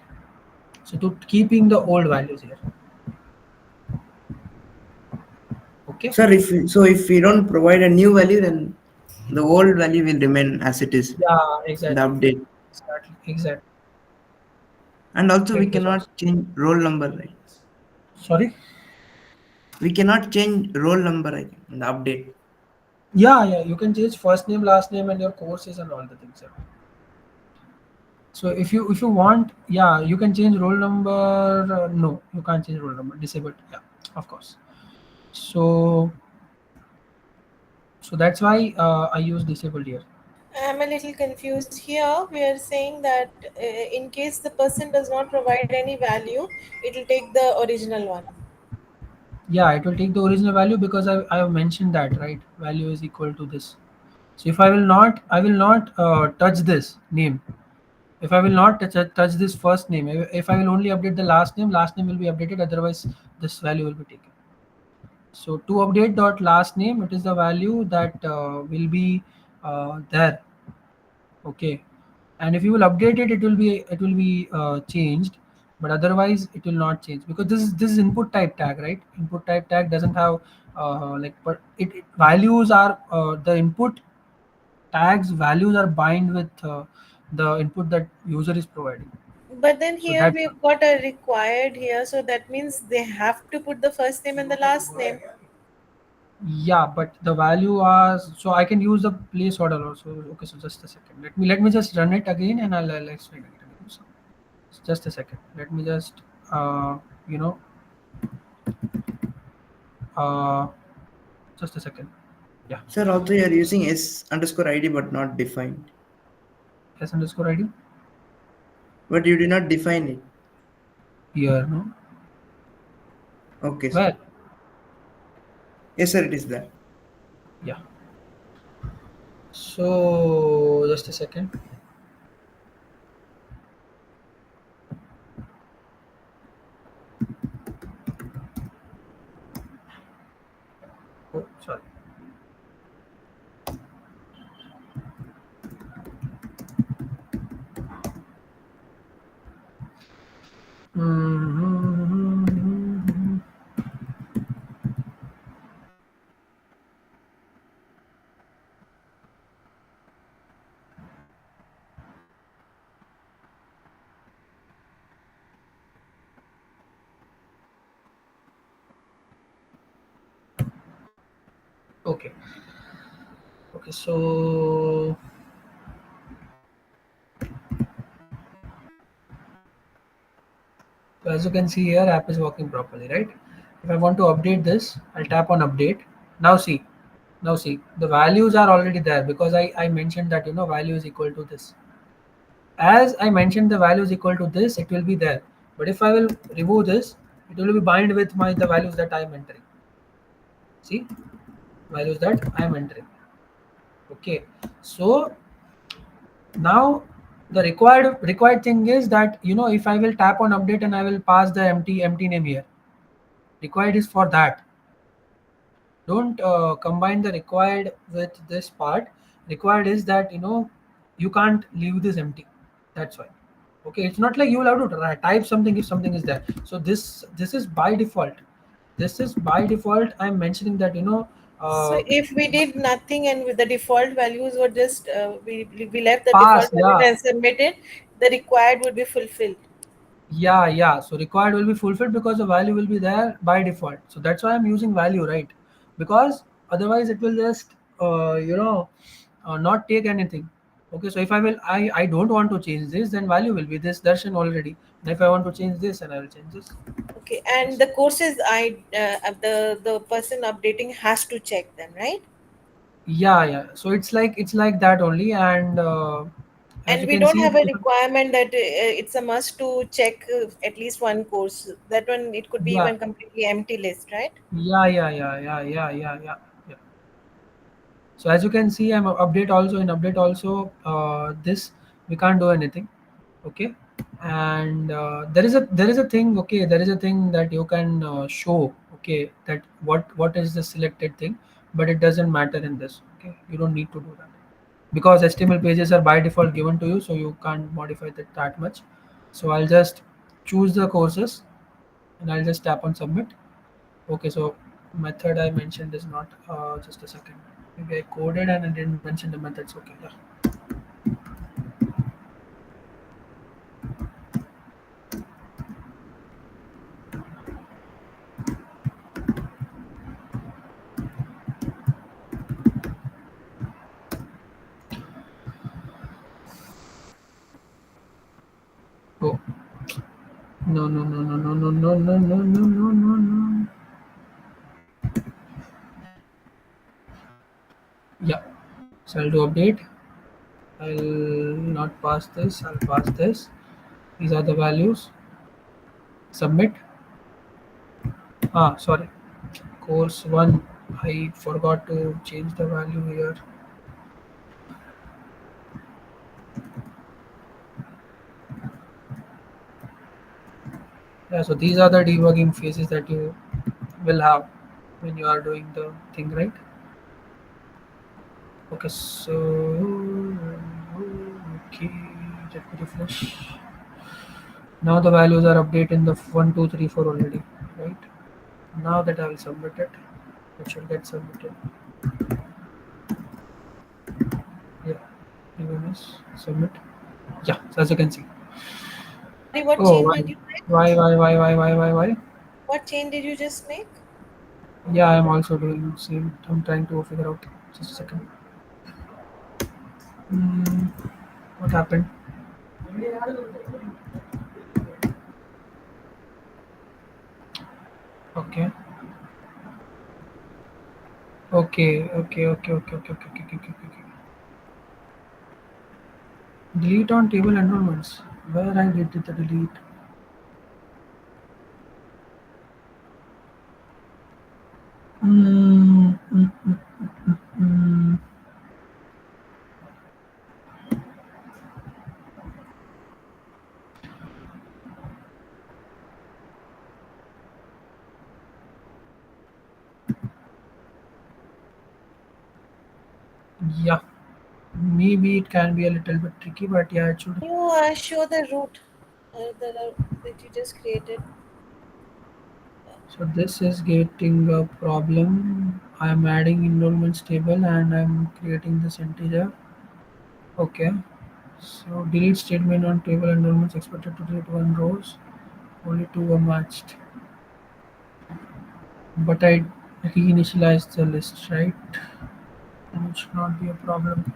So to keeping the old values here. Okay. Sir, if we don't provide a new value, then the old value will remain as it is Yeah. in the Exactly. update. Exactly. Exactly. And also we Get this cannot also. change roll number, right? Sorry. We cannot change roll number, I think, in the update. Yeah, yeah, you can change first name, last name, and your courses and all the things. Yeah. So if you want, yeah, you can change roll number. No, you can't change roll number. Disabled. Yeah, of course. So that's why I use disabled here. I'm a little confused here. We are saying that in case the person does not provide any value, it will take the original one. Yeah, it will take the original value because I have mentioned that, right. Value is equal to this. So if I will not touch this name. If I will not touch this first name, if I will only update the last name will be updated. Otherwise, this value will be taken. So to update dot last name, it is the value that will be there. Okay, and if you will update it, it will be changed, but otherwise it will not change because this is input type tag, right? Input type tag doesn't have but it values are the input tags values are bind with the input that user is providing. But then So here that we've got a required here, so that means they have to put the first name and the last name. yeah, but the value are so I can use the placeholder also. Okay, so just a second. Let me just run it again and I'll explain it again. So just a second. Let me just you know uh just a second. Yeah, Sir, also you are using S underscore ID but not defined. s underscore id But you did not define it. here, no? Okay, sir. Well, Yes, sir, it is there. yeah. So just a second. Oh, sorry. Mhm. Okay. Okay. So as you can see here, app is working properly, right? If I want to update this, I'll tap on update. Now see, the values are already there because I mentioned that value is equal to this. As I mentioned the value is equal to this, it will be there. But if I will remove this, it will be bind with the values that I am entering. See, values that I am entering. Okay, so now the required thing is that if I will tap on update and I will pass the empty name here, required is for that. Don't combine the required with this part. Required is that you can't leave this empty. That's why. Okay, it's not like you will have to type something if something is there. So this is by default. This is by default. I'm mentioning that So uh, if we did nothing and with the default values were just we left the pass. default value Yeah, and submitted, the required would be fulfilled. yeah. So required will be fulfilled because the value will be there by default. So that's why I'm using value, right? Because otherwise it will just not take anything. Okay, so if I don't want to change this, then value will be this darshan already. If I want to change this, and I will change this. Okay, and the courses the person updating has to check them, right? Yeah, yeah. So it's like that only, and as And you we can don't see, have a requirement that it's a must to check at least one course. That one, it could be yeah, even completely empty list, right? yeah, yeah, yeah, yeah, yeah, yeah, yeah, yeah. So as you can see, I'm update also. This we can't do anything. Okay, and there is a thing. Okay, there is a thing that you can show. Okay, that what is the selected thing, but it doesn't matter in this. Okay, you don't need to do that because HTML pages are by default given to you, so you can't modify that much. So I'll just choose the courses and I'll just tap on submit. Okay, so method I mentioned is not just a second. Maybe I coded and I didn't mention the methods. Okay, yeah. Oh, no, no, no, no, no, no, no, no, no, no, no, no, no. Yeah. So I'll do update. I'll not pass this. I'll pass this. These are the values. Submit. Ah, sorry. Course one. I forgot to change the value here. Yeah. So these are the debugging phases that you will have when you are doing the thing, right? Okay. So okay. Let me refresh. Now the values are updated in the 1, 2, 3, 4 already, right? Now that I will submit it, it should get submitted. Yeah, even is submit. Yeah, so as you can see. Sorry, what Oh, change why, did you make? why? What change did you just make? Yeah, I'm also doing same. I'm trying to figure out. Just a second. Hmm, what happened? Okay, okay. Delete on table enrollments. Where I did the delete? Mm, mm, mm, mm. Yeah, maybe it can be a little bit tricky, but yeah, it should. You show the root that you just created. So this is getting a problem. I'm adding enrollments table and I'm creating this integer. Okay. So delete statement on table enrollments expected to delete one rows. Only two were matched. But I reinitialized the list, right? And it should not be a problem.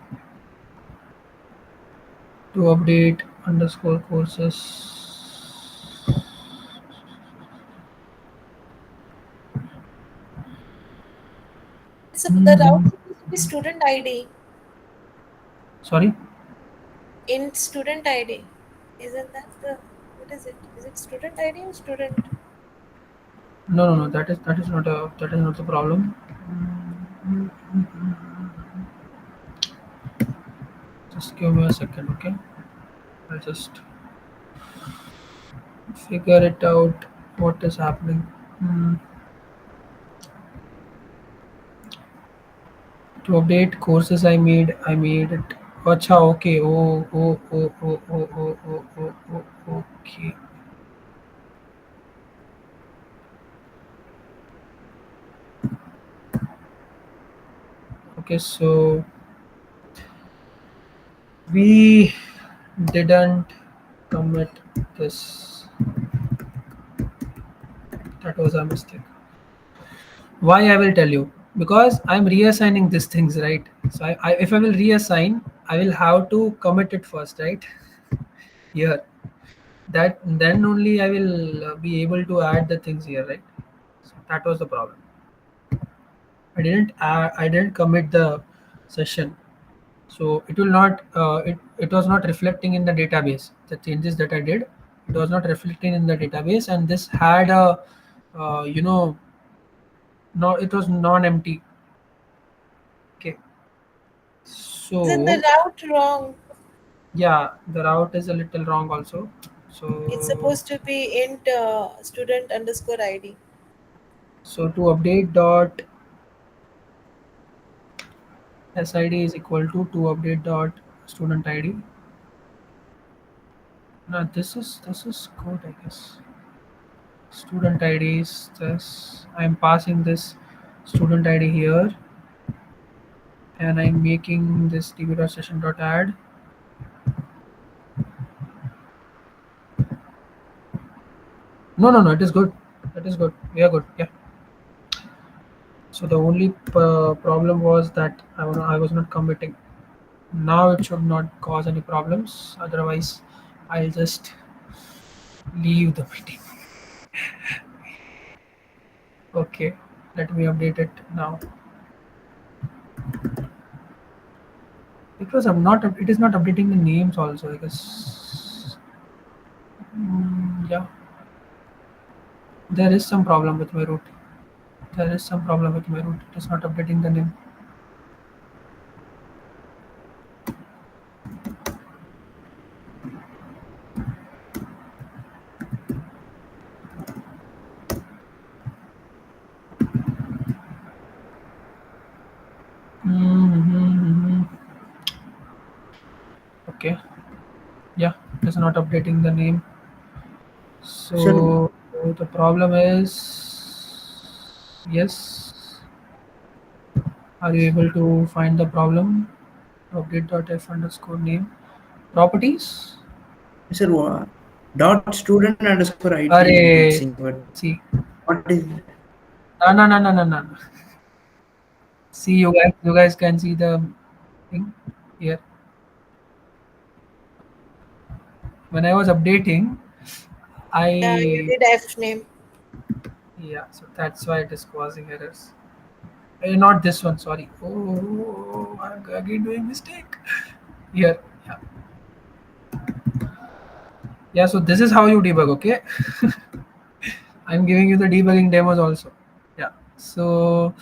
To update underscore courses. So the route Hmm. supposed to be student ID. Sorry. In student ID. Isn't that the, what is it? Is it student ID or student? No. That is not the problem. Just give me a second, okay? I'll just figure it out what is happening. Hmm. To update courses I made it. Acha, okay. Okay. Okay, so we didn't commit this. That was a mistake. Why I will tell you. Because I'm reassigning these things, right? So if I will reassign, I will have to commit it first, right? Here. That then only I will be able to add the things here, right? So that was the problem. I didn't commit the session, so it will not it was not reflecting in the database. The changes that I did, it was not reflecting in the database, and this had a you know, no, it was non-empty. Okay, Isn't the so route wrong? yeah, the route is a little wrong also. It's So supposed to be int student underscore ID. to update dot sid is equal to update dot student id. Now this is code, I guess. Student id is this. I'm passing this student id here, and I'm making this db.session.add. No, it is good. It is good. We are good. Yeah. So the only problem was that I was not committing. Now it should not cause any problems. Otherwise, I'll just leave the meeting. Okay. Let me update it now. Because I'm not. It is not updating the names also. I guess. Yeah. There is some problem with my route. There is some problem with my route. It is not updating the name. Mm-hmm. Okay. Yeah, it is not updating the name. Sir, So the problem is, yes. Are you able to find the problem? Update.f underscore name. Properties? sir, dot student underscore ID is Array. missing. What? See. What is? No. See, you guys can see the thing here. When I was updating, Yeah, you I did F name. yeah, so that's why it is causing errors. Not this one, sorry. Oh, I'm again doing mistake. Here, yeah, yeah. So this is how you debug. Okay, I'm giving you the debugging demos also. Yeah. So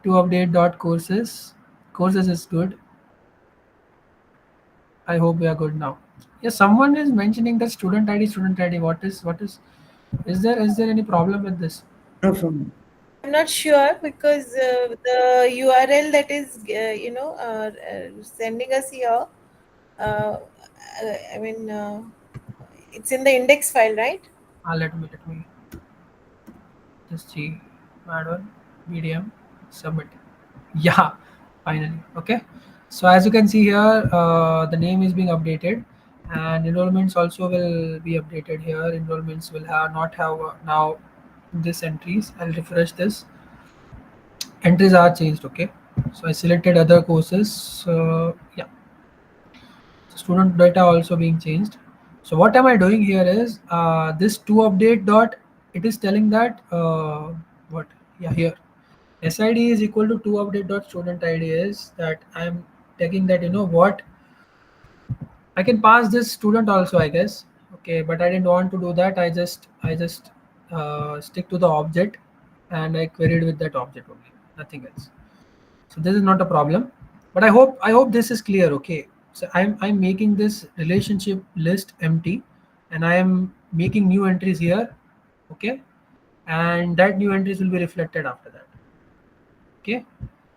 to update dot courses, courses is good. I hope we are good now. Yeah, someone is mentioning that student ID, student ID. What is? Is there any problem with this? No, from I'm not sure because the URL that is sending us here. Uh, I mean, it's in the index file, right? Let me just see. Add one, medium, submit. Yeah, finally. Okay. So as you can see here, the name is being updated, and enrollments also will be updated here. Enrollments will have not have now this entries. I'll refresh this. Entries are changed. Okay. So I selected other courses. Yeah, so student data also being changed. So what am I doing here is this to update dot. It is telling that what? Yeah, here SID is equal to update dot student ID is that I'm taking that, what, I can pass this student also, I guess. Okay, but I didn't want to do that. I just stick to the object, and I queried with that object only, nothing else. So this is not a problem, but I hope this is clear. Okay, so I'm making this relationship list empty, and I am making new entries here. Okay, and that new entries will be reflected after that. Okay,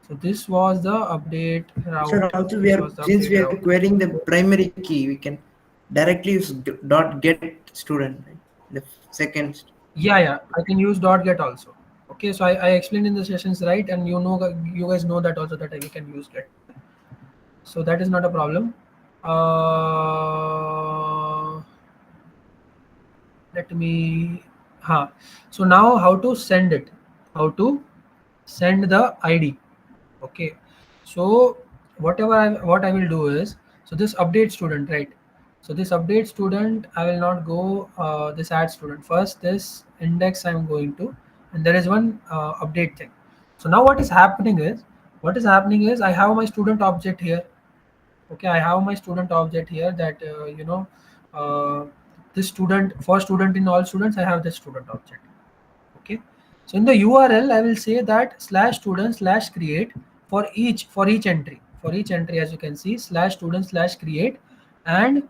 so this was the update sir, route. also we This are was the since update we are route. querying the primary key, we can directly use dot get student, right? The second. Yeah, I can use dot get also. Okay, so I explained in the sessions, right, and you guys know that also that we can use get. So that is not a problem. uh, Let me so now how to send it, how to send the id. Okay, so what I will do is, so this update student, right? So this update student, I will not go this add student. First this index I'm going to, and there is one update thing. So now what is happening is I have my student object here. Okay, I have my student object here that uh, this student, for student in all students I have this student object. Okay, so in the URL I will say that slash student slash create for each entry, as you can see, slash student slash create, and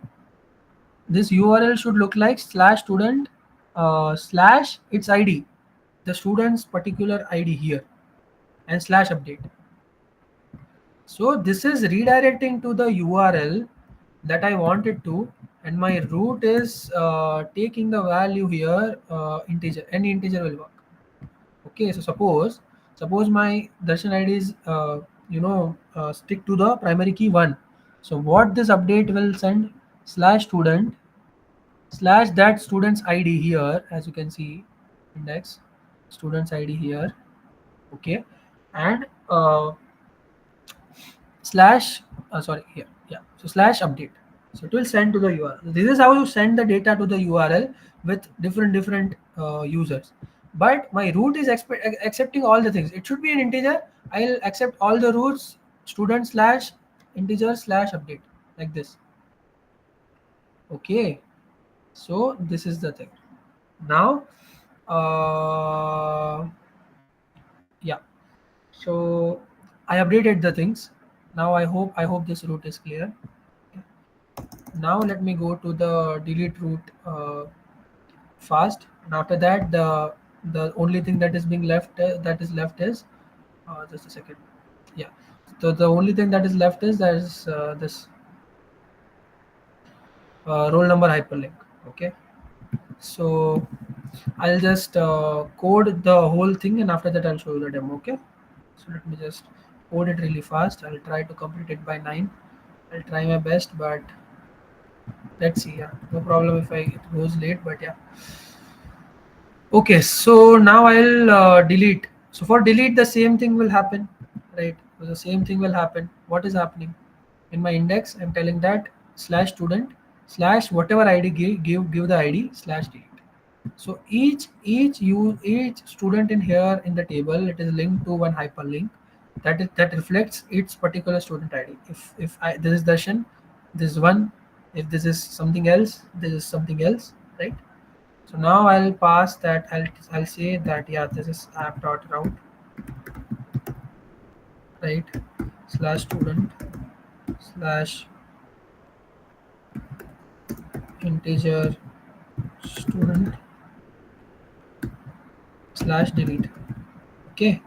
this URL should look like slash student slash its ID, the student's particular ID here, and slash update. So this is redirecting to the URL that I wanted to, and my root is taking the value here, integer. Any integer will work. Okay, so suppose my darshan ID is stick to the primary key 1. So what this update will send, slash student slash that student's ID here, as you can see, index student's ID here. Okay, and slash sorry here, yeah, so slash update. So it will send to the URL. This is how you send the data to the URL with different users. But my root is accepting all the things. It should be an integer. I'll accept all the roots, student slash integer slash update, like this. Okay, so this is the thing. Now yeah, so I updated the things. Now I hope this route is clear. Now let me go to the delete route fast, and after that the only thing that is being left that is left is just a second. Yeah, so the only thing that is left is there is this roll number hyperlink. Okay, so I'll just code the whole thing, and after that I'll show you the demo. Okay, so let me just code it really fast. I'll try to complete it by 9. I'll try my best, but let's see. Yeah, no problem if it goes late, but yeah. Okay, so now I'll delete. So for delete, the same thing will happen, right? So the same thing will happen. What is happening in my index? I'm telling that slash student slash whatever ID give the ID slash delete. So each student in here in the table, it is linked to one hyperlink that reflects its particular student ID. If this is Darshan, this is one. If this is something else, this is something else, right? So now I'll pass that. I'll say that yeah, this is app.route, right? Slash student slash integer student slash delete. Okay,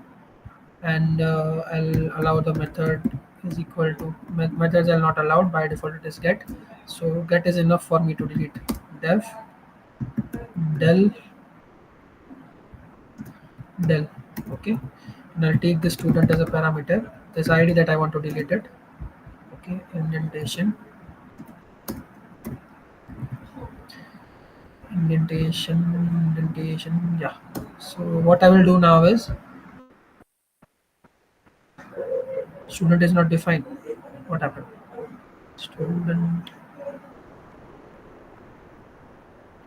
and I'll allow the method is equal to methods are not allowed by default. It is get. So get is enough for me to delete. Dev del del. Okay, and I'll take the student as a parameter. This ID that I want to delete it. Okay, indentation, yeah. So what I will do now is student is not defined. What happened? Student,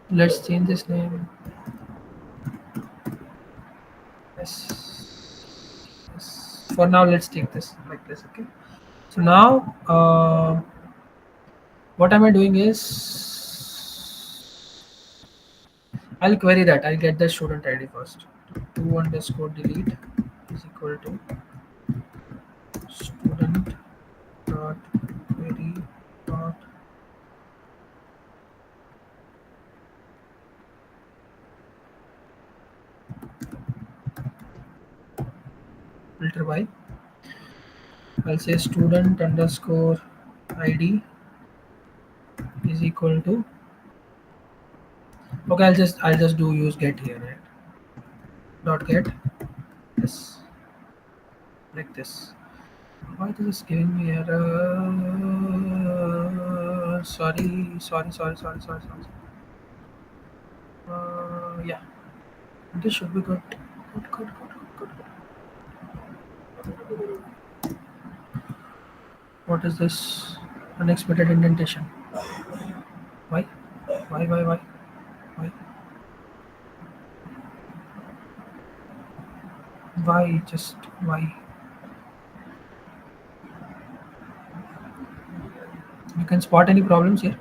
let's change this name. Yes. For now let's take this like this. Okay, so now what am I doing is I'll query that. I'll get the student ID first. To underscore delete is equal to student dot query dot filter by. I'll say student underscore ID is equal to, okay, I'll just do use get here, right? Dot get, yes, like this. Why this is giving me error? Sorry. Yeah, this should be good. Good. What is this? Unexpected indentation. Why? Why? Why? Just why? You can spot any problems here?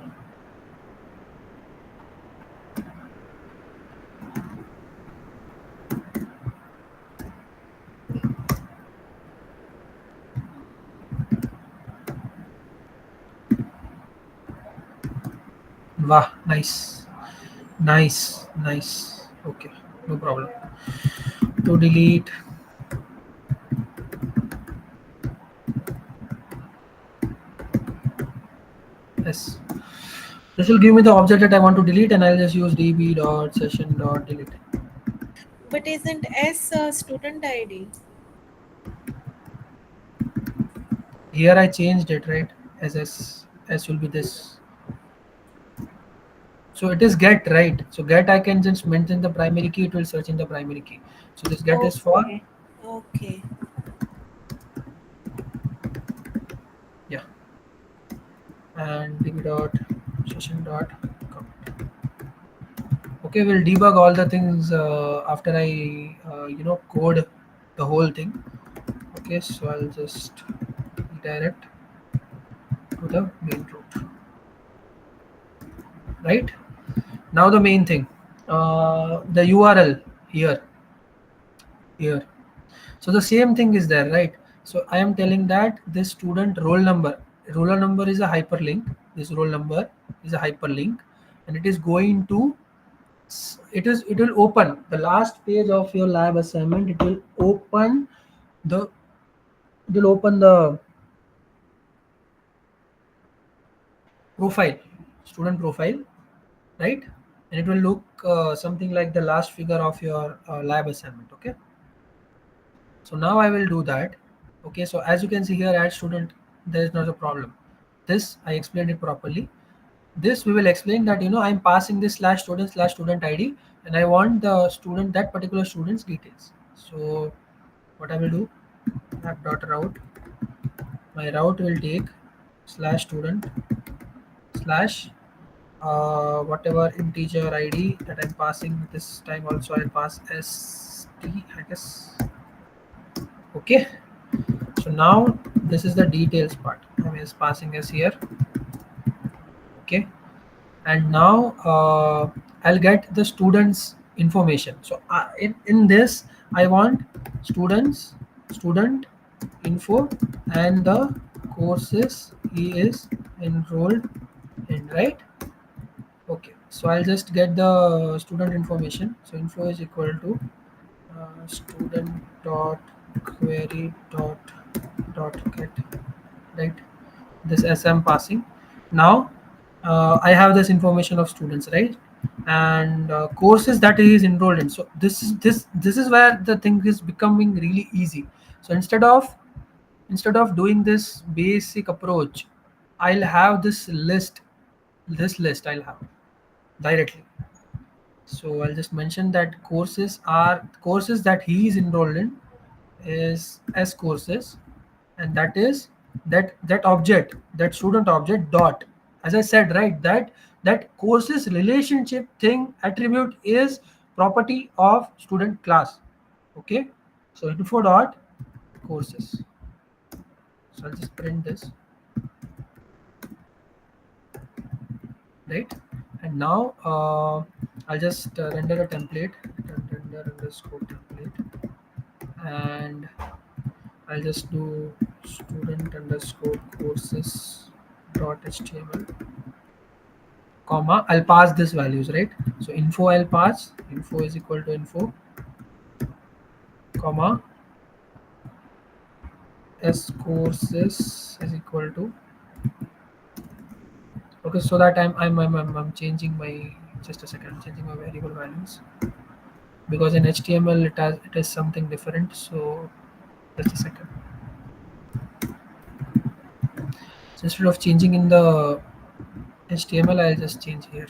Wow, nice. Nice. Okay, no problem. To delete, yes. This will give me the object that I want to delete, and I'll just use db dot session dot delete. But isn't S a student ID? Here I changed it, right? As S will be this. So it is get, right? So get, I can just mention the primary key, it will search in the primary key. So this get is for, Okay. Okay. yeah, and db dot session dot comment. Okay, we'll debug all the things after I code the whole thing. Okay, so I'll just redirect to the main route. Right now, the main thing, the URL here, here. So the same thing is there, right? So I am telling that this student roll number is a hyperlink. This roll number is a hyperlink, and it is going to it will open the last page of your lab assignment. It will open the profile, student profile, right? And it will look something like the last figure of your lab assignment. Okay, so now I will do that. Okay, so as you can see here, add student, there is not a problem. This I explained it properly. This we will explain that I'm passing this slash student ID, and I want the student, that particular student's details. So what I will do, app dot route, my route will take slash student slash whatever integer ID that I'm passing. This time also I'll pass st, I guess. Okay, so now this is the details part. I'm just passing as here. Okay, and now I'll get the students information. So in this I want student info and the courses he is enrolled in, right? Okay, so I'll just get the student information. So info is equal to student dot query dot get, right? This as I'm passing. Now I have this information of students, right? And courses that he is enrolled in. So this is where the thing is becoming really easy. So instead of doing this basic approach, I'll have this list I'll have directly. So I'll just mention that courses that he is enrolled in is as courses, and that is that object, that student object dot, as I said, right, that courses relationship thing attribute is property of student class. Okay, so info dot courses. So I'll just print this, right? And now I'll just render a template, render underscore template, and I'll just do student underscore courses dot html, comma, I'll pass this values, right? So info I'll pass, info is equal to info, comma, s courses is equal to, okay, so that I'm changing my, just a second, I'm changing my variable values, because in HTML it is something different. So just a second. So instead of changing in the HTML, I'll just change here.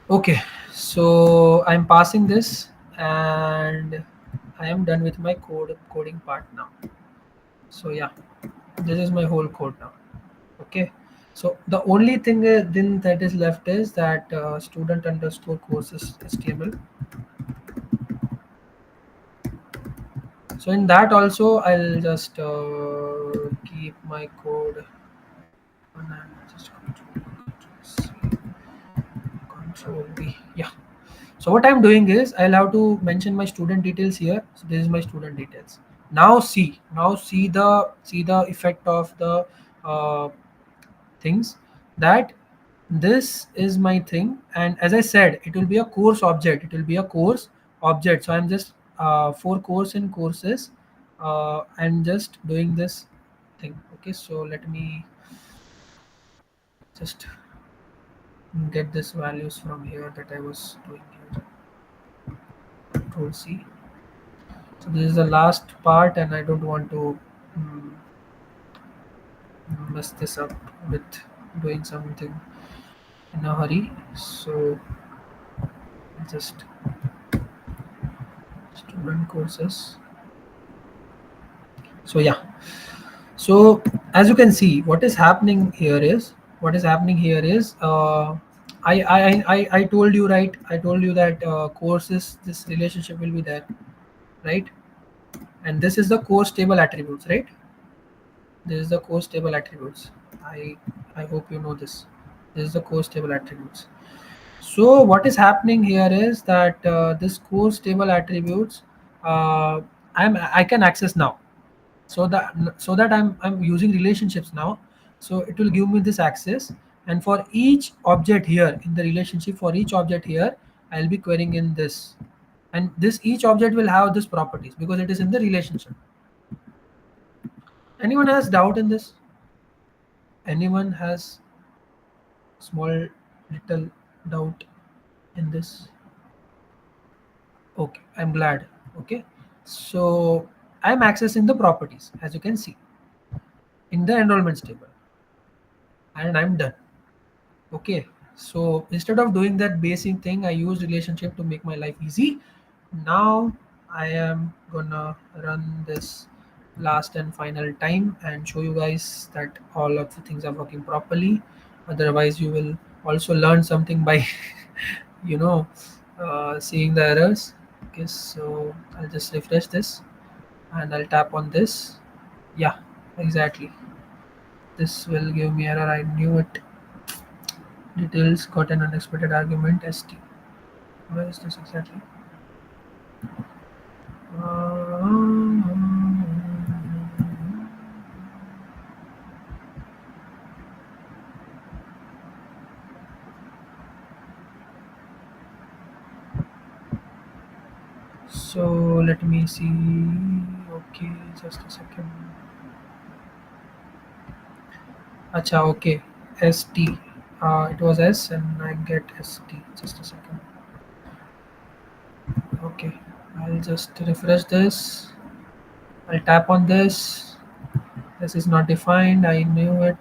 Okay, so I'm passing this, and I am done with my coding part now. So yeah, this is my whole code now. Okay, so the only thing then that is left is that student underscore courses HTML. So in that also I'll just keep my code on and just control V. Yeah. So what I'm doing is I'll have to mention my student details here. So this is my student details. Now see the effect of the uh, things, that this is my thing, and as I said, it will be a course object. It will be a course object. So I'm just for course and courses, I'm just doing this thing. Okay, so let me just get this values from here that I was doing here. Control C. So this is the last part, and I don't want to mm, mess this up with doing something in a hurry. So just student courses. So yeah, so as you can see, what is happening here is I told you, right, I told you that courses, this relationship will be there, right? And this is the course table attributes, right? This is the course table attributes. I i hope you know this. This is the course table attributes. So what is happening here is that this course table attributes, I can access now. So that I'm using relationships now. So it will give me this access, and for each object here in the relationship, for each object here, I'll be querying in this, and this each object will have this properties because it is in the relationship. Anyone has doubt in this? Anyone has small little doubt in this? Okay, I'm glad. Okay, so I'm accessing the properties, as you can see, in the enrollments table, and I'm done. Okay, so instead of doing that basic thing, I use relationship to make my life easy. Now I am gonna run this last and final time and show you guys that all of the things are working properly. Otherwise, you will also learn something by you know seeing the errors. Okay, so I'll just refresh this and I'll tap on this. Yeah, exactly. This will give me error. I knew it. Details got an unexpected argument st. Where is this exactly? So let me see. Okay, just a second. Acha, okay. ST. It was S and I get ST. Just a second. Okay, I'll just refresh this. I'll tap on this. This is not defined. I knew it.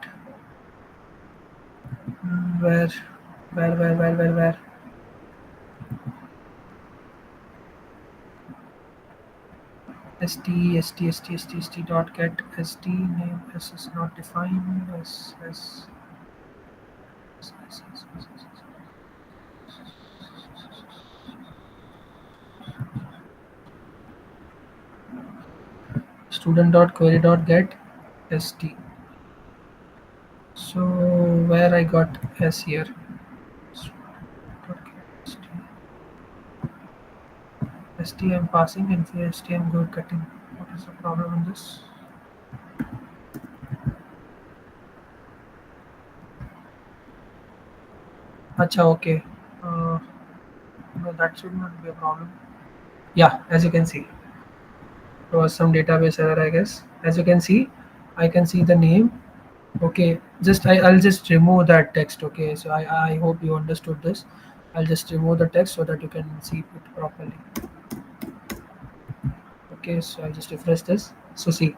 Where, where? st dot get st name s is not defined. Student dot query dot get st. So where I got s here? St I'm passing, and for st I'm good cutting. What is the problem in this? Acha, okay. Uh, no, that should not be a problem. Yeah, as you can see, there was some database error, I guess. As you can see, I can see the name. Okay, I'll just remove that text. Okay, so I hope you understood this. I'll just remove the text so that you can see it properly. Okay, so I'll just refresh this. So see,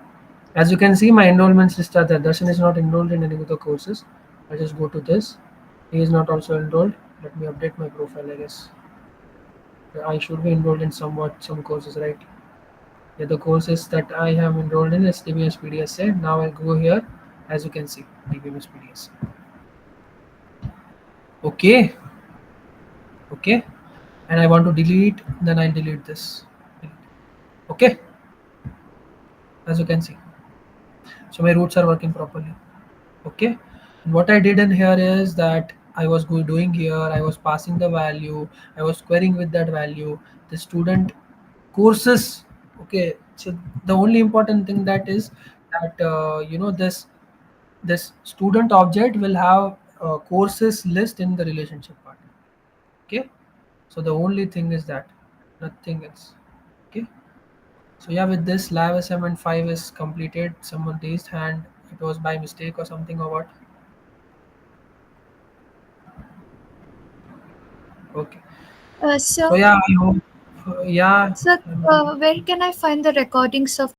as you can see, my enrollments list are there. Darshan is not enrolled in any of the courses. I just go to this. He is not also enrolled. Let me update my profile. I guess I should be enrolled in some courses, right? Yeah, the courses that I have enrolled in is DBMS PDSA. Now I'll go here, as you can see, DBMS PDSA. Okay, okay, and I want to delete. Then I'll delete this. Okay, as you can see, so my roots are working properly. Okay, and what I did in here is that I was doing here, I was passing the value, I was querying with that value the student courses. Okay, so the only important thing that is that this student object will have courses list in the relationship part. Okay, so the only thing is that, nothing else. Okay, so yeah, with this lab assignment 5 is completed. Someone raised hand, it was by mistake or something or what? Okay. So So, yeah, I hope. Yeah. sir, I'm- where can I find the recordings of